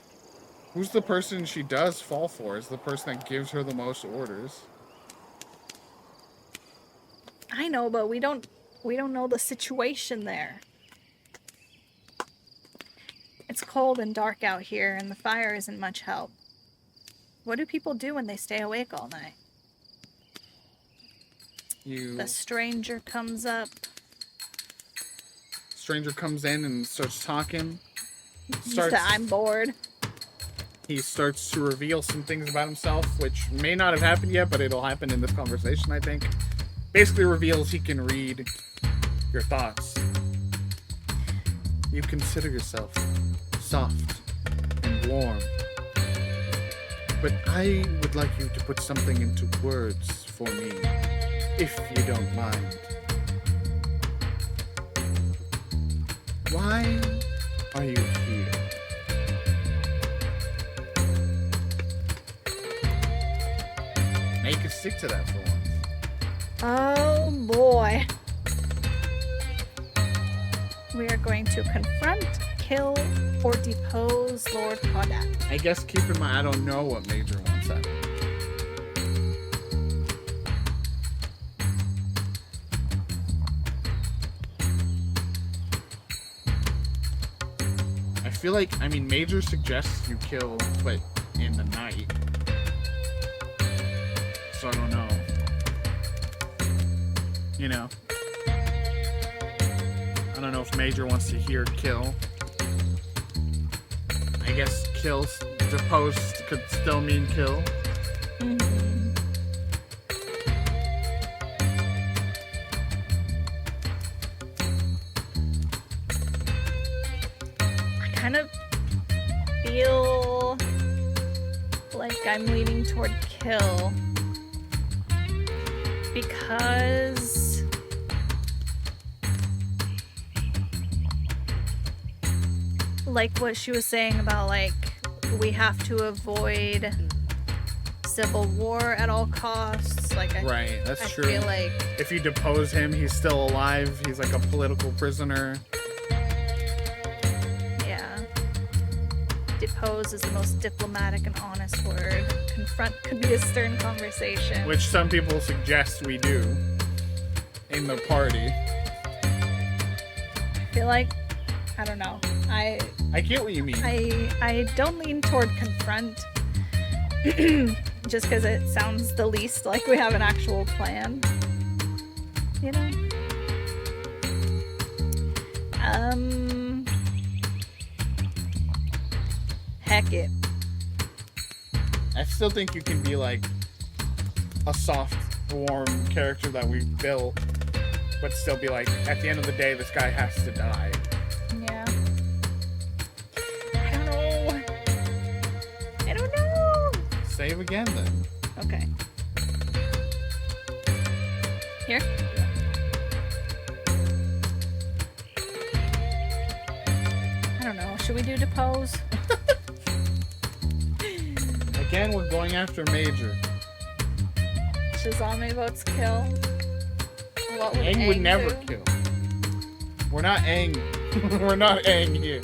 Who's the person she does fall for? Is the person that gives her the most orders. I know, but we don't know the situation there. It's cold and dark out here, and the fire isn't much help. What do people do when they stay awake all night? The stranger comes up. Stranger comes in and starts talking. I'm bored. He starts to reveal some things about himself, which may not have happened yet, but it'll happen in this conversation, I think. Basically reveals he can read your thoughts. You consider yourself soft and warm. But I would like you to put something into words for me, if you don't mind. Why are you here? Make it stick to that for once. Oh boy. We are going to confront, kill, or depose Lord Kodak. I guess keep in mind, I don't know what Major wants at. I feel like, I mean, Major suggests you kill, but in the night. So I don't know. You know. I don't know if Major wants to hear kill. I guess kill, depose could still mean kill. Mm-hmm. I kind of feel like I'm leaning toward kill because like what she was saying about like we have to avoid civil war at all costs. Like Right, that's true. I feel like if you depose him, he's still alive. He's like a political prisoner. yeah. Depose is the most diplomatic and honest word. Confront could be a stern conversation. Which some people suggest we do in the party. I feel like, I don't know. I get what you mean. I don't lean toward confront just because it sounds the least like we have an actual plan. You know? Heck it. I still think you can be like a soft, warm character that we built, but still be like, at the end of the day, this guy has to die. Yeah. I don't know. I don't know. Save again then. Okay. Here? I don't know. Should we do depose? Again, we're going after Major. Shazame votes kill. What would Aang would never do? kill. We're not Aang. We're not Aang here.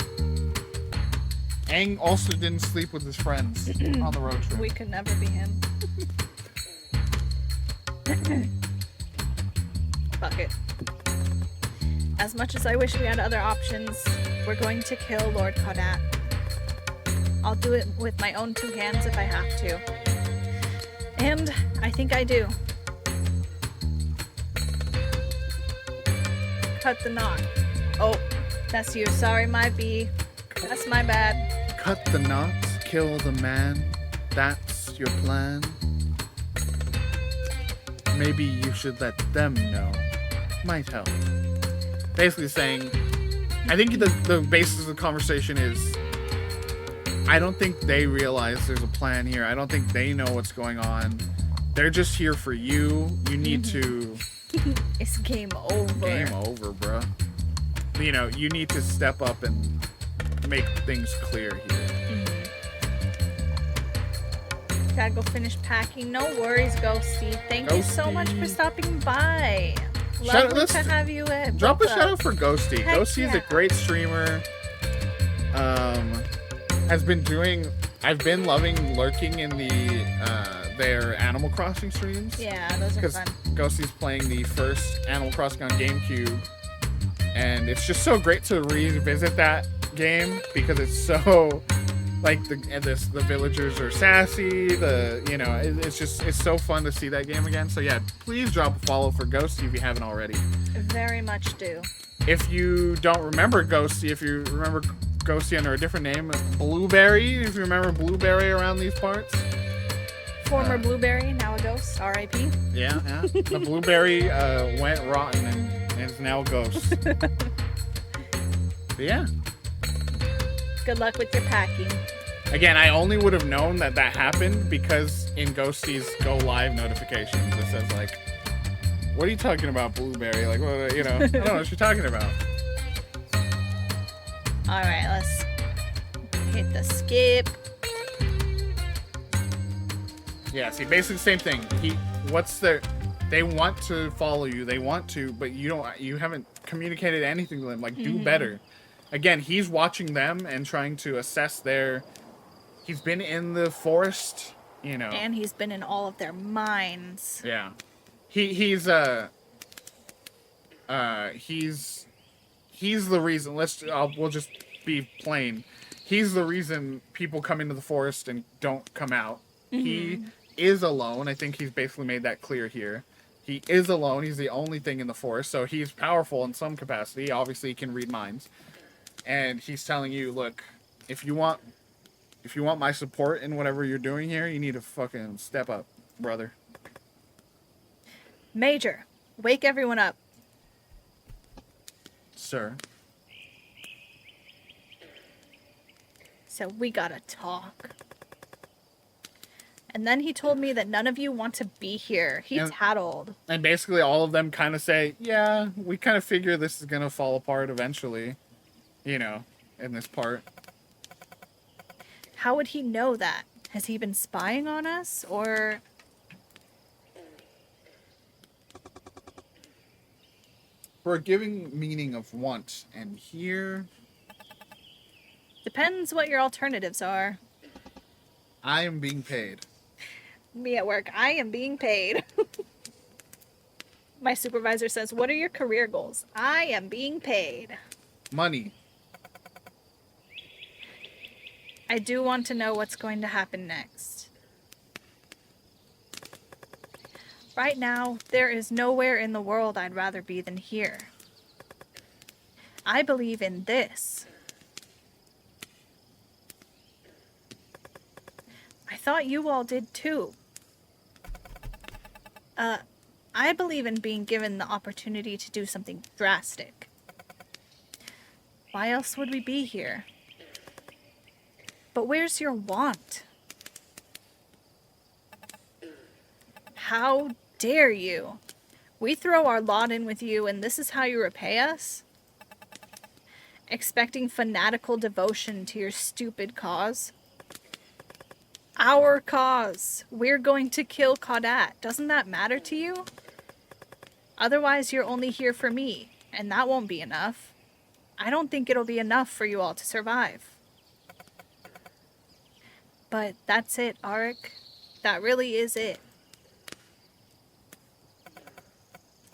Aang also didn't sleep with his friends on the road trip. We could never be him. Fuck it. As much as I wish we had other options, we're going to kill Lord Kaudat. I'll do it with my own two hands if I have to. And I think I do. Cut the knot. Oh, that's you. Sorry, my bee. That's my bad. Cut the knots, kill the man. That's your plan. Maybe you should let them know. Might help. Basically saying, I think the basis of the conversation is, I don't think they realize there's a plan here. I don't think they know what's going on. They're just here for you. You need to... It's game over. Game over, bro. You know, you need to step up and make things clear here. Gotta go finish packing. No worries, Ghosty. Thank you so much for stopping by. Lovely to have you at Drop a Book shout Up. out for Ghosty. Heck Ghosty is a yeah. great streamer. Has been doing... I've been loving lurking in the their Animal Crossing streams. Yeah, those are Because fun. Ghosty's playing the first Animal Crossing on GameCube. And it's just so great to revisit that game because it's so... Like, the villagers are sassy, it's so fun to see that game again. So yeah, please drop a follow for Ghosty if you haven't already. Very much do. If you don't remember Ghosty, if you remember Ghosty under a different name, Blueberry, if you remember Blueberry around these parts. Former Blueberry, now a ghost. R.I.P. Yeah. The Blueberry went rotten and is now a ghost. But yeah. Good luck with your packing. Again, I only would have known that happened because in Ghosty's Go Live notifications, it says like, what are you talking about, Blueberry? Like, what, I don't know what you're talking about. All right, let's hit the skip. Yeah, see, basically the same thing. They want to follow you, they want to, but you haven't communicated anything to them. Like, do better. Again, he's watching them and trying to assess he's been in the forest, And he's been in all of their minds. Yeah. He's the reason. We'll just be plain. He's the reason people come into the forest and don't come out. He is alone. I think he's basically made that clear here. He is alone. He's the only thing in the forest, so he's powerful in some capacity. Obviously, he can read minds. And he's telling you, look, if you want my support in whatever you're doing here, you need to fucking step up, brother. Major, wake everyone up. Sir. So we gotta talk. And then he told me that none of you want to be here. He tattled. And basically all of them kind of say, yeah, we kind of figure this is going to fall apart eventually, in this part. How would he know that? Has he been spying on us, or... We're giving meaning of want, and here... Depends what your alternatives are. I am being paid. Me at work, I am being paid. My supervisor says, what are your career goals? I am being paid. Money. I do want to know what's going to happen next. Right now, there is nowhere in the world I'd rather be than here. I believe in this. I thought you all did too. I believe in being given the opportunity to do something drastic. Why else would we be here? But where's your want? How dare you? We throw our lot in with you, and this is how you repay us? Expecting fanatical devotion to your stupid cause? Our cause. We're going to kill Kaudat. Doesn't that matter to you? Otherwise, you're only here for me, and that won't be enough. I don't think it'll be enough for you all to survive. But that's it, Arik. That really is it.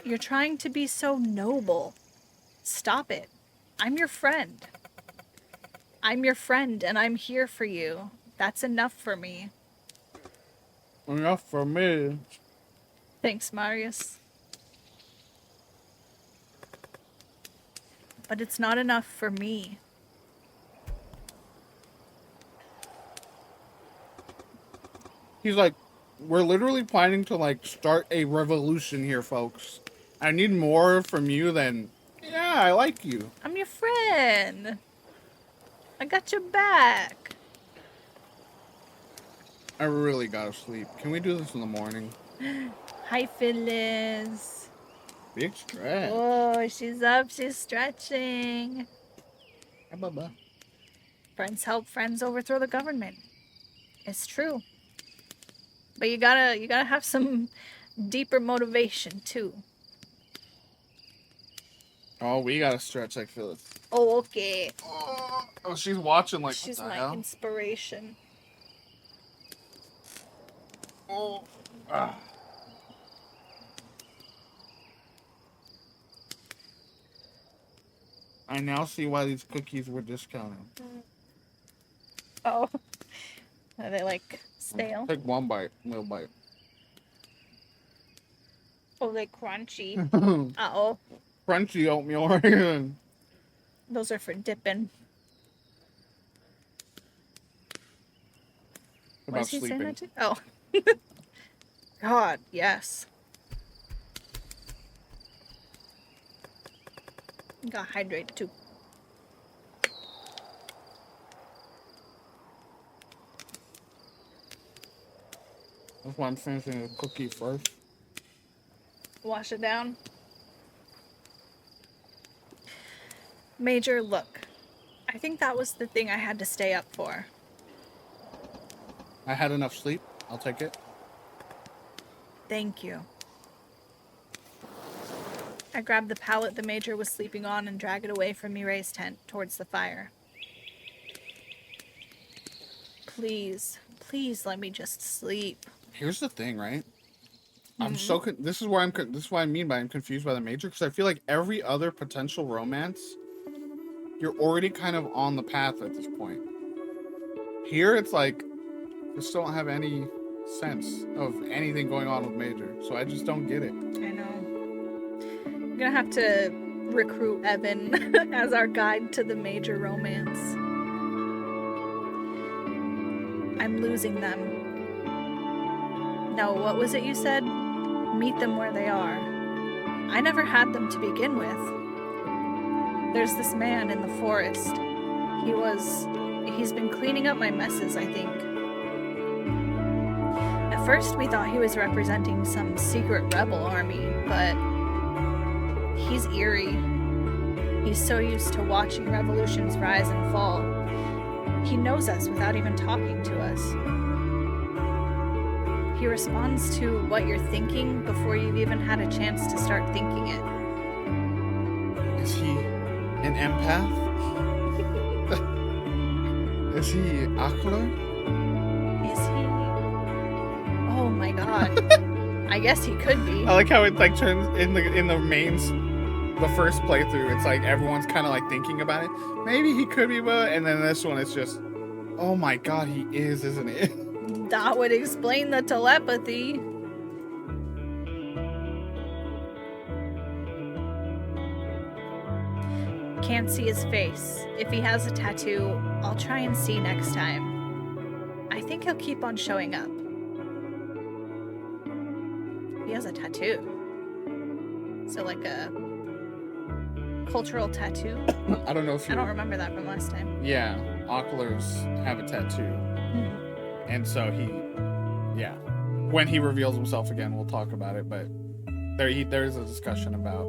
You're trying to be so noble. Stop it. I'm your friend. I'm your friend, and I'm here for you. That's enough for me. Enough for me. Thanks, Marius. But it's not enough for me. He's like, we're literally planning to, like, start a revolution here, folks. I need more from you than, yeah, I like you. I'm your friend. I got your back. I really gotta sleep. Can we do this in the morning? Hi, Phyllis. Big stretch. Oh, she's up. She's stretching. Bye-bye. Friends help friends overthrow the government. It's true. But you gotta have some deeper motivation too. Oh, we gotta stretch like Phyllis. Oh, okay. Oh, she's watching like, She's what the my hell? inspiration. Oh. Ah. I now see why these cookies were discounted. Oh. Are they like stale? Take one bite, little bite. Oh, they crunchy. Uh-oh. Crunchy oatmeal raisin. Those are for dipping. About Was he saying sleeping. that too? Oh. God, yes. You got hydrated too. That's why I'm finishing the cookie first. Wash it down. Major, look. I think that was the thing I had to stay up for. I had enough sleep. I'll take it. Thank you. I grabbed the pallet the Major was sleeping on and dragged it away from Mirai's tent towards the fire. Please, please let me just sleep. Here's the thing, right? I'm so this is why I mean by I'm confused by the Major, because I feel like every other potential romance, you're already kind of on the path at this point. Here, it's like just don't have any sense of anything going on with Major, so I just don't get it. I know. I'm gonna have to recruit Evan as our guide to the Major romance. I'm losing them. No, what was it you said? Meet them where they are. I never had them to begin with. There's this man in the forest. He's been cleaning up my messes, I think. At first we thought he was representing some secret rebel army, but he's eerie. He's so used to watching revolutions rise and fall. He knows us without even talking to us. He responds to what you're thinking before you've even had a chance to start thinking it. Is he an empath? Is he Akler? Is he? Oh my god. I guess he could be. I like how it like turns in the mains, the first playthrough. It's like everyone's kind of like thinking about it. Maybe he could be, but and then this one it's just, oh my god, he is, isn't it? That would explain the telepathy. Can't see his face. If he has a tattoo, I'll try and see next time. I think think he'll keep on showing up. He has a tattoo. So like a cultural tattoo. I don't know if I don't remember that from last time. Yeah, oculars have a tattoo. And so when he reveals himself again, we'll talk about it, but there's a discussion about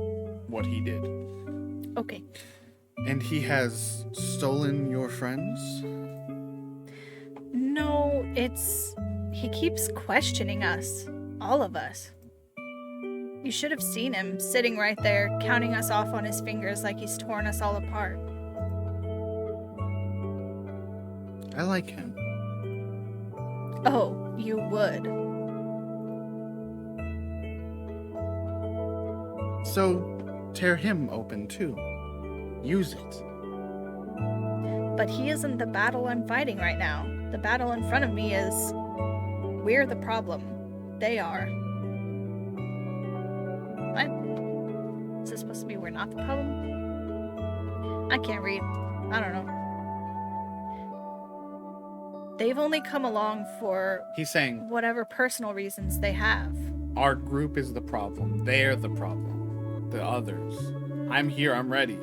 what he did. Okay. And he has stolen your friends? No, he keeps questioning us. All of us. You should have seen him sitting right there, counting us off on his fingers like he's torn us all apart. I like him. Oh, you would. So, tear him open too. Use it. But he isn't the battle I'm fighting right now. The battle in front of me is... we're the problem. They are. What? Is this supposed to be we're not the problem? I can't read. I don't know. They've only come along for... He's saying... whatever personal reasons they have. Our group is the problem. They're the problem. The others. I'm here. I'm ready.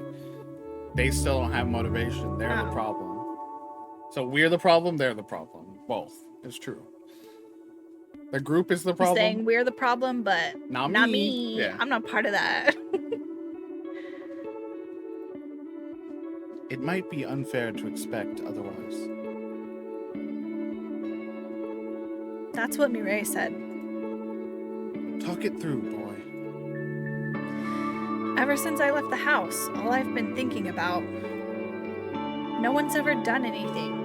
They still don't have motivation. They're the problem. So we're the problem. They're the problem. Both. It's true. The group is the problem. He's saying we're the problem, but not me. Yeah. I'm not part of that. It might be unfair to expect otherwise. That's what Mireille said. Talk it through, boy. Ever since I left the house, all I've been thinking about... no one's ever done anything.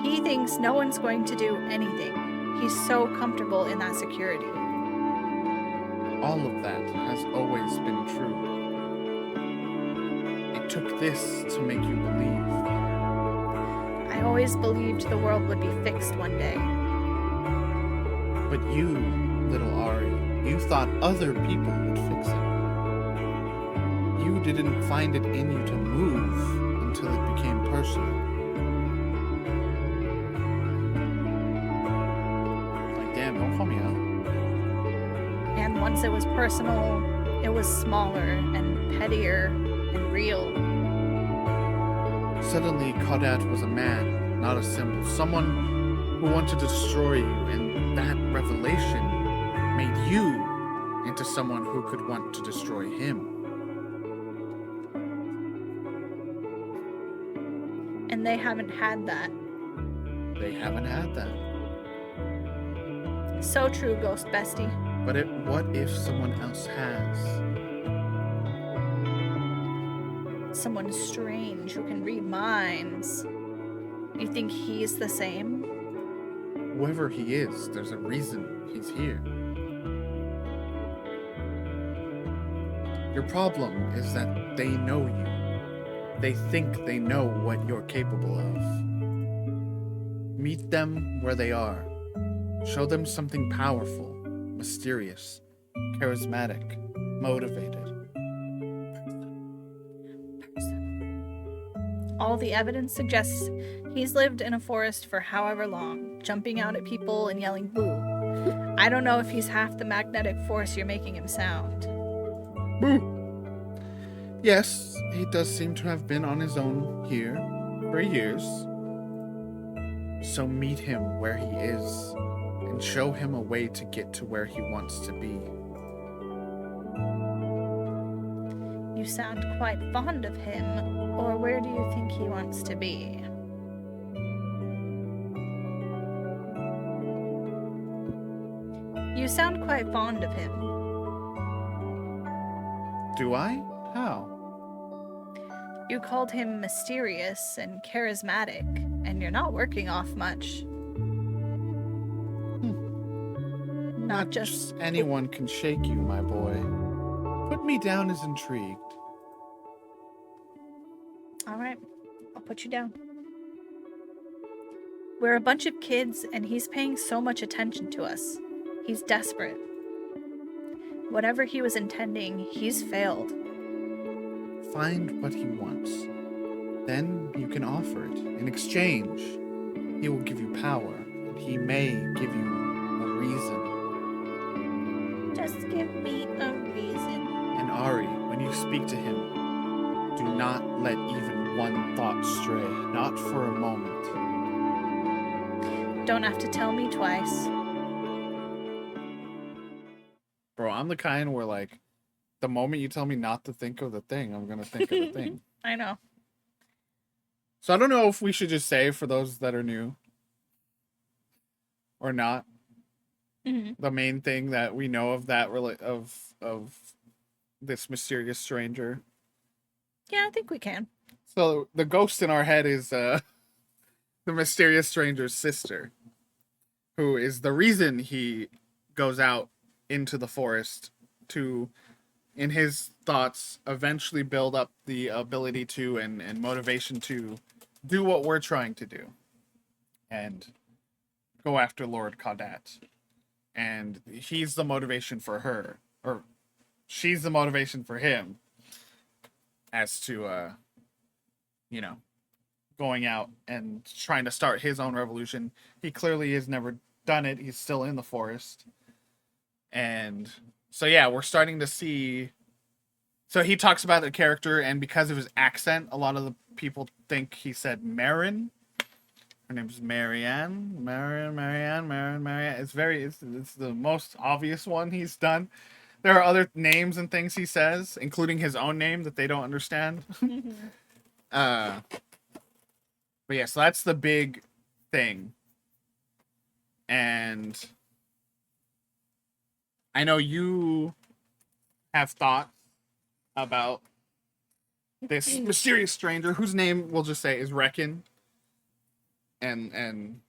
He thinks no one's going to do anything. He's so comfortable in that security. All of that has always been true. It took this to make you believe. I always believed the world would be fixed one day. But you, little Ari, you thought other people would fix it. You didn't find it in you to move until it became personal. Like, damn, don't call me out. And once it was personal, it was smaller and pettier and real. Suddenly, Kaudat was a man, not a symbol. Someone who wanted to destroy you, and that revelation made you into someone who could want to destroy him. And they haven't had that. They haven't had that. So true, Ghost Bestie. But what if someone else has? Someone strange who can read minds. You think he's the same? Whoever he is, there's a reason he's here. Your problem is that they know you. They think they know what you're capable of. Meet them where they are. Show them something powerful, mysterious, charismatic, motivated. All the evidence suggests he's lived in a forest for however long, jumping out at people and yelling boo. I don't know if he's half the magnetic force you're making him sound. Boo! Yes, he does seem to have been on his own here for years. So meet him where he is and show him a way to get to where he wants to be. You sound quite fond of him, or where do you think he wants to be? You sound quite fond of him. Do I? How? You called him mysterious and charismatic, and you're not working off much. Not just anyone can shake you, my boy. Put me down as intrigued. All right, I'll put you down. We're a bunch of kids, and he's paying so much attention to us. He's desperate. Whatever he was intending, he's failed. Find what he wants. Then you can offer it. In exchange, he will give you power, he may give you a reason. Just give me a reason. And Ari, when you speak to him, do not let even one thought stray, not for a moment. Don't have to tell me twice. Bro, I'm the kind where, like, the moment you tell me not to think of the thing, I'm gonna think of the thing. I know. So I don't know if we should just say, for those that are new or not, the main thing that we know of that of this mysterious stranger. Yeah, I think we can. So the ghost in our head is the mysterious stranger's sister, who is the reason he goes out into the forest to, in his thoughts, eventually build up the ability to and motivation to do what we're trying to do and go after Lord Kaudat. And he's the motivation for her, or she's the motivation for him, as to going out and trying to start his own revolution. He clearly has never done it. He's still in the forest. And so yeah, we're starting to see. So he talks about the character, and because of his accent, a lot of the people think he said Marin. Her name's Marianne. It's the most obvious one he's done. There are other names and things he says, including his own name that they don't understand. But yeah, so that's the big thing. And I know you have thoughts about this mysterious stranger whose name we'll just say is Reckon. And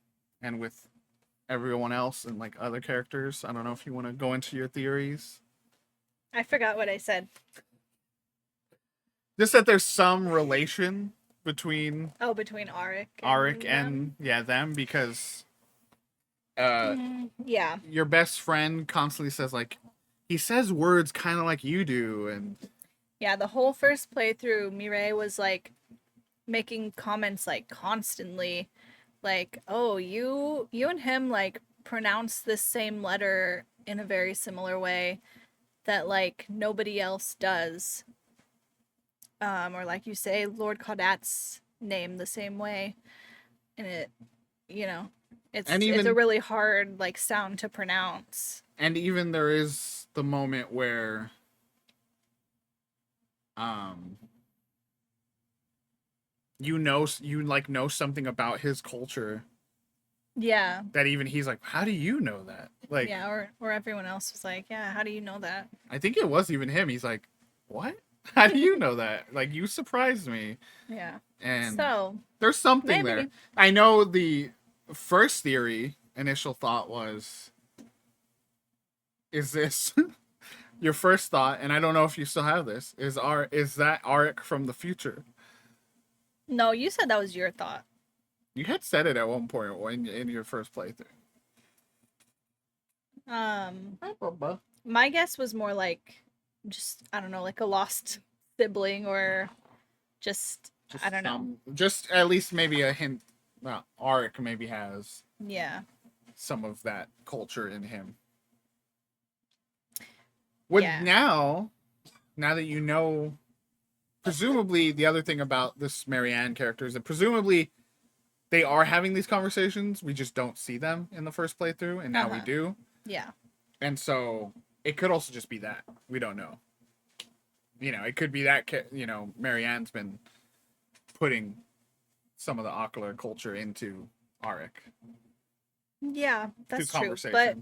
with everyone else and like other characters. I don't know if you want to go into your theories. I forgot what I said. Just that there's some relation between between Arik and them, because yeah, your best friend constantly says, like, he says words kind of like you do, and yeah, the whole first playthrough Mireille was like making comments like constantly, like, oh, you and him like pronounce this same letter in a very similar way that like nobody else does, or like you say Lord Kaudat's name the same way, and it, it's a really hard like sound to pronounce. And even there is the moment where you know something about his culture. Yeah. That even he's like, how do you know that? Like, yeah, or everyone else was like, yeah, how do you know that? I think it was even him. He's like, what? How do you know that? Like, you surprised me. Yeah. And so there's something maybe there. I know the first initial thought was, is this your first thought? And I don't know if you still have this. Is that Arik from the future? No, you said that was your thought. You had said it at one point in your first playthrough. My guess was more like, just, I don't know, like a lost sibling, or just I don't know. Just at least maybe a hint. Well, Arik maybe has some of that culture in him. Now that you know, presumably the other thing about this Marianne character is that presumably they are having these conversations. We just don't see them in the first playthrough, and now we do. Yeah. And so it could also just be that. We don't know. It could be that, Marianne's been putting some of the ocular culture into Arik. Yeah, that's true. But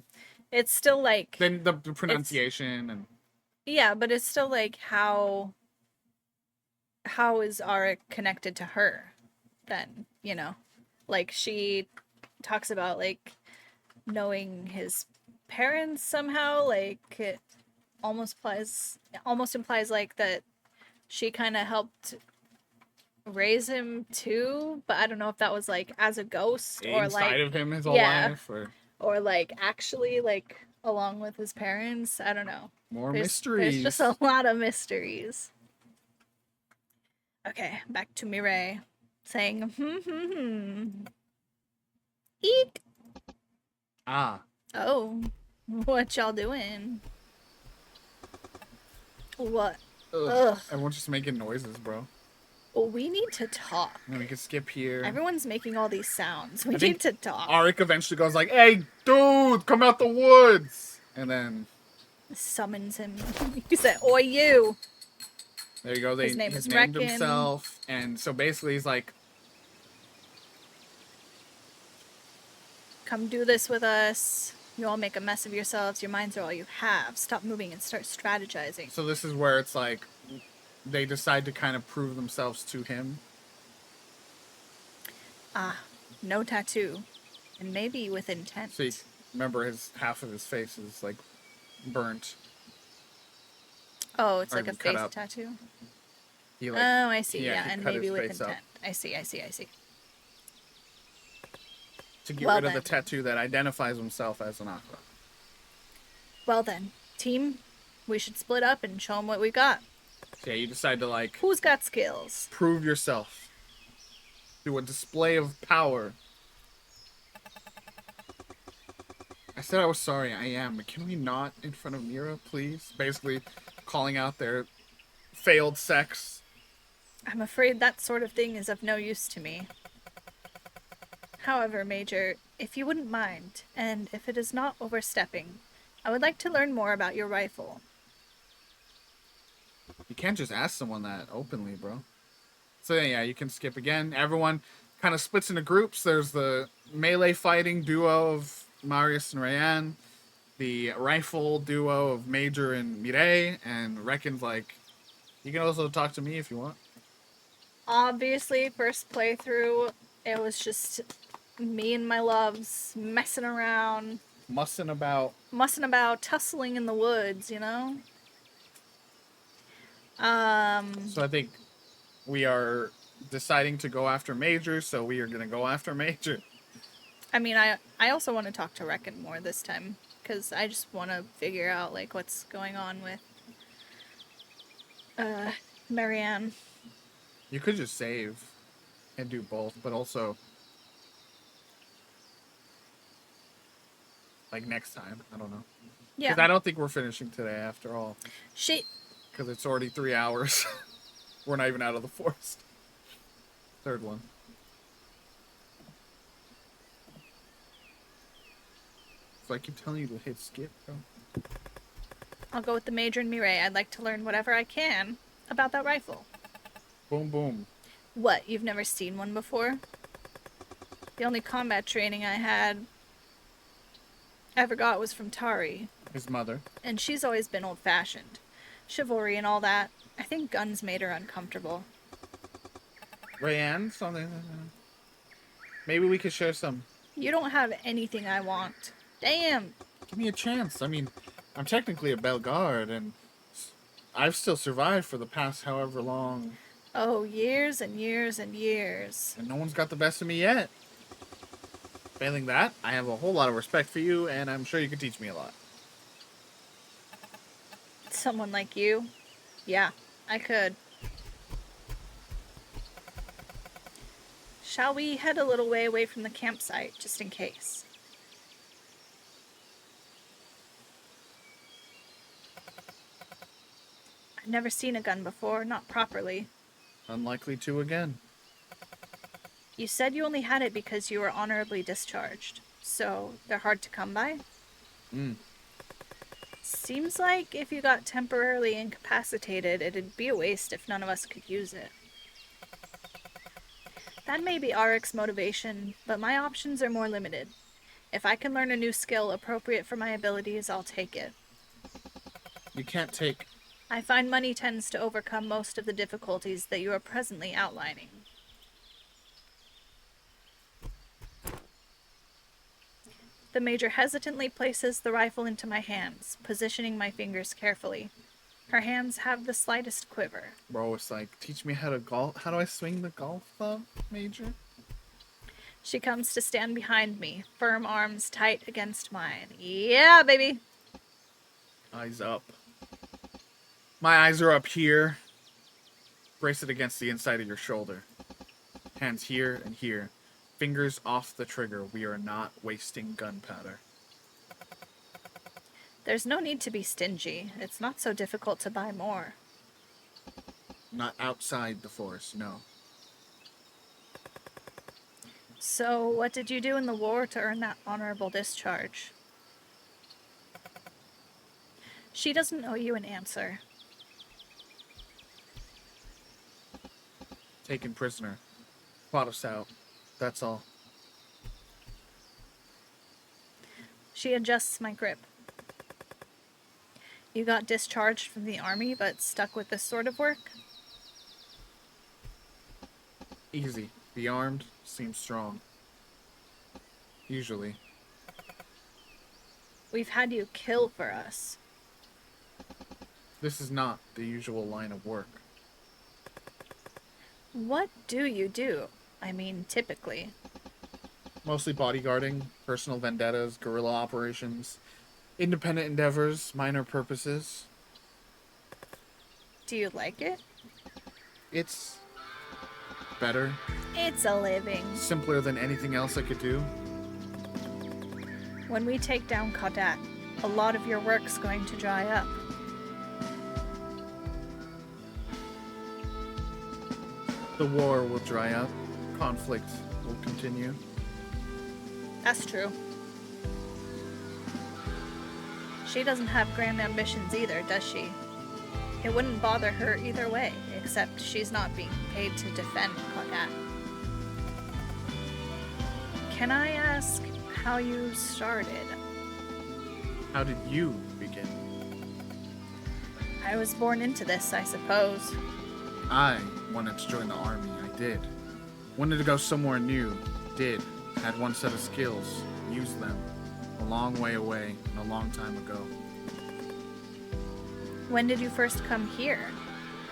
it's still like... Then the pronunciation and... Yeah, but it's still like, how is Arik connected to her then, Like, she talks about, like, knowing his parents somehow, like, it almost implies like that she kind of helped raise him too, but I don't know if that was like as a ghost or inside like of him his whole life, or like actually like along with his parents. I don't know. More mysteries. There's just a lot of mysteries. Okay, back to Mireille saying Eek. Ah. Oh, what y'all doing? What? Ugh. Ugh. Everyone's just making noises, bro. Well, we need to talk. And we can skip here. Everyone's making all these sounds. We I think need to talk. Arik eventually goes like, "Hey, dude, come out the woods!" And then Summons him. He said, "Oi, you!" there you go. His name He's is named Reckon. himself, and so basically he's like, "Come do this with us. You all make a mess of yourselves. Your minds are all you have. Stop moving and start strategizing." so this is where it's like they decide to kind of prove themselves to him. Ah, no tattoo. And maybe with intent. So you remember half of his face is like burnt. Oh, it's Or like a cut face up. tattoo? He like Oh, I see. yeah, Yeah, he and cut maybe his with face up. intent. I see. To get Well rid of the then. tattoo that identifies himself as an aqua. Well then, team, we should split up and show them what we got. So yeah, you decide to like Who's got skills? prove yourself. Do a display of power. I said I was sorry, I am, but can we not in front of Mira, please? Basically calling out their failed sex. I'm afraid that sort of thing is of no use to me. However, Major, if you wouldn't mind, and if it is not overstepping, I would like to learn more about your rifle. You can't just ask someone that openly, bro. So yeah, you can skip again. Everyone kind of splits into groups. There's the melee fighting duo of Marius and Rayanne, the rifle duo of Major and Mireille, and Reckon's like, you can also talk to me if you want. Obviously, first playthrough, it was just me and my loves messing around, Mussing about. tussling in the woods, you know? So I think we are deciding to go after Major, so we are going to go after Major. I mean, I also want to talk to Reckon more this time, because I just want to figure out, like, what's going on with, Marianne. You could just save and do both, but also, like, next time. I don't know. Yeah. Because I don't think we're finishing today after all. Shit. Because it's already 3 hours. We're not even out of the forest. Third one. So I keep telling you to hit skip, bro. I'll go with the Major and Mireille. I'd like to learn whatever I can about that rifle. Boom, boom. What, you've never seen one before? The only combat training I ever got was from Tari. His mother. And she's always been old-fashioned. Chivalry and all that. I think guns made her uncomfortable. Rayanne, something. Maybe we could share some. You don't have anything I want. Damn! Give me a chance. I mean, I'm technically a Bellegarde, and I've still survived for the past however long. Oh, years and years and years. And no one's got the best of me yet. Failing that, I have a whole lot of respect for you, and I'm sure you could teach me a lot. Someone like you? Yeah, I could. Shall we head a little way away from the campsite, just in case? I've never seen a gun before, not properly. Unlikely to again. You said you only had it because you were honorably discharged, so they're hard to come by? Seems like if you got temporarily incapacitated, it'd be a waste if none of us could use it. That may be Arik's motivation, but my options are more limited. If I can learn a new skill appropriate for my abilities, I'll take it. You can't take... I find money tends to overcome most of the difficulties that you are presently outlining. The Major hesitantly places the rifle into my hands, positioning my fingers carefully. Her hands have the slightest quiver. Bro, it's like, teach me how to golf. How do I swing the golf club, Major? She comes to stand behind me, firm arms tight against mine. Yeah, baby! Eyes up. My eyes are up here. Brace it against the inside of your shoulder. Hands here and here. Fingers off the trigger. We are not wasting gunpowder. There's no need to be stingy. It's not so difficult to buy more. Not outside the forest, no. So, what did you do in the war to earn that honorable discharge? She doesn't owe you an answer. Taken prisoner. Bought us out. That's all. She adjusts my grip. You got discharged from the army, but stuck with this sort of work? Easy. Be armed, seem strong. Usually. We've had you kill for us. This is not the usual line of work. What do you do? I mean, typically. Mostly bodyguarding, personal vendettas, guerrilla operations, independent endeavors, minor purposes. Do you like it? It's better, It's a living. simpler than anything else I could do. When we take down Kaudat, a lot of your work's going to dry up. The war will dry up. Conflict will continue. That's true. She doesn't have grand ambitions either, does she? It wouldn't bother her either way, except she's not being paid to defend Kaudat. Can I ask how you started? How did you begin? I was born into this, I suppose. I wanted to join the army. I did. Wanted to go somewhere new. Did. Had one set of skills. Used them. A long way away and a long time ago. When did you first come here?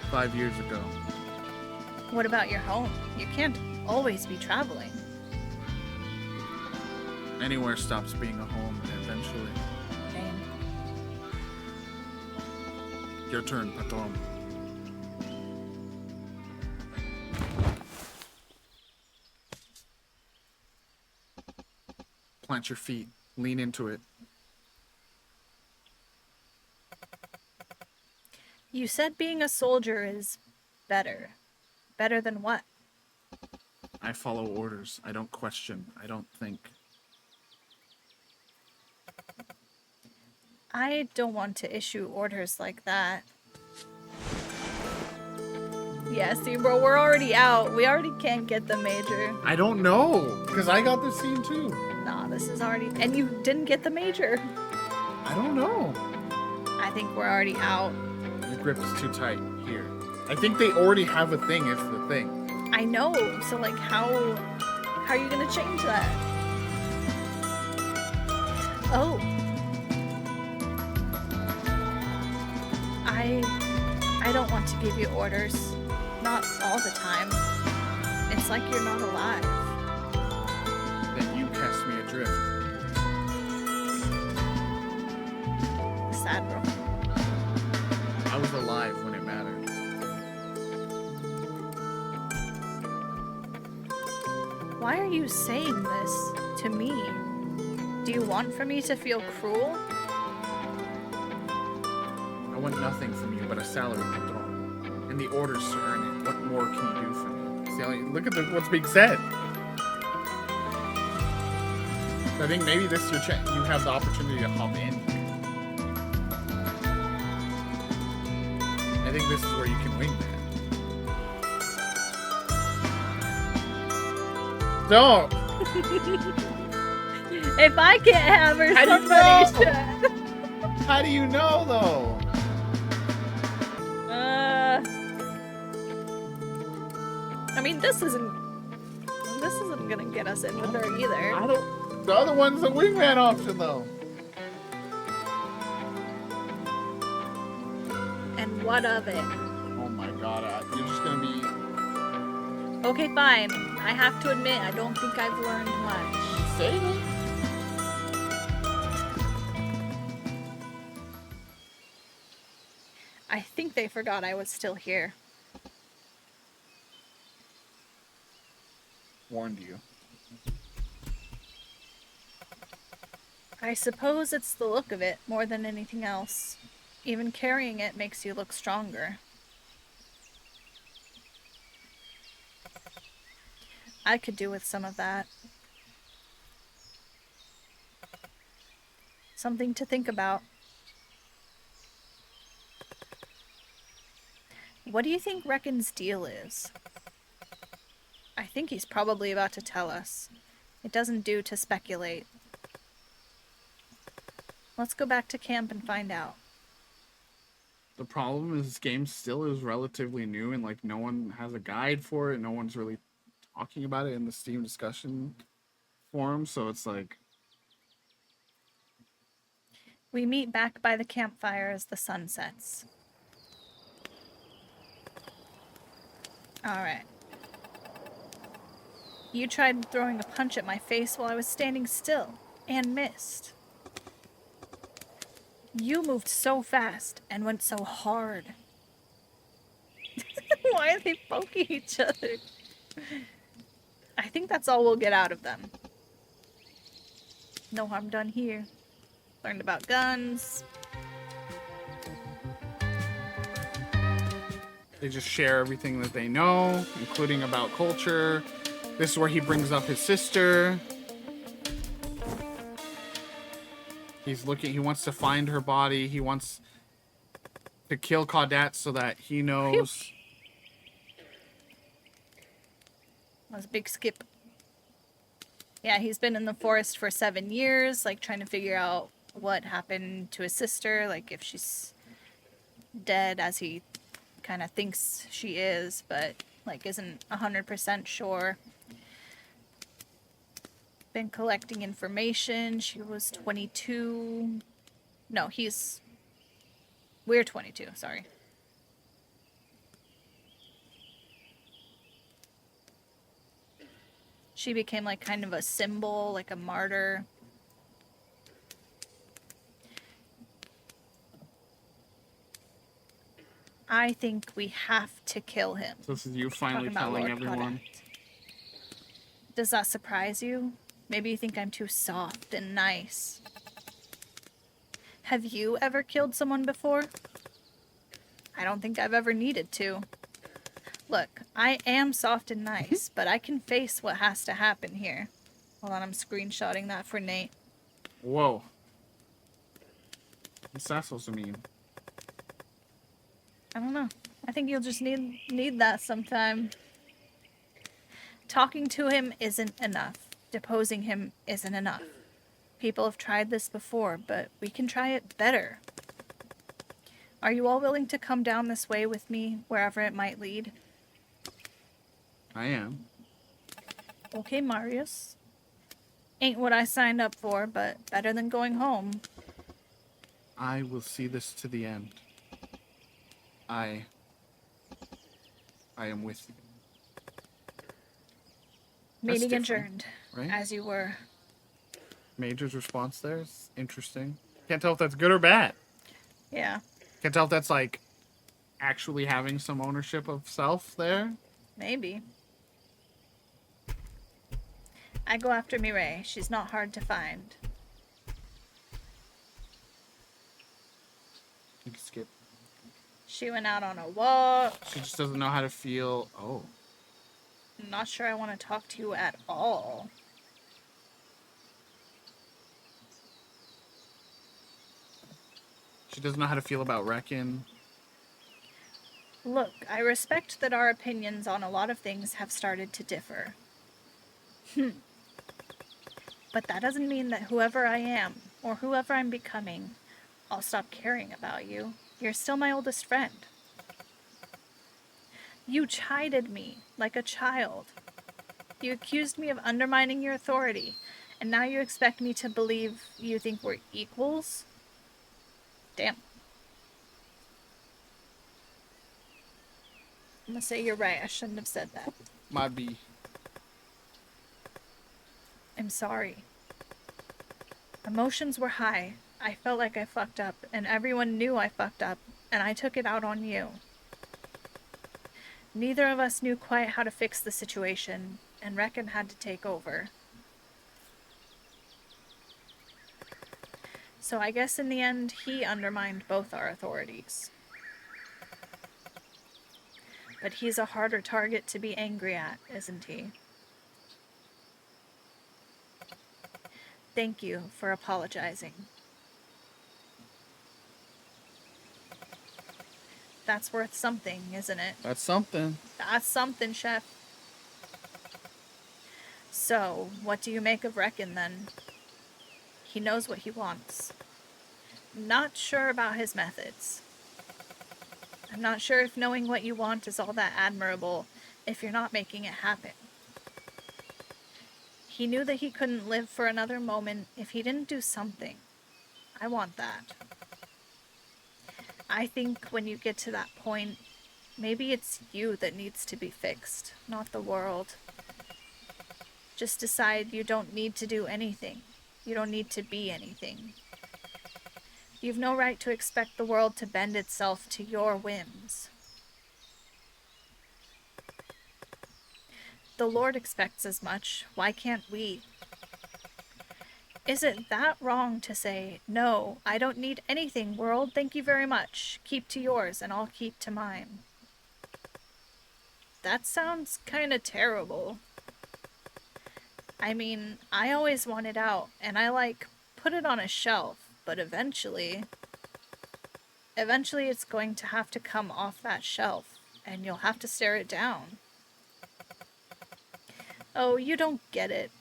5 years ago. What about your home? You can't always be traveling. Anywhere stops being a home eventually. Pain. Your turn, Patron. Plant your feet. Lean into it. You said being a soldier is better. Better than what? I follow orders. I don't question. I don't think. I don't want to issue orders like that. Yeah, see, bro, we're already out. We already can't get the major. I don't know, because I got this scene too. Nah, this is already... And you didn't get the major. I don't know. I think we're already out. The grip is too tight. Here. I think they already have a thing. It's the thing. I know, so like how are you gonna change that? Oh. I don't want to give you orders. Not all the time. It's like you're not alive. Then you cast me adrift. Sad, bro. I was alive when it mattered. Why are you saying this to me? Do you want for me to feel cruel? I want nothing from you but a salary, Patron. And the orders to earn it. What more can you do for me? See, look at what's being said. I think maybe this is your chance. You have the opportunity to hop in. I think this is where you can wing that. Don't! If I can't have her, How do you somebody know? should. How do you know, though? I mean, this isn't gonna get us in with her either. I don't... The other one's a wingman option, though. And what of it? Oh my god, you're just gonna be... Okay, fine. I have to admit, I don't think I've learned much. Save it. I think they forgot I was still here. Warned you. I suppose it's the look of it more than anything else. Even carrying it makes you look stronger. I could do with some of that. Something to think about. What do you think Reckon's deal is? I think he's probably about to tell us. It doesn't do to speculate. Let's go back to camp and find out. The problem is this game still is relatively new and like no one has a guide for it. No one's really talking about it in the Steam discussion forum, so it's like We meet back by the campfire as the sun sets. Alright. You tried throwing a punch at my face while I was standing still, and missed. You moved so fast and went so hard. Why are they poking each other? I think that's all we'll get out of them. No harm done here. Learned about guns. they just share everything that they know, including about culture. This is where he brings up his sister. He's looking, he wants to find her body. He wants to kill Caudette so that he knows. That was a big skip. Yeah, he's been in the forest for 7 years, like trying to figure out what happened to his sister, like if she's dead as he kind of thinks she is, but like isn't 100% sure. Been collecting information. She was 22. No, we're 22, sorry. She became like kind of a symbol, like a martyr. I think we have to kill him. So this is you finally telling everyone. Does that surprise you? Maybe you think I'm too soft and nice. Have you ever killed someone before? I don't think I've ever needed to. Look, I am soft and nice, but I can face what has to happen here. Hold on, I'm screenshotting that for Nate. Whoa. What's that supposed to mean? I don't know. I think you'll just need that sometime. Talking to him isn't enough. Deposing him isn't enough. People have tried this before, but we can try it better. Are you all willing to come down this way with me, wherever it might lead? I am. Okay, Marius. Ain't what I signed up for, but better than going home. I will see this to the end. I am with you. Meeting adjourned, right? as you were. Major's response there is interesting. Can't tell if that's good or bad. Yeah. Can't tell if that's like actually having some ownership of self there. Maybe. I go after Mireille. She's not hard to find. You can skip. She went out on a walk. She just doesn't know how to feel. Oh. I'm not sure I want to talk to you at all. She doesn't know how to feel about Reckon. Look, I respect that our opinions on a lot of things have started to differ. But that doesn't mean that whoever I am, or whoever I'm becoming, I'll stop caring about you. You're still my oldest friend. You chided me like a child. You accused me of undermining your authority, and now you expect me to believe you think we're equals? Damn. I'm gonna say you're right. I shouldn't have said that. Might be. I'm sorry. Emotions were high. I felt like I fucked up, and everyone knew I fucked up, and I took it out on you. Neither of us knew quite how to fix the situation, and Reckon had to take over. So I guess in the end, he undermined both our authorities. But he's a harder target to be angry at, isn't he? Thank you for apologizing. That's worth something, isn't it? That's something. That's something, Chef. So, what do you make of Reckon, then? He knows what he wants. Not sure about his methods. I'm not sure if knowing what you want is all that admirable if you're not making it happen. He knew that he couldn't live for another moment if he didn't do something. I want that. I think when you get to that point, maybe it's you that needs to be fixed, not the world. Just decide you don't need to do anything. You don't need to be anything. You've no right to expect the world to bend itself to your whims. The Lord expects as much. Why can't we? Is it that wrong to say, no, I don't need anything, world, thank you very much. Keep to yours and I'll keep to mine. That sounds kind of terrible. I mean, I always wanted out, and I put it on a shelf, but eventually it's going to have to come off that shelf, and you'll have to stare it down. Oh, you don't get it.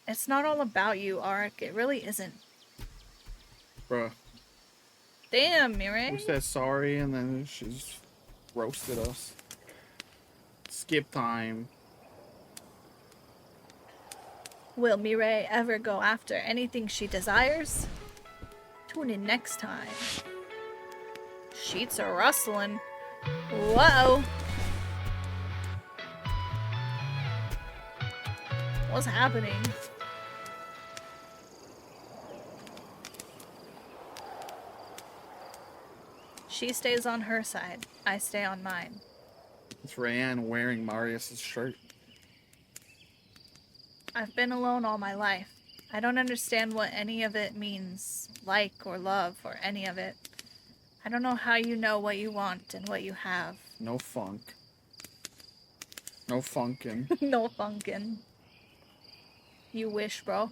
It's not all about you, Arik. It really isn't. Bruh. Damn, Mireille. We said sorry and then she's roasted us. Skip time. Will Mireille ever go after anything she desires? Tune in next time. Sheets are rustling. Whoa. What's happening? She stays on her side. I stay on mine. It's Rayanne wearing Marius's shirt. I've been alone all my life. I don't understand what any of it means, like or love or any of it. I don't know how you know what you want and what you have. No funk. No funkin'. No funkin'. You wish, bro.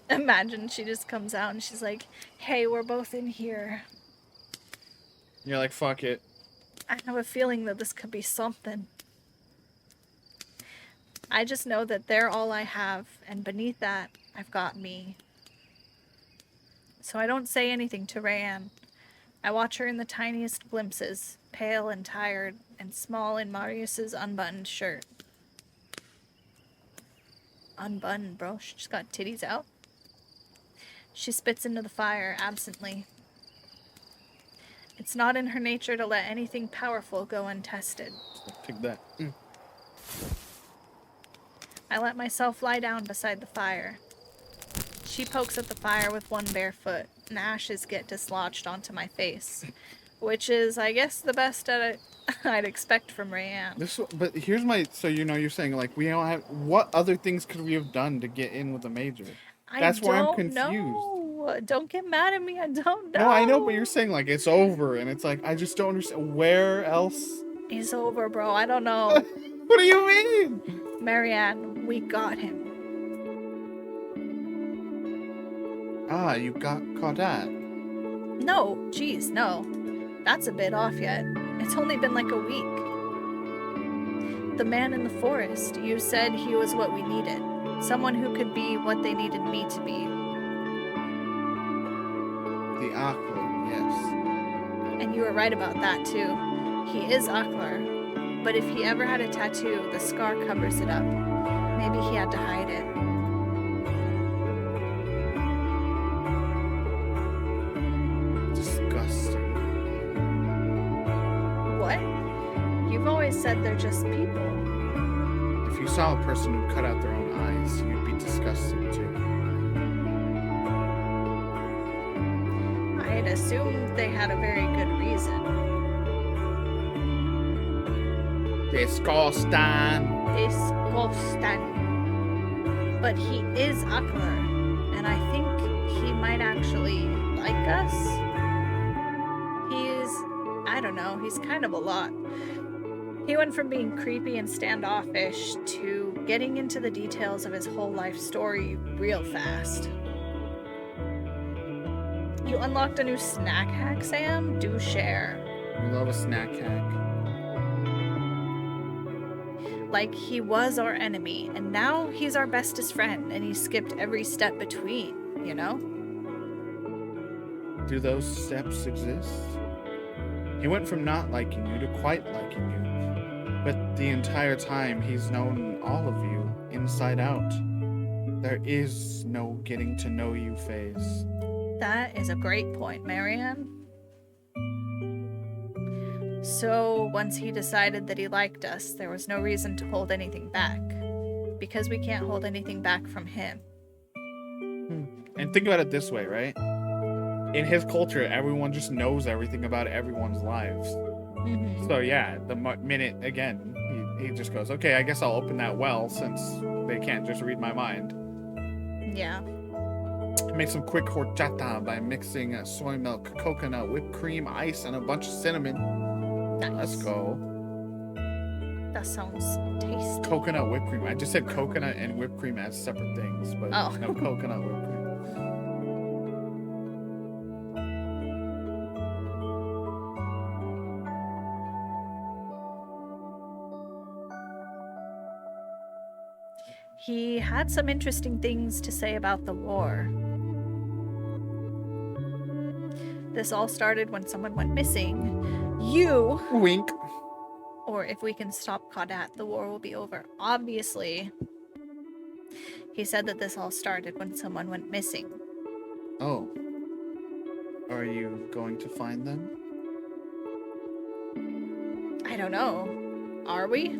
Imagine she just comes out and she's like, hey, we're both in here. You're like, fuck it. I have a feeling that this could be something. I just know that they're all I have, and beneath that, I've got me. So I don't say anything to Rayanne. I watch her in the tiniest glimpses, pale and tired, and small in Marius's unbuttoned shirt. Unbuttoned, bro. She just got titties out. She spits into the fire absently. It's not in her nature to let anything powerful go untested. Take that. I let myself lie down beside the fire. She pokes at the fire with one bare foot, and ashes get dislodged onto my face, which is, I guess, the best I'd expect from Rayanne. But here's my... So, you're saying, like, we don't have... What other things could we have done to get in with the major? That's why I'm confused. No, don't get mad at me. I don't know. No, I know, but you're saying, like, it's over, and it's like, I just don't understand. Where else? It's over, bro. I don't know. What do you mean? Marianne, we got him. Ah, you got Caudat. No, jeez, no. That's a bit off yet. It's only been like a week. The man in the forest, you said he was what we needed. Someone who could be what they needed me to be. The Aklar, yes. And you were right about that, too. He is Aklar. But if he ever had a tattoo, the scar covers it up. Maybe he had to hide it. Disgusting. What? You've always said they're just people. If you saw a person who cut out their own eyes, you'd be disgusted too. I'd assumed they had a very good reason. Disgusting. Disgusting. But he is Aklar, and I think he might actually like us. I don't know, he's kind of a lot. He went from being creepy and standoffish to getting into the details of his whole life story real fast. You unlocked a new snack hack, Sam? Do share. We love a snack hack. Like, he was our enemy, and now he's our bestest friend, and he skipped every step between, you know? Do those steps exist? He went from not liking you to quite liking you. But the entire time, he's known all of you, inside out. There is no getting to know you phase. That is a great point, Marianne. So, once he decided that he liked us, there was no reason to hold anything back. Because we can't hold anything back from him. And think about it this way, right? In his culture, everyone just knows everything about everyone's lives. Mm-hmm. So yeah, the minute, again, he just goes, okay, I guess I'll open that well since they can't just read my mind. Yeah. Make some quick horchata by mixing soy milk, coconut, whipped cream, ice, and a bunch of cinnamon. Nice. Let's go. That sounds tasty. Coconut whipped cream. I just said coconut and whipped cream as separate things, but Oh. no, coconut whipped cream. He had some interesting things to say about the war. This all started when someone went missing. You! Wink. Or if we can stop Kaudat, the war will be over. Obviously, he said that this all started when someone went missing. Oh. Are you going to find them? I don't know. Are we?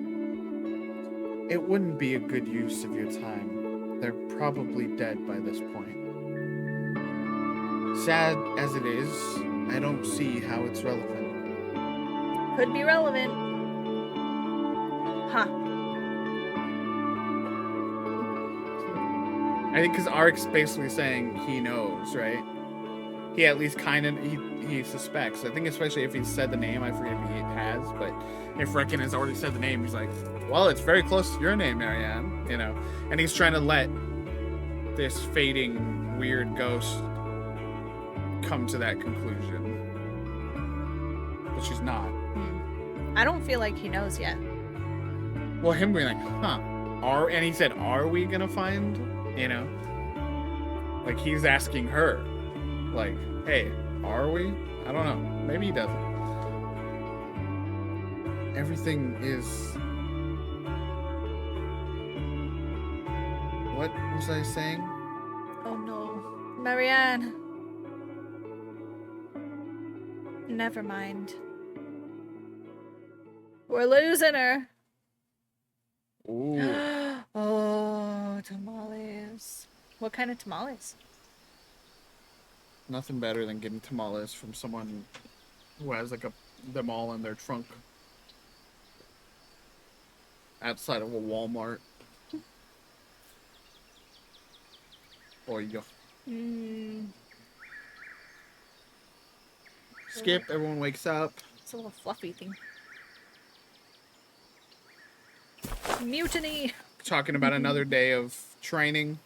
It wouldn't be a good use of your time. They're probably dead by this point. Sad as it is, I don't see how it's relevant. Could be relevant. Huh. I think because Ark's basically saying he knows, right? He at least kind of, he suspects. I think especially if he said the name, I forget if he has, but if Reckon has already said the name, he's like, well, it's very close to your name, Marianne, you know? And he's trying to let this fading, weird ghost come to that conclusion. But she's not. I don't feel like he knows yet. Well, him being like, huh, and he said, are we gonna find, you know? Like, he's asking her, like, hey, are we? I don't know. Maybe he doesn't. Everything is... What was I saying? Oh no. Marianne. Never mind. We're losing her. Ooh. Oh, tamales. What kind of tamales? Nothing better than getting tamales from someone who has like them all in their trunk outside of a Walmart. Oh, yo. Skip, everyone wakes up. It's a little fluffy thing. Mutiny! Talking about another day of training.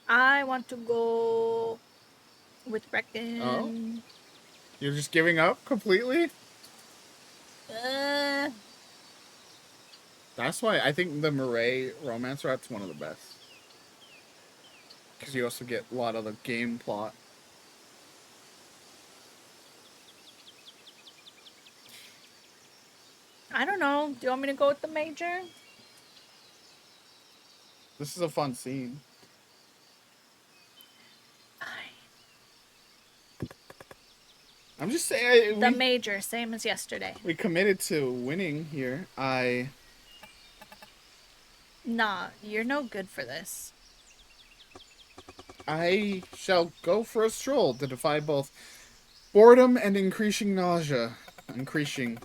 I want to go with Reckon. Oh? You're just giving up completely? That's why I think the Murray romance rout's one of the best. Because you also get a lot of the game plot. I don't know. Do you want me to go with the major? This is a fun scene. I'm just saying. The major, same as yesterday. We committed to winning here. Nah, you're no good for this. I shall go for a stroll to defy both boredom and increasing nausea. Increasing.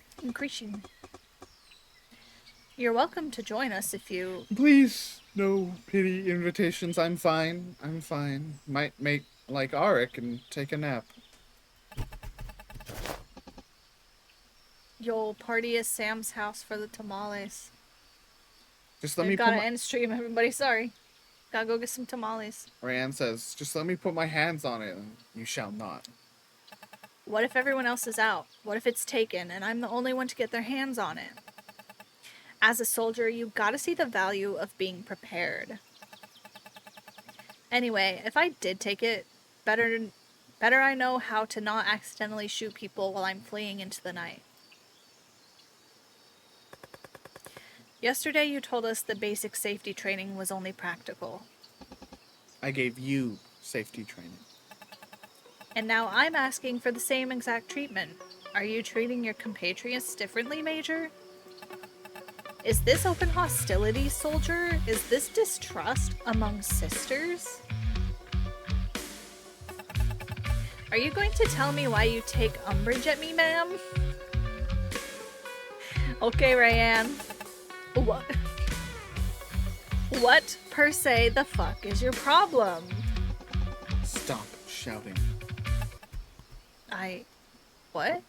You're welcome to join us if you... Please, no pity invitations. I'm fine. I'm fine. Might make like Arik and take a nap. You'll party at Sam's house for the tamales. Just let I've me got put to my... end stream, everybody. Sorry. Gotta go get some tamales. Ryan says, just let me put my hands on it. You shall not. What if everyone else is out? What if it's taken and I'm the only one to get their hands on it? As a soldier, you gotta see the value of being prepared. Anyway, if I did take it, better I know how to not accidentally shoot people while I'm fleeing into the night. Yesterday you told us the basic safety training was only practical. I gave you safety training. And now I'm asking for the same exact treatment. Are you treating your compatriots differently, Major? Is this open hostility, soldier? Is this distrust among sisters? Are you going to tell me why you take umbrage at me, ma'am? Okay, Rayanne. What? What, per se, the fuck is your problem? Stop shouting. What?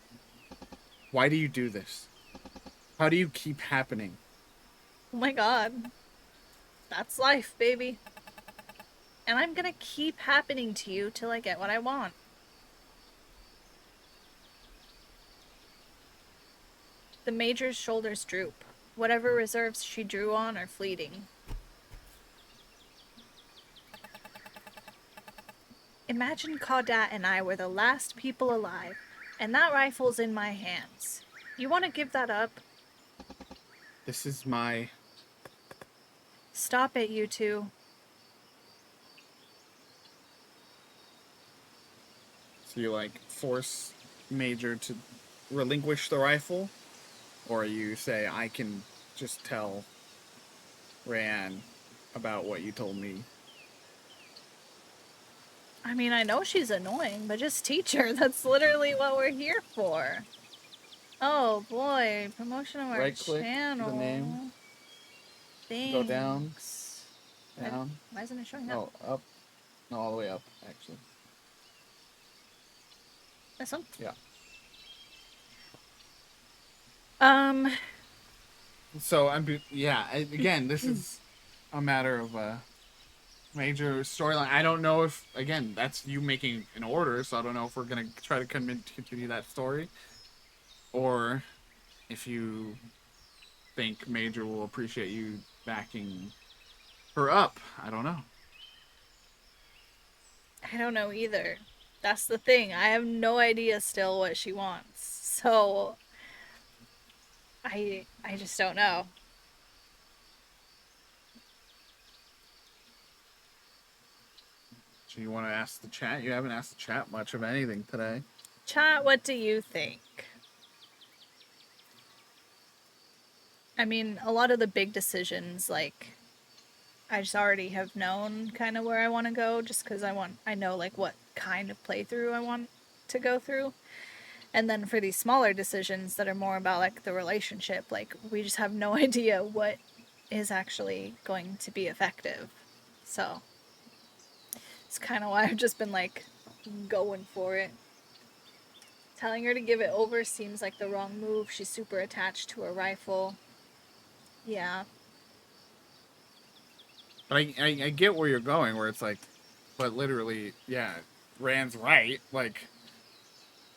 Why do you do this? How do you keep happening? Oh my god. That's life, baby. And I'm gonna keep happening to you till I get what I want. The Major's shoulders droop. Whatever reserves she drew on are fleeting. Imagine Caudat and I were the last people alive, and that rifle's in my hands. You want to give that up? This is my... Stop it, you two. So you, like, force Major to relinquish the rifle? Or you say, I can just tell Rayanne about what you told me? I mean, I know she's annoying, but just teach her. That's literally what we're here for. Oh boy, promotion of our Right-click channel. the name. Thanks. Go down. Down. Why isn't it showing No, up? up. No, all the way up, actually. This one? Yeah. So, again, this is a matter of a major storyline. I don't know if, again, that's you making an order, so I don't know if we're going to try to continue that story. Or if you think Major will appreciate you backing her up. I don't know. I don't know either. That's the thing. I have no idea still what she wants. So I just don't know. So you want to ask the chat? You haven't asked the chat much of anything today. Chat, what do you think? I mean, a lot of the big decisions, like, I just already have known kind of where I want to go, just because I know, like, what kind of playthrough I want to go through. And then for these smaller decisions that are more about, like, the relationship, like, we just have no idea what is actually going to be effective. So it's kind of why I've just been, like, going for it. Telling her to give it over seems like the wrong move. She's super attached to her rifle. Yeah. But I get where you're going, where it's like, but literally, yeah, Rand's right. Like,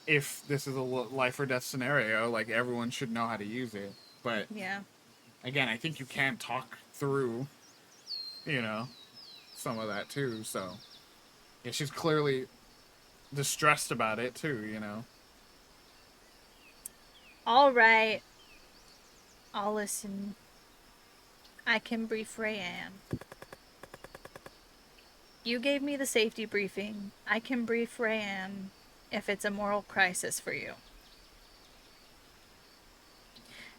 if this is a life or death scenario, like, everyone should know how to use it. But, Yeah. again, I think you can talk through, some of that, too. So, yeah, she's clearly distressed about it, too, All right. I'll listen. I can brief Rayanne. You gave me the safety briefing. I can brief Rayanne if it's a moral crisis for you.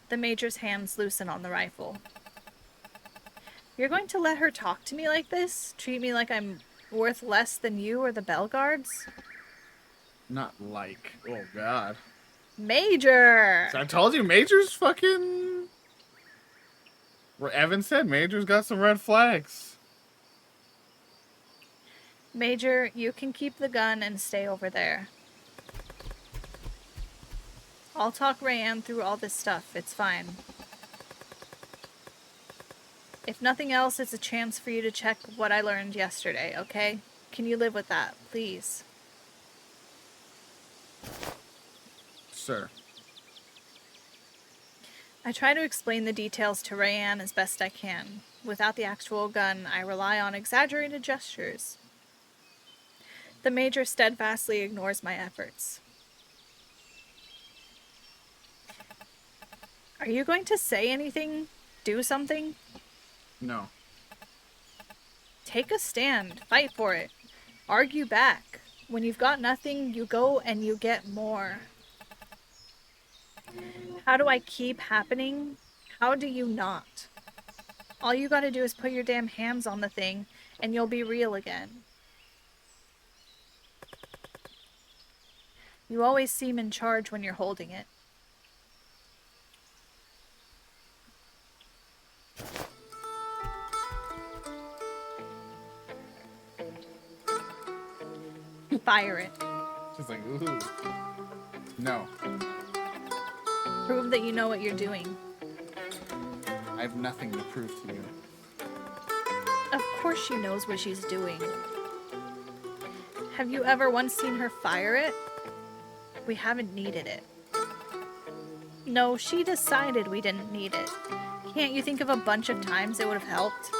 The Major's hands loosen on the rifle. You're going to let her talk to me like this? Treat me like I'm worth less than you or the Bellegardes? Not like. Oh, God. Major! So I told you, Major's fucking... Where Evan said Major's got some red flags. Major, you can keep the gun and stay over there. I'll talk Rayanne through all this stuff. It's fine. If nothing else, it's a chance for you to check what I learned yesterday, okay? Can you live with that, please? Sir. I try to explain the details to Rayanne as best I can. Without the actual gun, I rely on exaggerated gestures. The Major steadfastly ignores my efforts. Are you going to say anything? Do something? No. Take a stand. Fight for it. Argue back. When you've got nothing, you go and you get more. How do I keep happening? How do you not? All you gotta do is put your damn hands on the thing, and you'll be real again. You always seem in charge when you're holding it. Fire it. She's like, ooh. No. Prove that you know what you're doing. I have nothing to prove to you. Of course she knows what she's doing. Have you ever once seen her fire it? We haven't needed it. No, she decided we didn't need it. Can't you think of a bunch of times it would have helped?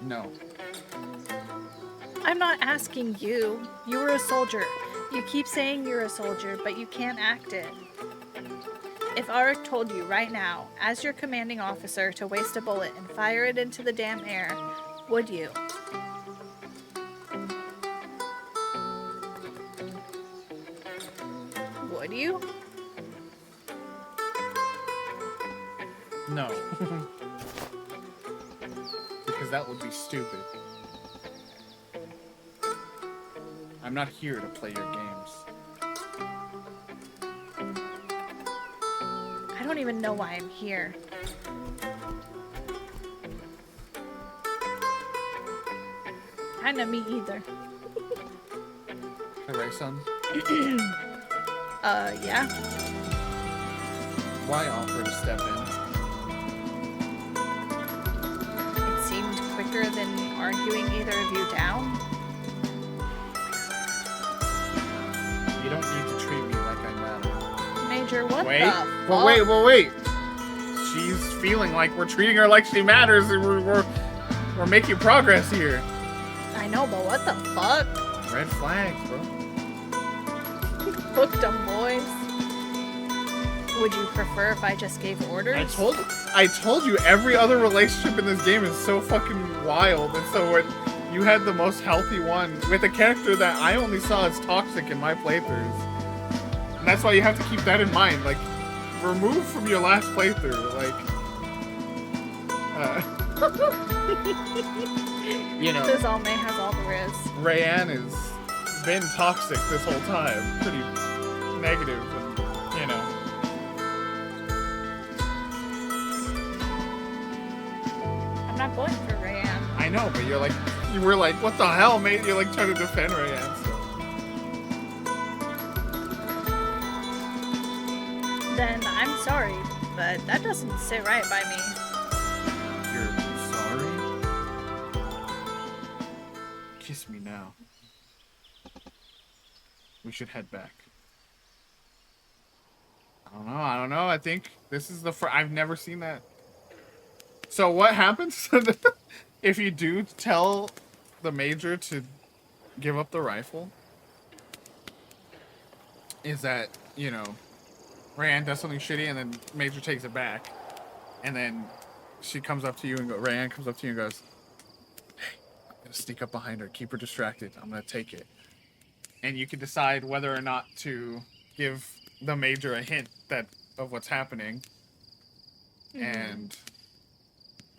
No. I'm not asking you. You were a soldier. You keep saying you're a soldier, but you can't act it. If Arik told you right now, as your commanding officer, to waste a bullet and fire it into the damn air, would you? Would you? No. Because that would be stupid. I'm not here to play your games. I don't even know why I'm here. Kinda me either. Hey, Ray, son. Yeah. Why offer to step in? It seemed quicker than arguing either of you down. You don't need to treat me like I matter. Major, what Wait. the fuck? Well, wait. She's feeling like we're treating her like she matters, and we're making progress here. I know, but what the fuck? Red flags, bro. Booked them, boys. Would you prefer if I just gave orders? I told you every other relationship in this game is so fucking wild, and so you had the most healthy one with a character that I only saw as toxic in my playthroughs. And that's why you have to keep that in mind. Like, remove from your last playthrough, like, you know, Cizalme has all the riz. Rayanne has been toxic this whole time, pretty negative, and, you know. I'm not going for Rayanne. I know, but you were like, what the hell, mate? You're like trying to defend Rayanne. So. Then I'm sorry, but that doesn't sit right by me. You're sorry? Kiss me now. We should head back. I don't know. I think this is the first. I've never seen that. So what happens if you do tell the Major to give up the rifle? Is that, you know, Rayanne does something shitty and then Major takes it back. And then she comes up to you and Rayanne comes up to you and goes, hey, I'm going to sneak up behind her, keep her distracted. I'm going to take it. And you can decide whether or not to give the Major a hint of what's happening. Mm-hmm. And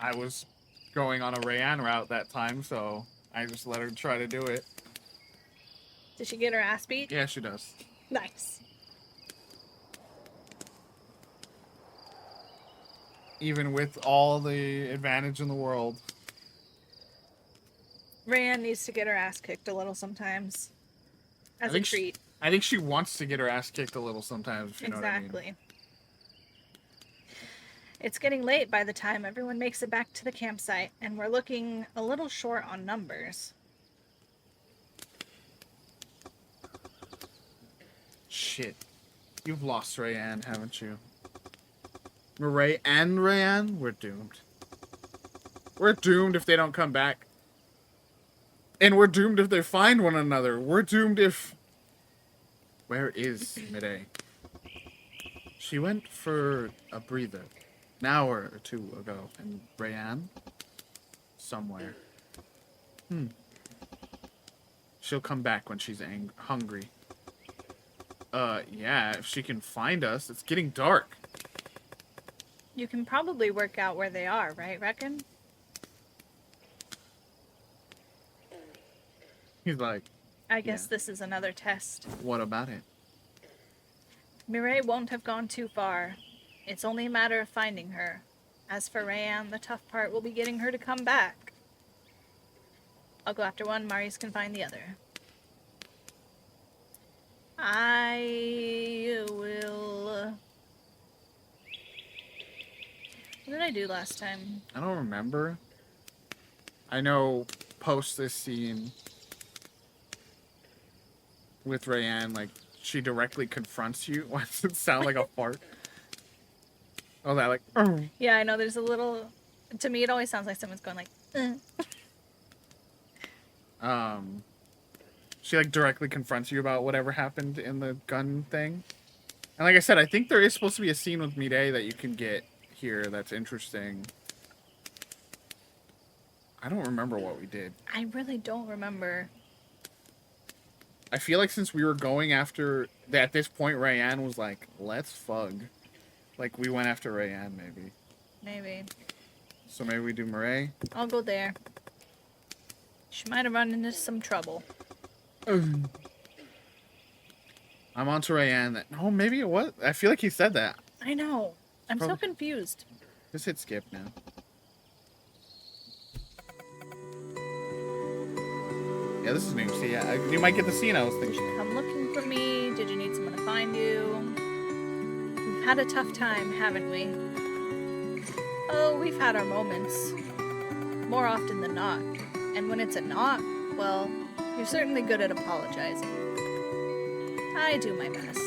I was going on a Rayanne route that time, so I just let her try to do it. Did she get her ass beat? Yeah, she does. Nice. even with all the advantage in the world. Rayanne needs to get her ass kicked a little sometimes. As a treat. I think she wants to get her ass kicked a little sometimes, if you know what I mean. Exactly. It's getting late by the time everyone makes it back to the campsite, and we're looking a little short on numbers. Shit. You've lost Rayanne, haven't you? Mireille and Rayanne? We're doomed. We're doomed if they don't come back. And we're doomed if they find one another. We're doomed if... Where is Mireille? She went for a breather an hour or two ago. And Rayanne? Somewhere. She'll come back when she's hungry. Yeah, if she can find us. It's getting dark. You can probably work out where they are, right, reckon? He's like... I guess this is another test. What about it? Mireille won't have gone too far. It's only a matter of finding her. As for Rayanne, the tough part will be getting her to come back. I'll go after one, Marius can find the other. I will... What did I do last time? I don't remember. I know post this scene with Rayanne, like, she directly confronts you. Why does it sound like a fart? Oh, that, like, oh. Yeah, I know, there's a little... To me, it always sounds like someone's going like, She, like, directly confronts you about whatever happened in the gun thing. And like I said, I think there is supposed to be a scene with Mireille that you can get here that's interesting. I don't remember what we did. I really don't remember. I feel like since we were going after... At this point, Rayanne was like, let's fug. Like, we went after Rayanne, maybe. Maybe. So maybe we do Mireille? I'll go there. She might have run into some trouble. I'm on to Rayanne. Oh, maybe it was. I feel like he said that. I know. I'm so confused. Just hit skip now. Yeah, this is new. See, yeah, you might get the scene I was thinking. Come looking for me. Did you need someone to find you? We've had a tough time, haven't we? Oh, we've had our moments. More often than not. And when it's a not, well, you're certainly good at apologizing. I do my best.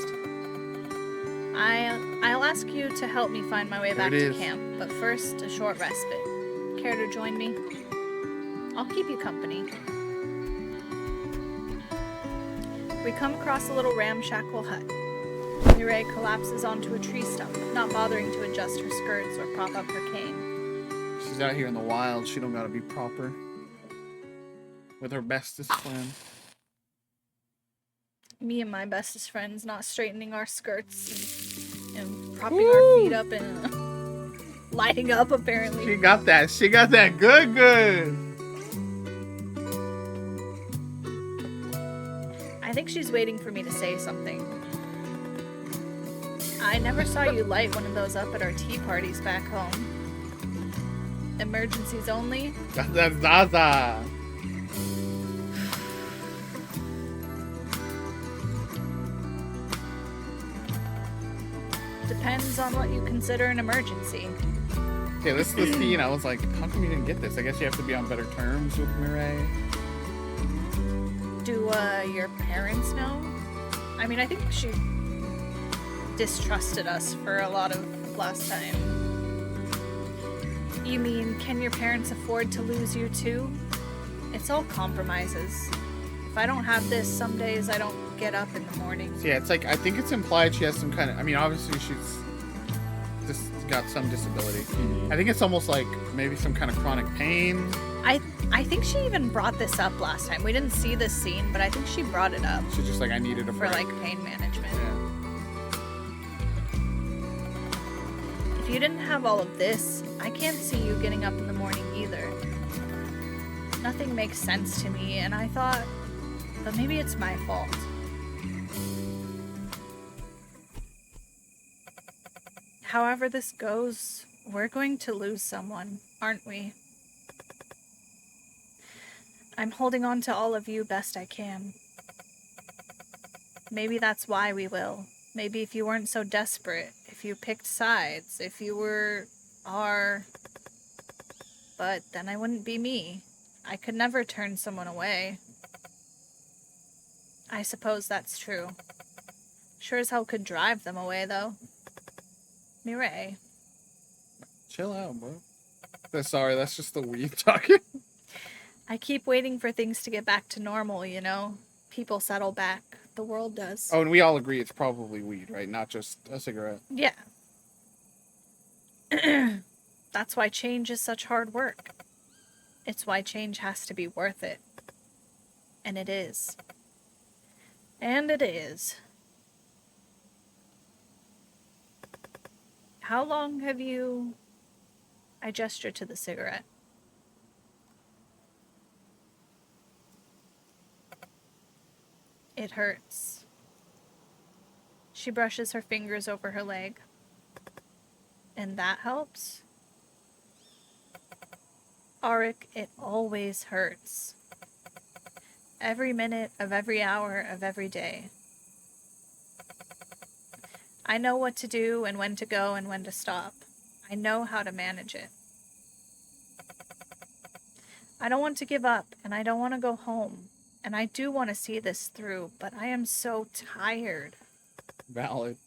I'll ask you to help me find my way back to camp, but first, a short respite. Care to join me? I'll keep you company. We come across a little ramshackle hut. Mireille collapses onto a tree stump, not bothering to adjust her skirts or prop up her cane. She's out here in the wild. She don't gotta be proper. With her bestest friend. Me and my bestest friends not straightening our skirts and propping our feet up and lighting up, apparently. She got that. She got that good. I think she's waiting for me to say something. I never saw you light one of those up at our tea parties back home. Emergencies only? That's Zaza. Depends on what you consider an emergency. Okay, this is the scene. I was like, how come you didn't get this? I guess you have to be on better terms with Mireille. Do your parents know? I mean, I think she distrusted us for a lot of last time. You mean, can your parents afford to lose you too? It's all compromises. If I don't have this, some days I don't get up in the morning. Yeah, it's like, I think it's implied she has some kind of, I mean, obviously she's just got some disability. I think it's almost like maybe some kind of chronic pain. I think she even brought this up last time. We didn't see this scene, but I think she brought it up. She's just like, I needed a break. For like pain management. Yeah. If you didn't have all of this, I can't see you getting up in the morning either. Nothing makes sense to me, and I thought, but maybe it's my fault. However this goes, We're going to lose someone, aren't we? I'm holding on to all of you best I can. Maybe that's why we will. Maybe if you weren't so desperate, if you picked sides, if you were our... But then I wouldn't be me. I could never turn someone away. I suppose that's true. Sure as hell could drive them away, though. Mireille. Chill out, bro. Sorry, that's just the weed talking. I keep waiting for things to get back to normal, you know? People settle back. The world does. Oh, and we all agree it's probably weed, right? Not just a cigarette. Yeah. That's why change is such hard work. It's why change has to be worth it. And it is. And it is. How long have you... I gesture to the cigarette. It hurts. She brushes her fingers over her leg. And that helps? Auric, it always hurts. Every minute of every hour of every day. I know what to do and when to go and when to stop. I know how to manage it. I don't want to give up, and I don't want to go home. And I do want to see this through, but I am so tired. Valid.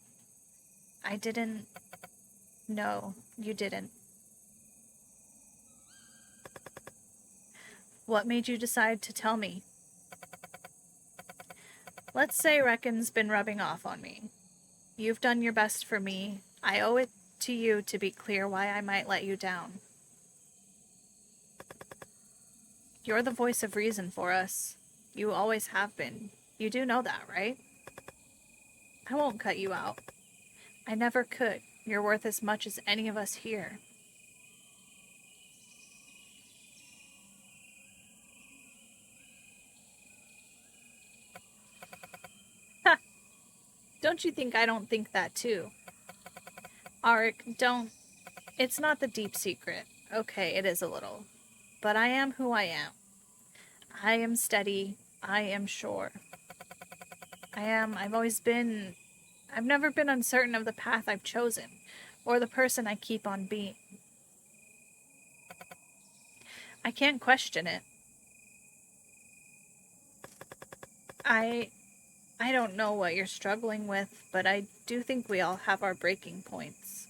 I didn't... No, you didn't. What made you decide to tell me? Let's say Reckon's been rubbing off on me. You've done your best for me. I owe it to you to be clear why I might let you down. You're the voice of reason for us. You always have been. You do know that, right? I won't cut you out. I never could. You're worth as much as any of us here. Ha! Don't you think I don't think that too? Auric, don't... It's not the deep secret. Okay, it is a little. But I am who I am. I am steady. I am sure. I've always been... I've never been uncertain of the path I've chosen, or the person I keep on being. I can't question it. I don't know what you're struggling with, but I do think we all have our breaking points.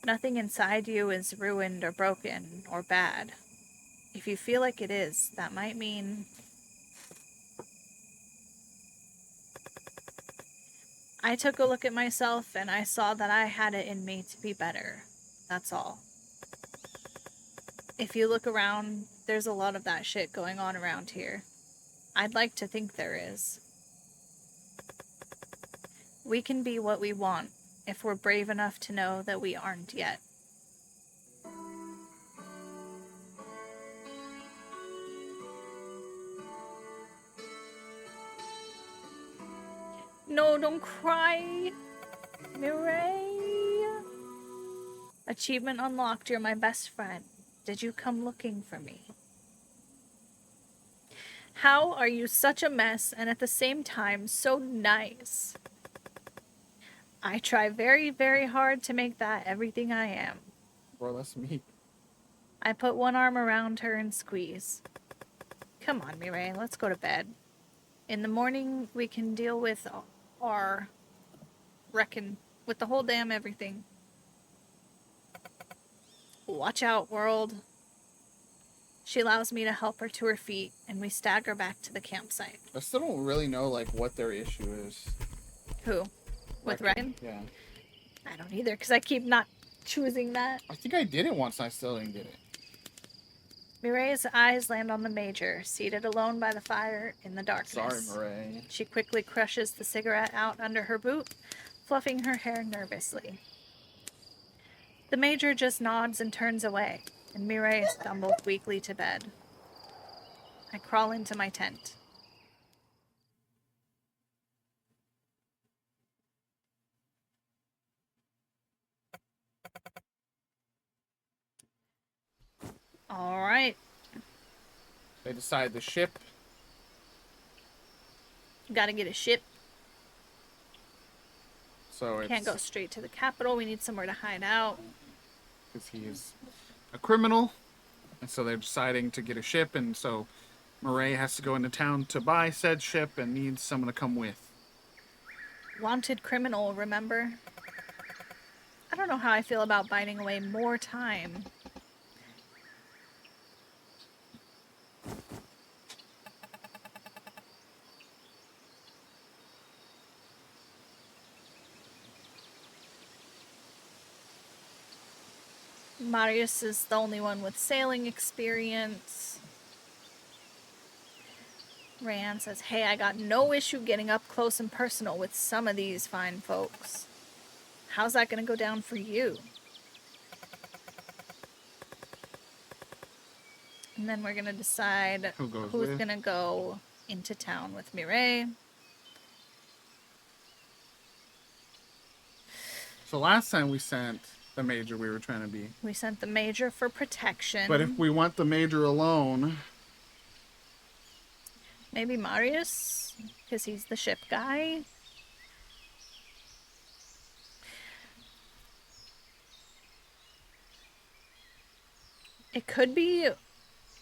Nothing inside you is ruined or broken or bad. If you feel like it is, that might mean... I took a look at myself and I saw that I had it in me to be better. That's all. If you look around, there's a lot of that shit going on around here. I'd like to think there is. We can be what we want if we're brave enough to know that we aren't yet. No, don't cry. Mireille. Achievement unlocked. You're my best friend. Did you come looking for me? How are you such a mess and at the same time so nice? I try very, very hard to make that everything I am. Bro, that's me. I put one arm around her and squeeze. Come on, Mireille, let's go to bed. In the morning, we can deal with our... Reckon with the whole damn everything. Watch out, world. She allows me to help her to her feet, and we stagger back to the campsite. I still don't really know, like, what their issue is. Who? With Reckon? Yeah. I don't either, because I keep not choosing that. I think I did it once, and I still didn't get it. Mireille's eyes land on the Major, seated alone by the fire in the darkness. Sorry, Mireille. She quickly crushes the cigarette out under her boot, fluffing her hair nervously. The Major just nods and turns away, and Mireille stumbles weakly to bed. I crawl into my tent. They decide the ship. Gotta get a ship. So it's... Can't go straight to the capital. We need somewhere to hide out. Because he's a criminal. And so they're deciding to get a ship. And so Murray has to go into town to buy said ship and needs someone to come with. Wanted criminal, remember? I don't know how I feel about biding away more time. Marius is the only one with sailing experience. Rayanne says, hey, I got no issue getting up close and personal with some of these fine folks. How's that gonna go down for you? And then we're gonna decide who's gonna go into town with Mireille. So last time we sent the major we were trying to be. We sent the major for protection. But if we want the major alone... Maybe Marius, because he's the ship guy. It could be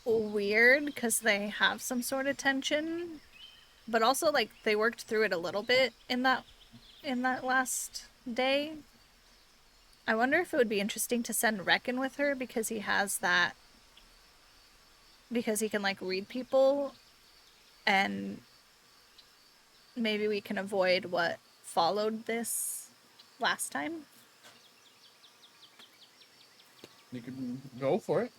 weird because they have some sort of tension, but also like they worked through it a little bit in that last day. I wonder if it would be interesting to send Reckon with her because he has that, because he can like read people, and maybe we can avoid what followed this last time. You can go for it.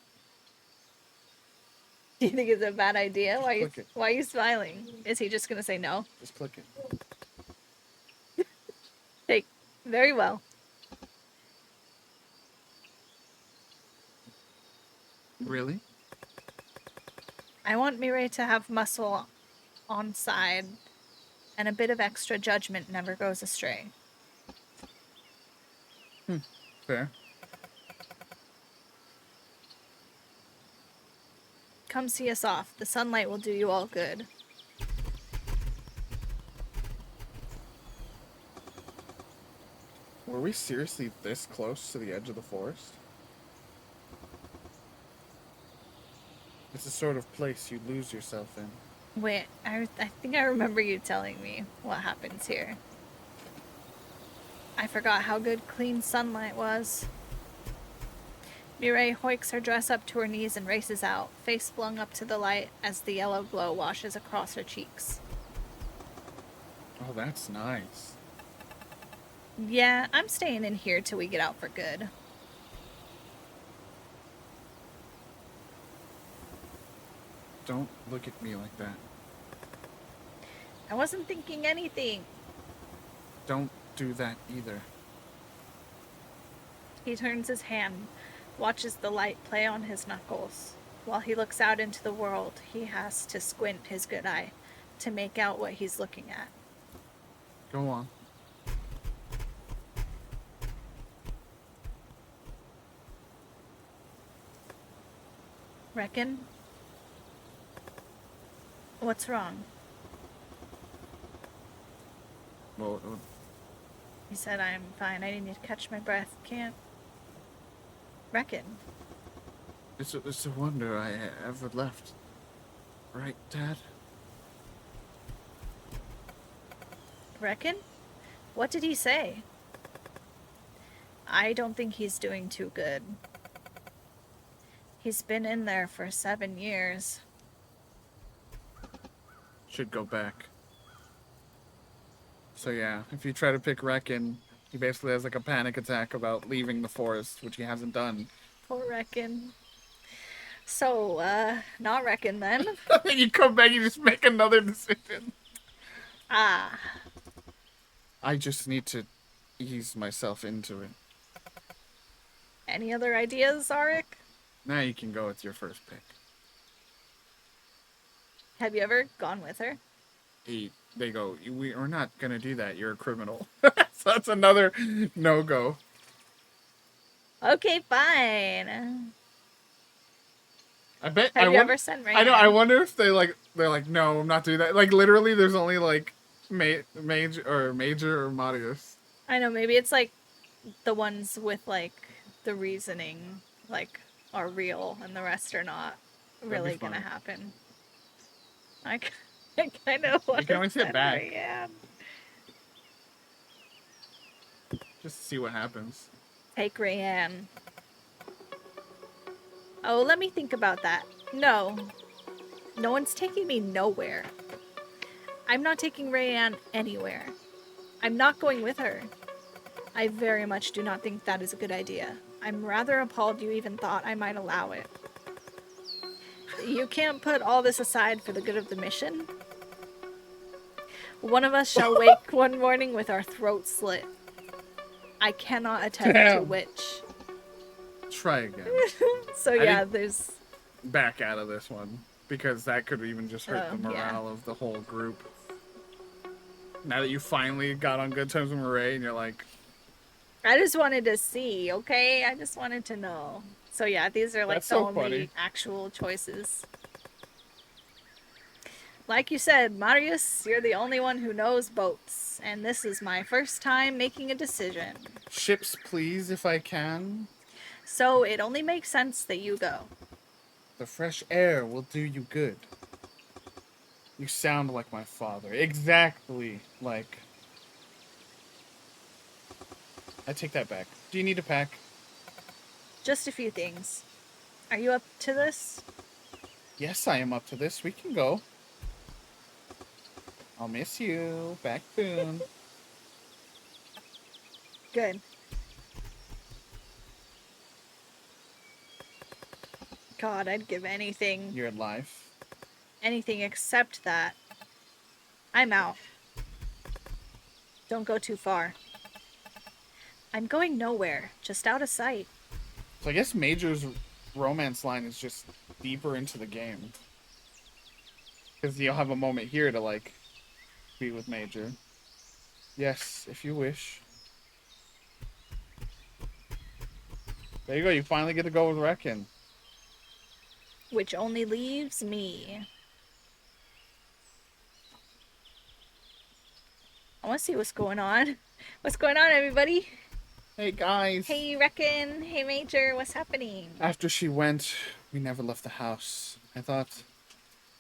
Do you think it's a bad idea? Why are you smiling? Is he just gonna say no? Just click it. Take very well. Really? I want Mireille to have muscle on side, and a bit of extra judgment never goes astray. Fair. Come see us off. The sunlight will do you all good. Were we seriously this close to the edge of the forest? It's the sort of place you lose yourself in. Wait, I think I remember you telling me what happens here. I forgot how good clean sunlight was. Mireille hoiks her dress up to her knees and races out, face flung up to the light as the yellow glow washes across her cheeks. Oh, that's nice. Yeah, I'm staying in here till we get out for good. Don't look at me like that. I wasn't thinking anything. Don't do that either. He turns his hand, watches the light play on his knuckles. While he looks out into the world, he has to squint his good eye to make out what he's looking at. Go on. Reckon? What's wrong? Well, He said, I'm fine. I need to catch my breath. Can't. Reckon. it's a wonder I ever left. Right, Dad? Reckon? What did he say? I don't think he's doing too good. He's been in there for 7 years. Should go back. So yeah, if you try to pick Reckon, he basically has like a panic attack about leaving the forest, which he hasn't done. Poor Reckon. So, not Reckon then. Then you come back, you just make another decision. Ah. I just need to ease myself into it. Any other ideas, Arik? Now you can go with your first pick. Have you ever gone with her? They go, we're not gonna do that, you're a criminal. So that's another no-go. Okay, fine. I bet. Have you ever sent Rayanne? I know. I wonder if they're like, no, I'm not doing that. Like literally, there's only like Major or Marius. I know. Maybe it's like the ones with like the reasoning like are real and the rest are not really gonna happen. I kind of want You can always hit back. Rayanne. Just to see what happens. Take Rayanne. Oh, let me think about that. No. No one's taking me nowhere. I'm not taking Rayanne anywhere. I'm not going with her. I very much do not think that is a good idea. I'm rather appalled you even thought I might allow it. You can't put all this aside for the good of the mission. One of us shall wake one morning with our throat slit. I cannot attest to which. Try again. So yeah, there's... Back out of this one. Because that could even just hurt the morale of the whole group. Now that you finally got on good terms with Murray and you're like... I just wanted to see, okay? I just wanted to know. So yeah, these are like the only actual choices. Like you said, Marius, you're the only one who knows boats. And this is my first time making a decision. Ships, please, if I can. So it only makes sense that you go. The fresh air will do you good. You sound like my father. Exactly like... I take that back. Do you need a pack? Just a few things. Are you up to this? Yes, I am up to this. We can go. I'll miss you. Back soon. Good. God, I'd give anything. Your life. Anything except that. I'm out. Don't go too far. I'm going nowhere. Just out of sight. So I guess Major's romance line is just deeper into the game. Because you'll have a moment here to, like, be with Major. Yes, if you wish. There you go. You finally get to go with Reckon. Which only leaves me. I want to see what's going on. What's going on, everybody? Hey, guys. Hey, Reckon. Hey, Major. What's happening? After she went, we never left the house. I thought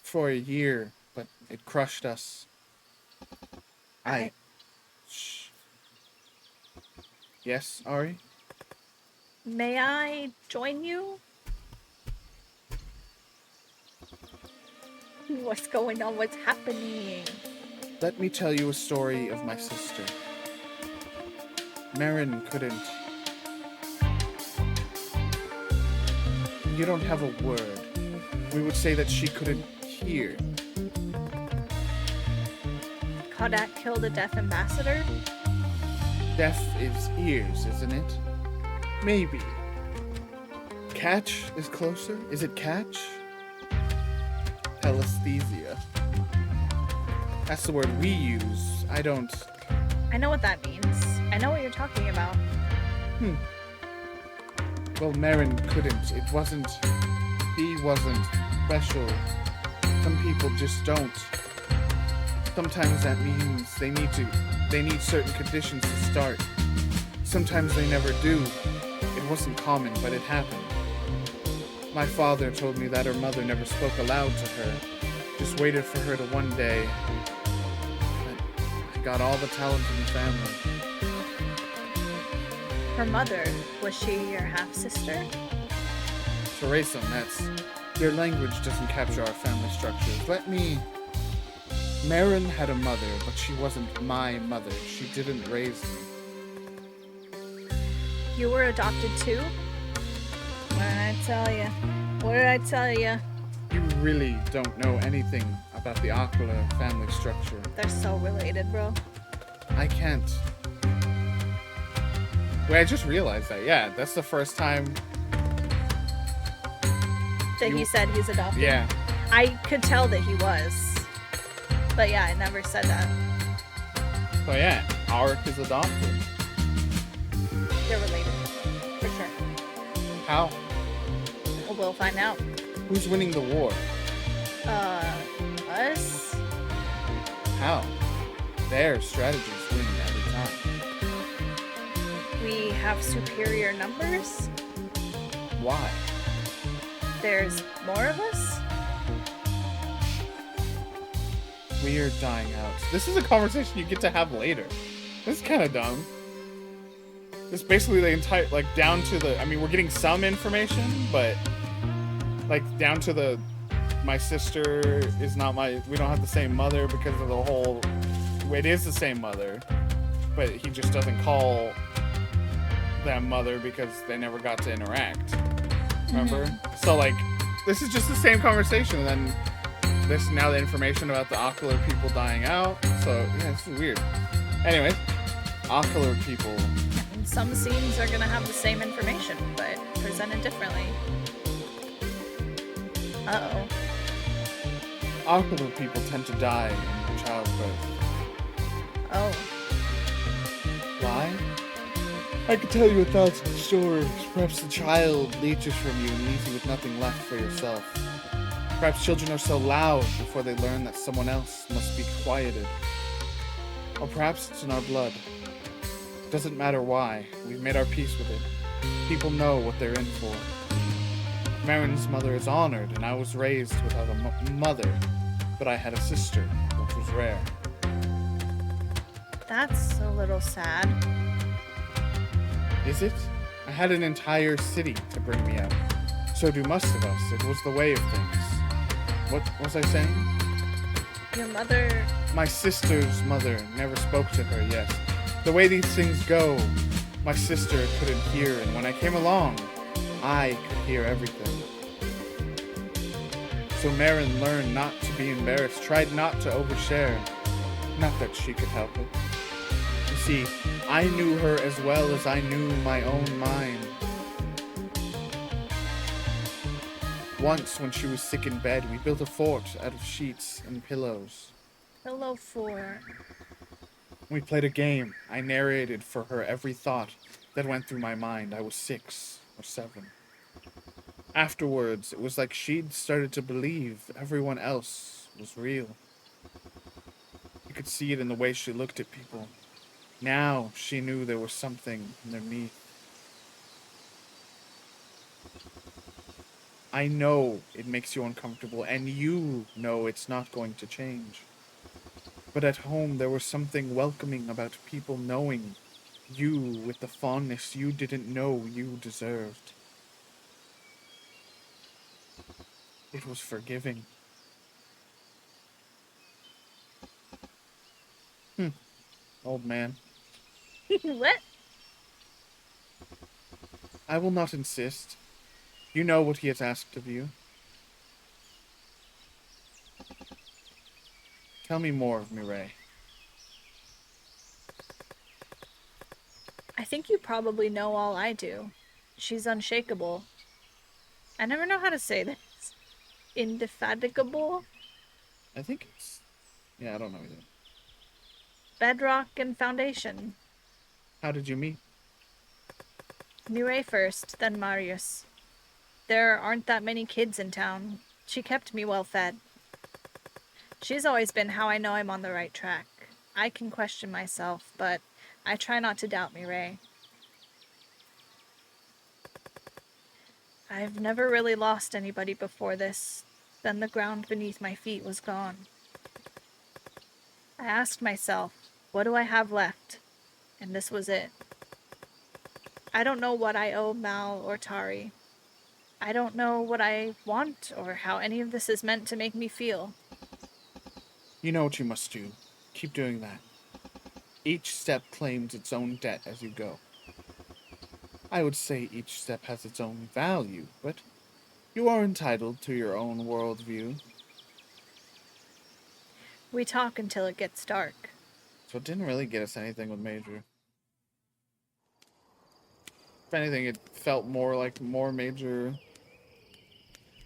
for a year, but it crushed us. Shh. Yes, Ari? May I join you? What's going on? What's happening? Let me tell you a story of my sister. Marin couldn't. You don't have a word. We would say that she couldn't hear. Kodak killed a deaf ambassador? Deaf is ears, isn't it? Maybe. Catch is closer? Is it catch? Telesthesia. That's the word we use. I know what that means. I know what you're talking about. Well, Marin couldn't. He wasn't special. Some people just don't. Sometimes that means they need certain conditions to start. Sometimes they never do. It wasn't common, but it happened. My father told me that her mother never spoke aloud to her. Just waited for her to one day. But I got all the talent in the family. Her mother, was she your half-sister? Teresa, your language doesn't capture our family structures. Marin had a mother, but she wasn't my mother. She didn't raise me. You were adopted too? What did I tell you? What did I tell you? You really don't know anything about the Aquila family structure. They're so related, bro. I can't. Wait, I just realized that. Yeah, that's the first time that he said he's adopted. Yeah. I could tell that he was. But yeah, I never said that. Oh yeah, Auric is adopted. They're related. For sure. How? Well, we'll find out. Who's winning the war? Us? How? Their strategies win every time. We have superior numbers? Why? There's more of us? We are dying out. This is a conversation you get to have later. This is kind of dumb. This basically the entire, like, down to the, I mean, we're getting some information, but, like, down to the, my sister is not my, we don't have the same mother because of the whole, it is the same mother, but he just doesn't call them mother because they never got to interact. Remember? So, like, this is just the same conversation, and then this, now the information about the ocular people dying out, so, yeah, this is weird. Anyway, ocular people. And some scenes are gonna have the same information, but presented differently. Uh-oh. Ocular people tend to die in childbirth. Oh. Why? I could tell you 1,000 stories. Perhaps the child leeches from you and leaves you with nothing left for yourself. Perhaps children are so loud before they learn that someone else must be quieted. Or perhaps it's in our blood. Doesn't matter why. We've made our peace with it. People know what they're in for. Marin's mother is honored, and I was raised without a mother, but I had a sister, which was rare. That's a little sad. Is it? I had an entire city to bring me up. So do most of us. It was the way of things. What was I saying? Your mother... My sister's mother never spoke to her yet. The way these things go, my sister couldn't hear, and when I came along, I could hear everything. So Marin learned not to be embarrassed, tried not to overshare. Not that she could help it. You see, I knew her as well as I knew my own mind. Once, when she was sick in bed, we built a fort out of sheets and pillows. Pillow for... We played a game. I narrated for her every thought that went through my mind. I was 6 or 7. Afterwards, it was like she'd started to believe everyone else was real. You could see it in the way she looked at people. Now she knew there was something underneath. I know it makes you uncomfortable, and you know it's not going to change. But at home, there was something welcoming about people knowing you with the fondness you didn't know you deserved. It was forgiving. Old man. What? I will not insist. You know what he has asked of you. Tell me more of Mireille. I think you probably know all I do. She's unshakable. I never know how to say this. Indefatigable? I think it's... Yeah, I don't know either. Bedrock and foundation. How did you meet? Mireille first, then Marius. There aren't that many kids in town. She kept me well fed. She's always been how I know I'm on the right track. I can question myself, but I try not to doubt Mireille. I've never really lost anybody before this. Then the ground beneath my feet was gone. I asked myself, what do I have left? And this was it. I don't know what I owe Mal or Tari. I don't know what I want or how any of this is meant to make me feel. You know what you must do. Keep doing that. Each step claims its own debt as you go. I would say each step has its own value, but you are entitled to your own worldview. We talk until it gets dark. So it didn't really get us anything with Major. If anything, it felt more like more Major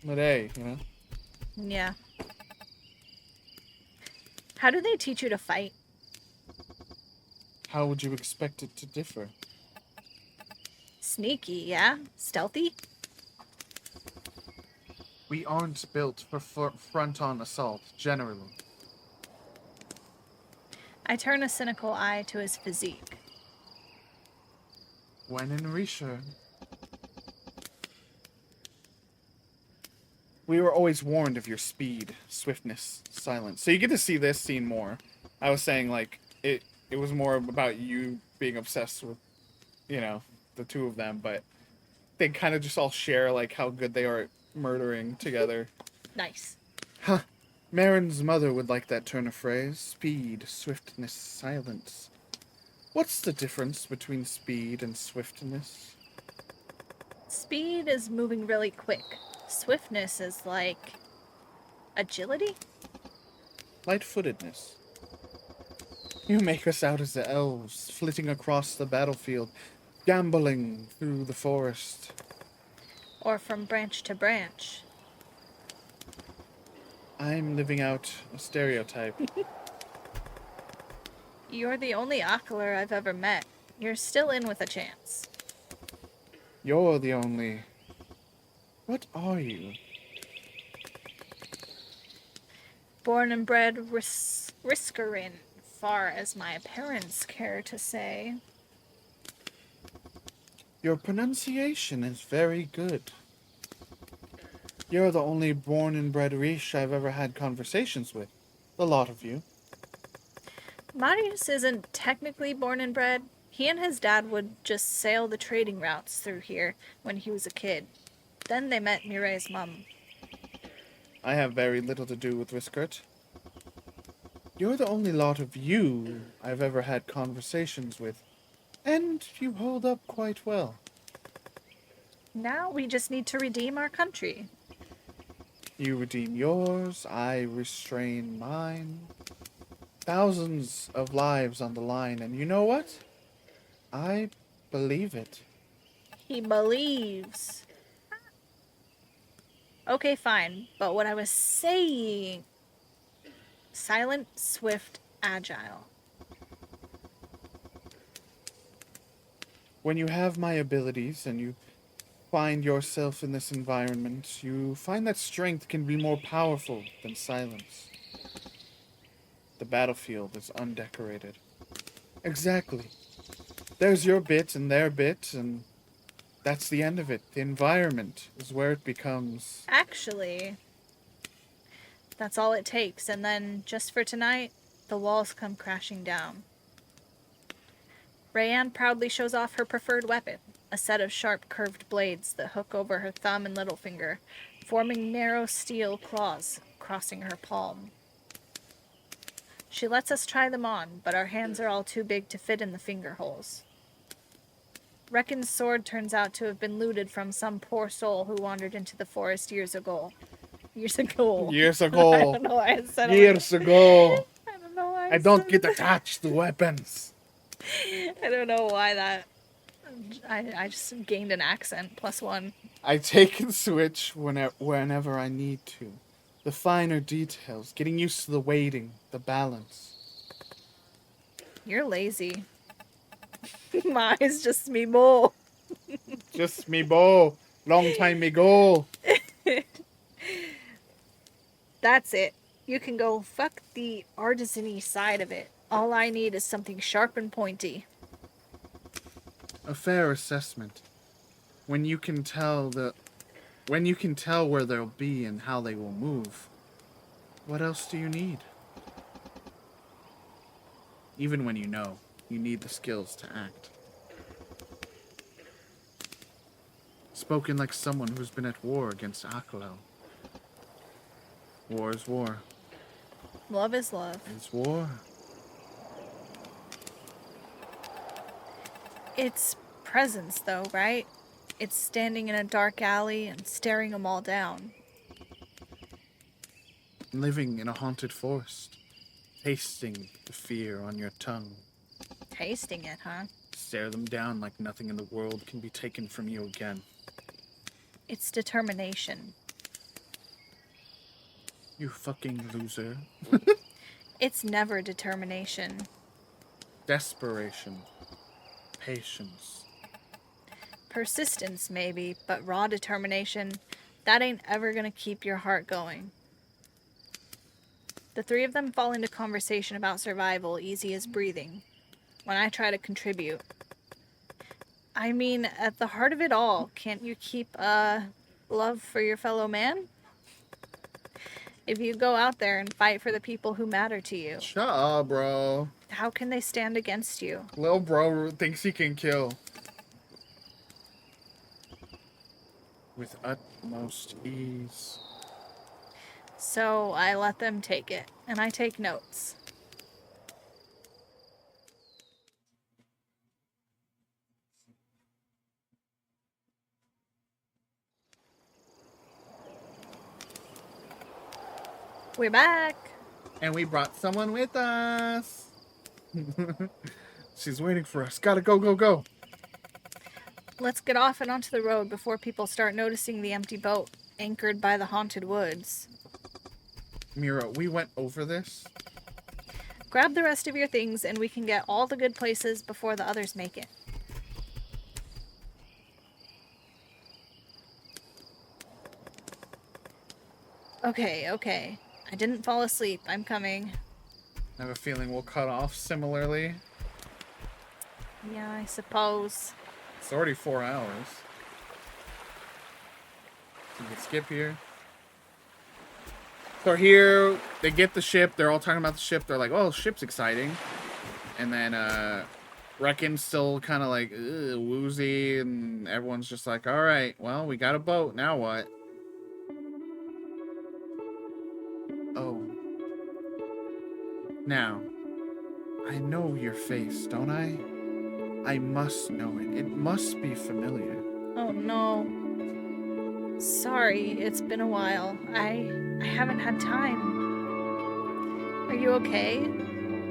Mireille, you know? Yeah. How do they teach you to fight? How would you expect it to differ? Sneaky, yeah? Stealthy? We aren't built for front-on assault, generally. I turn a cynical eye to his physique. When in Risha, we were always warned of your speed, swiftness, silence. So you get to see this scene more. I was saying, like, it was more about you being obsessed with, you know, the two of them, but they kind of just all share, like, how good they are at murdering together. Nice. Huh. Marin's mother would like that turn of phrase. Speed, swiftness, silence. What's the difference between speed and swiftness? Speed is moving really quick. Swiftness is like agility? Light-footedness. You make us out as the elves, flitting across the battlefield, gambling through the forest. Or from branch to branch. I'm living out a stereotype. You're the only Ocular I've ever met. You're still in with a chance. You're the only... What are you? Born and bred Riskerin, far as my parents care to say. Your pronunciation is very good. You're the only born and bred Rish I've ever had conversations with. The lot of you. Marius isn't technically born and bred. He and his dad would just sail the trading routes through here when he was a kid. Then they met Mireille's mum. I have very little to do with Riskert. You're the only lot of you I've ever had conversations with. And you hold up quite well. Now we just need to redeem our country. You redeem yours, I restrain mine. Thousands of lives on the line, and you know what? I believe it. He believes. Okay, fine. But what I was saying... Silent, swift, agile. When you have my abilities and you find yourself in this environment, you find that strength can be more powerful than silence. The battlefield is undecorated. Exactly. There's your bit and their bit, and that's the end of it. The environment is where it becomes... Actually, that's all it takes. And then, just for tonight, the walls come crashing down. Rayanne proudly shows off her preferred weapon, a set of sharp curved blades that hook over her thumb and little finger, forming narrow steel claws crossing her palm. She lets us try them on, but our hands are all too big to fit in the finger holes. Reckon's sword turns out to have been looted from some poor soul who wandered into the forest years ago. Years I ago. don't know why I said it. Years ago. I don't know why I don't said get that. attached to weapons. I don't know why that... I just gained an accent, +1. I take and switch whenever I need to. The finer details, getting used to the weighting, the balance. You're lazy. Mine's just me more. Just me bow. Long time ago. That's it. You can go fuck the artisan-y side of it. All I need is something sharp and pointy. A fair assessment. When you can tell where they'll be and how they will move, what else do you need? Even when you know, you need the skills to act. Spoken like someone who's been at war against Akalel. War is war. Love is love. It's war. It's presence, though, right? It's standing in a dark alley and staring them all down. Living in a haunted forest. Tasting the fear on your tongue. Tasting it, huh? Stare them down like nothing in the world can be taken from you again. It's determination. You fucking loser. It's never determination. Desperation. Patience. Persistence, maybe, but raw determination. That ain't ever gonna keep your heart going. The three of them fall into conversation about survival, easy as breathing, when I try to contribute. I mean, at the heart of it all, can't you keep, love for your fellow man? If you go out there and fight for the people who matter to you, Shut up, bro. how can they stand against you? Lil bro thinks he can kill. With utmost ease. So I let them take it, and I take notes. We're back. And we brought someone with us. She's waiting for us. Gotta go, go, go. Let's get off and onto the road before people start noticing the empty boat anchored by the haunted woods. Mira, we went over this. Grab the rest of your things and we can get all the good places before the others make it. Okay. I didn't fall asleep. I'm coming. I have a feeling we'll cut off similarly. Yeah, I suppose. It's already 4 hours. So we can skip here. So here, they get the ship. They're all talking about the ship. They're like, oh, ship's exciting. And then, Reckon's still kind of like, woozy. And everyone's just like, all right, well, we got a boat. Now what? Oh. Now, I know your face, don't I? I must know it. It must be familiar. Oh no. Sorry, it's been a while. I haven't had time. Are you okay?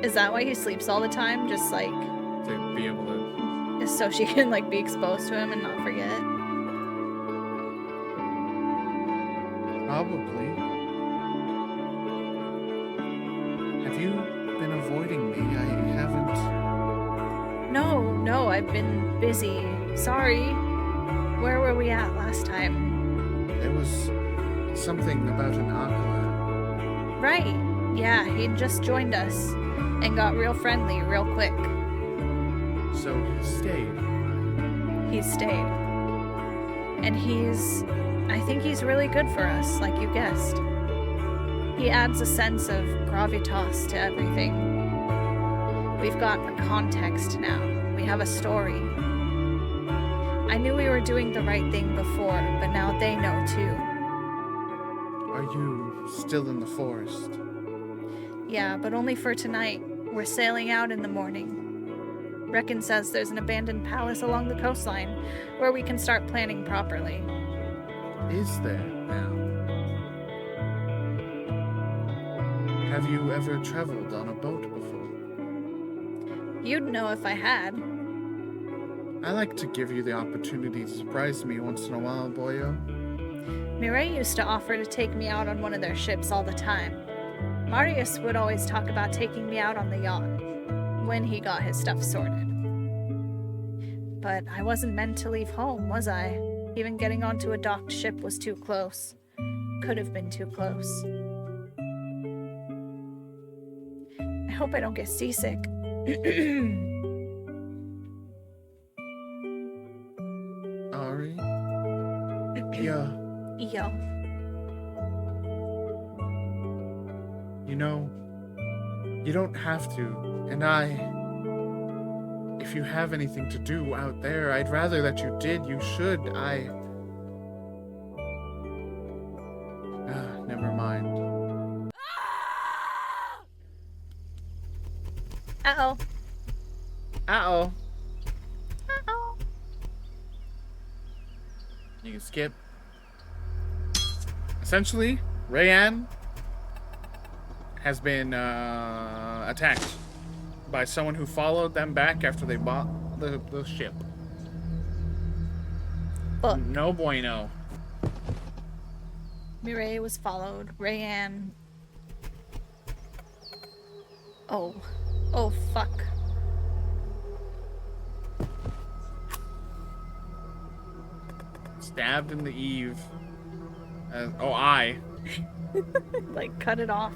Is that why he sleeps all the time? Just like To be able to... so she can like be exposed to him and not forget? Probably. Have you been avoiding me? I haven't... No, I've been busy. Sorry. Where were we at last time? There was something about an Aquila. Right. Yeah, he'd just joined us and got real friendly real quick. So he stayed. He stayed. And I think he's really good for us, like you guessed. He adds a sense of gravitas to everything. We've got a context now. We have a story. I knew we were doing the right thing before, but now they know too. Are you still in the forest? Yeah, but only for tonight. We're sailing out in the morning. Reckon says there's an abandoned palace along the coastline where we can start planning properly. Is there now? Have you ever traveled on a boat before? You'd know if I had. I like to give you the opportunity to surprise me once in a while, boyo. Mireille used to offer to take me out on one of their ships all the time. Marius would always talk about taking me out on the yacht when he got his stuff sorted. But I wasn't meant to leave home, was I? Even getting onto a docked ship was too close. Could have been too close. I hope I don't get seasick. Ari? Yeah. Yo. You know, you don't have to, and if you have anything to do out there, I'd rather that you did. You should. Never mind. Uh-oh. Uh-oh. Uh-oh. You can skip. Essentially, Rayanne has been attacked by someone who followed them back after they bought the ship. But No bueno. Mireille was followed. Rayanne. Oh, fuck. Stabbed in the eve. I. Like, cut it off.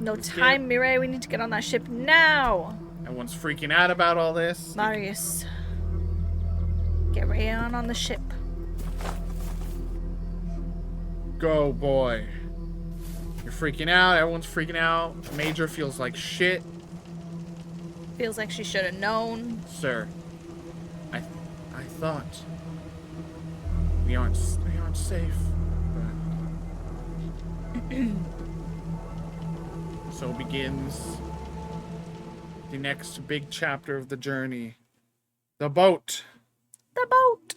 No Just time, Mireille. We need to get on that ship now. Everyone's freaking out about all this. Marius, get Rayon on the ship. Go, boy. You're freaking out. Everyone's freaking out. Major feels like shit. Feels like she should have known. Sir, I thought we aren't safe. But so begins the next big chapter of the journey. The boat. The boat.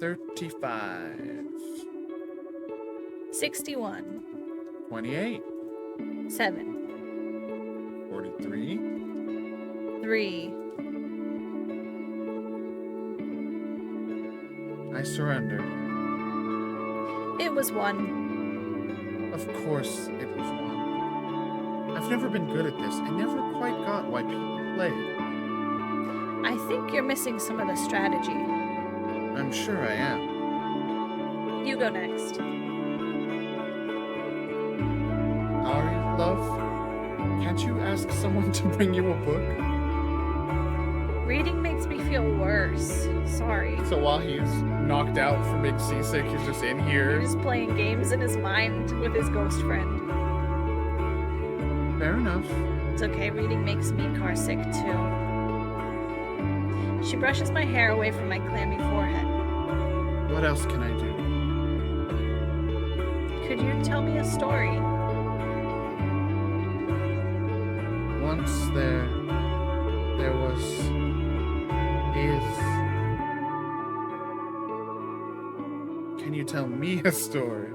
35. 61. 28. 7. 43. 3. I surrender. It was 1. Of course it was 1. I've never been good at this. I never quite got why people play it. I think you're missing some of the strategy. I'm sure I am. You go next. Ari, love, can't you ask someone to bring you a book? Reading makes me feel worse. Sorry. So while he's knocked out from being seasick, he's just in here. He's just playing games in his mind with his ghost friend. Fair enough. It's okay, reading makes me carsick too. She brushes my hair away from my clammy forehead. What else can I do? Could you tell me a story? Once there is. Can you tell me a story?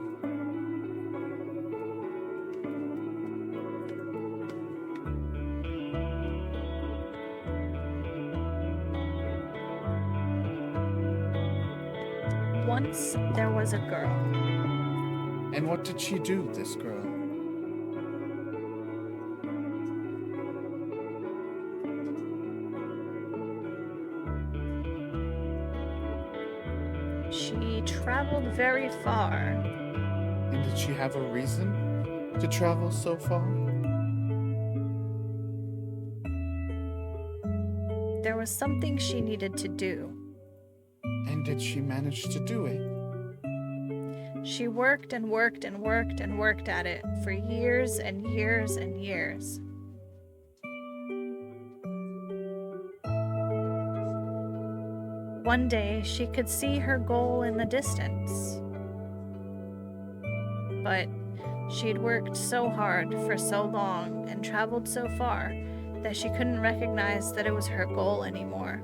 Once there was a girl. And what did she do, this girl? She traveled very far. And did she have a reason to travel so far? There was something she needed to do. And did she manage to do it? She worked and worked and worked and worked at it for years and years and years. One day, she could see her goal in the distance. But she'd worked so hard for so long and traveled so far that she couldn't recognize that it was her goal anymore.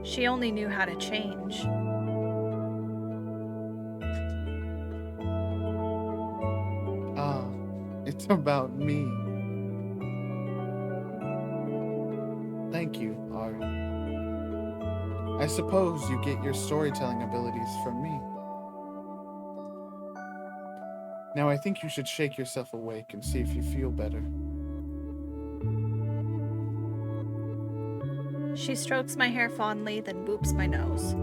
She only knew how to change. Ah, it's about me. Thank you, Ari. I suppose you get your storytelling abilities from me. Now I think you should shake yourself awake and see if you feel better. She strokes my hair fondly, then boops my nose.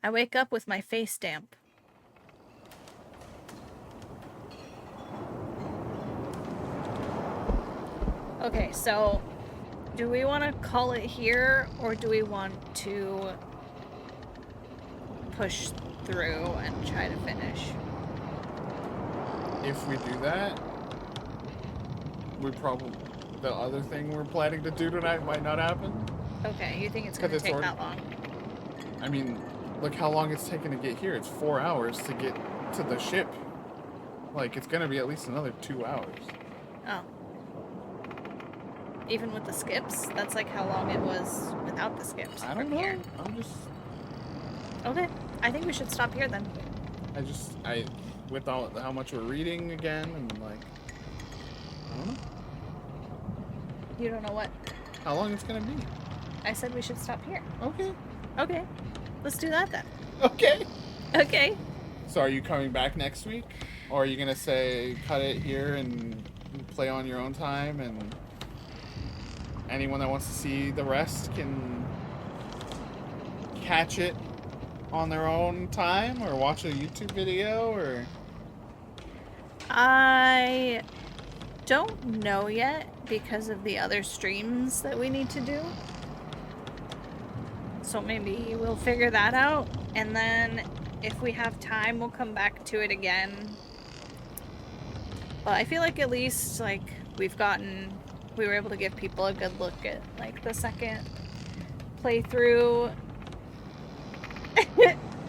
I wake up with my face damp. Okay, so do we want to call it here, or do we want to push through and try to finish? If we do that, we probably the other thing we're planning to do tonight might not happen. Okay, you think it's going to take that long? I mean, look how long it's taken to get here. It's 4 hours to get to the ship. Like, it's going to be at least another 2 hours. Oh. Even with the skips? That's like how long it was without the skips. I don't know. Here. I'm just... Okay, I think we should stop here then. With all how much we're reading again, and like, I don't know. You don't know what? How long it's gonna be. I said we should stop here. Okay. Okay, let's do that then. Okay. Okay. So are you coming back next week? Or are you gonna say, cut it here and play on your own time and... anyone that wants to see the rest can catch it on their own time or watch a YouTube video or... I don't know yet because of the other streams that we need to do. So maybe we'll figure that out, and then if we have time, we'll come back to it again. But I feel like at least, like, we were able to give people a good look at, like, the second playthrough.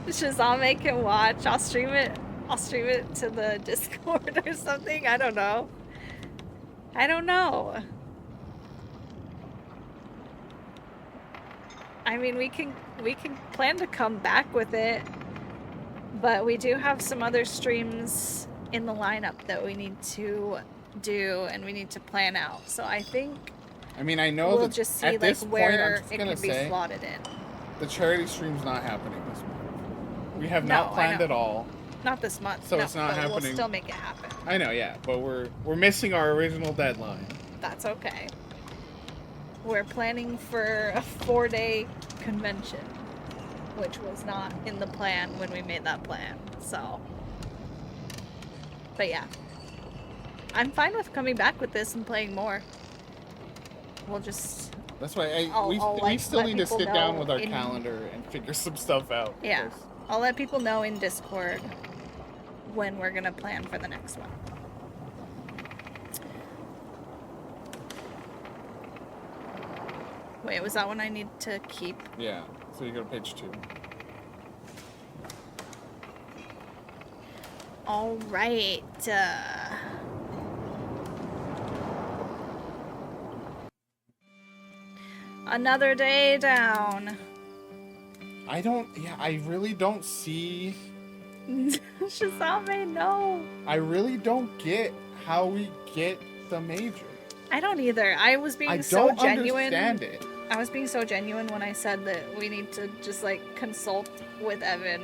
Shazame can watch. I'll stream it to the Discord or something. I don't know. I mean, we can plan to come back with it, but we do have some other streams in the lineup that we need to do and we need to plan out. So I think I mean, I know we'll that just see at like this where point, it can be slotted in. The charity stream's not happening this month. We have not planned at all. Not this month. So it's not happening. We'll still make it happen. I know, yeah, but we're missing our original deadline. That's okay. We're planning for a 4-day convention, which was not in the plan when we made that plan, so. But yeah. I'm fine with coming back with this and playing more. We'll just... That's why we still need to sit down with our calendar and figure some stuff out. Yeah. I'll let people know in Discord when we're gonna plan for the next one. Wait, was that one I need to keep? Yeah, so you go to page 2. All right. Another day down. I really don't see... Shazame, no. I really don't get how we get the major. I don't either. I was being so genuine. I don't understand it. I was being so genuine when I said that we need to just, like, consult with Evan.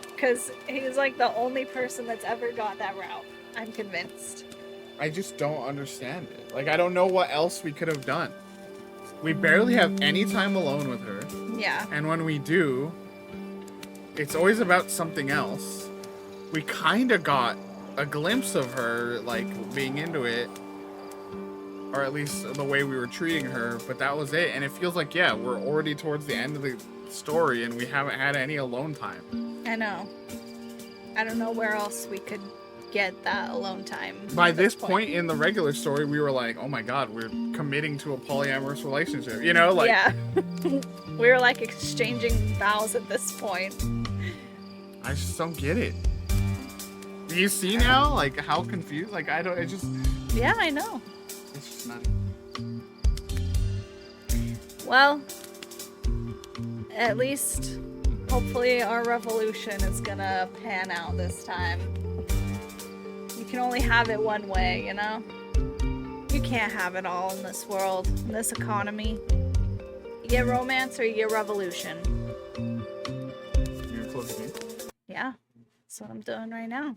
Because he's, like, the only person that's ever got that route. I'm convinced. I just don't understand it. Like, I don't know what else we could have done. We barely have any time alone with her. Yeah. And when we do, it's always about something else. We kind of got a glimpse of her, like, being into it. Or at least the way we were treating her, but that was it. And it feels like, yeah, we're already towards the end of the story and we haven't had any alone time. I know. I don't know where else we could get that alone time. By this point in the regular story, we were like, oh my god, we're committing to a polyamorous relationship. You know, like... Yeah. We were, like, exchanging vows at this point. I just don't get it. Do you see now, like, how confused? Like, it just... Yeah, I know. It's just not... Well, at least, hopefully our revolution is gonna pan out this time. You can only have it one way, you know? You can't have it all in this world, in this economy. You get romance or you get revolution. You're close to me? Yeah, that's what I'm doing right now.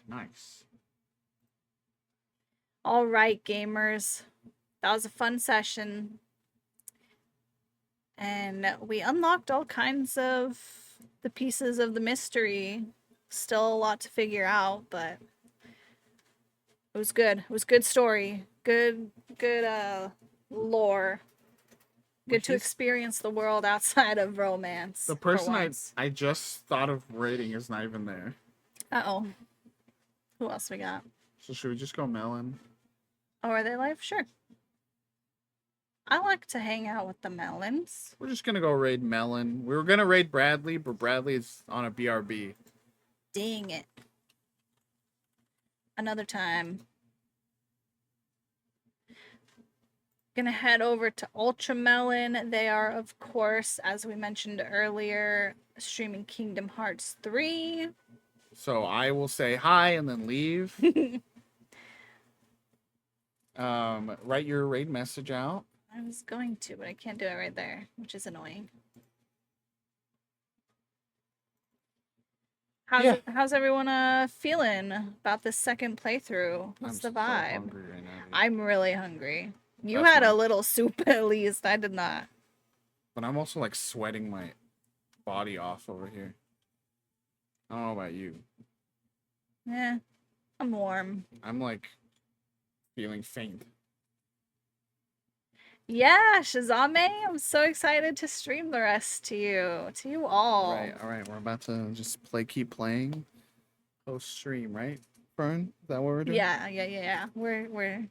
Nice. All right, gamers. That was a fun session. And we unlocked all kinds of the pieces of the mystery. Still a lot to figure out, but it was good. It was good story. Good lore. Good to experience the world outside of romance. The person I just thought of rating is not even there. Uh-oh. Who else we got? So should we just go Melon? Oh, are they live? Sure. I like to hang out with the Melons. We're just gonna go raid Melon. We were gonna raid Bradley, but Bradley's on a BRB. Dang it. Another time. Gonna head over to Ultramelon. They are, of course, as we mentioned earlier, streaming Kingdom Hearts 3. So I will say hi and then leave. Write your raid message out. I was going to, but I can't do it right there, which is annoying. How's everyone feeling about this second playthrough? What's the vibe? So hungry right now, dude. I'm really hungry. You That's had a nice. little soup at least. I did not. But I'm also like sweating my body off over here. I don't know about you. Yeah, I'm warm. I'm like feeling faint. Yeah, Shazame, I'm so excited to stream the rest to you all. All right. We're about to just keep playing post stream, right? Fern, is that what we're doing? Yeah. We're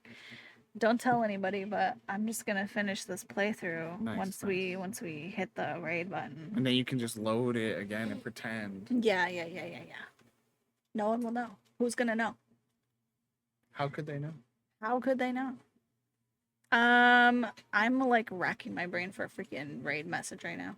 don't tell anybody, but I'm just gonna finish this playthrough Nice. once we hit the raid button. And then you can just load it again and pretend. Yeah. No one will know. Who's gonna know? How could they know? How could they know? I'm like racking my brain for a freaking raid message right now.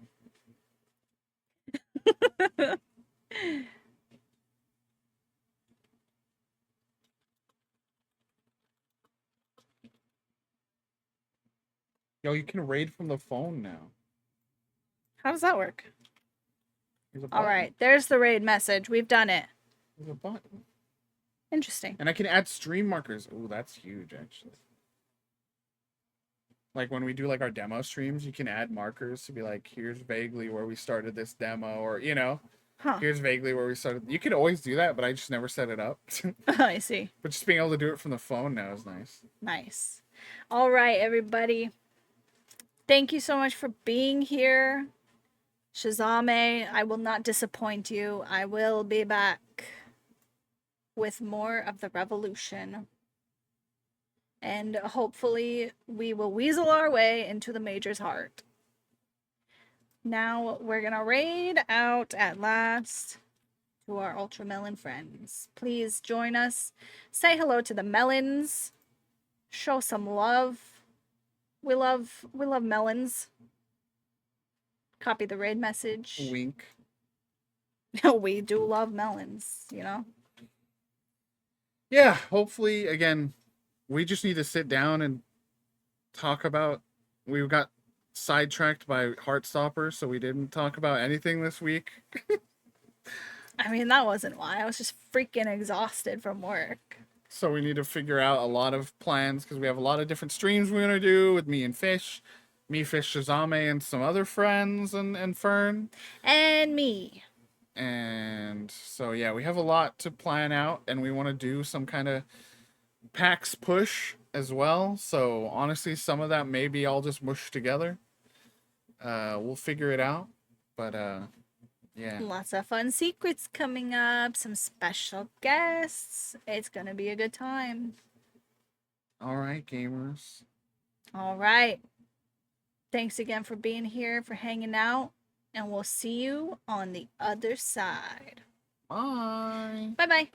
Yo, you can raid from the phone now. How does that work? There's a All button. right, there's the raid message. We've done it. There's a button. Interesting. And I can add stream markers. Ooh, that's huge, actually. Like when we do like our demo streams, you can add markers to be like, here's vaguely where we started this demo, or Huh. here's vaguely where we started. You could always do that, but I just never set it up. I see. But just being able to do it from the phone now is nice. Nice. All right, everybody. Thank you so much for being here. Shazame, I will not disappoint you. I will be back with more of the revolution. And hopefully we will weasel our way into the Major's heart. Now we're gonna raid out at last to our Ultra Melon friends. Please join us. Say hello to the melons. Show some love. We love melons. Copy the raid message. Wink. We do love melons, Yeah, hopefully, again, we just need to sit down and talk about. We got sidetracked by Heartstopper, so we didn't talk about anything this week. I mean, that wasn't why. I was just freaking exhausted from work. So we need to figure out a lot of plans because we have a lot of different streams we're gonna do with me, Fish, Shazame, and some other friends, and Fern. And me. And so yeah, we have a lot to plan out, and we want to do some kind of PAX push as well. So honestly, some of that may be all just mushed together. We'll figure it out. But yeah. Lots of fun secrets coming up, some special guests. It's gonna be a good time. All right, gamers. All right. Thanks again for being here, for hanging out, and we'll see you on the other side. Bye. Bye bye.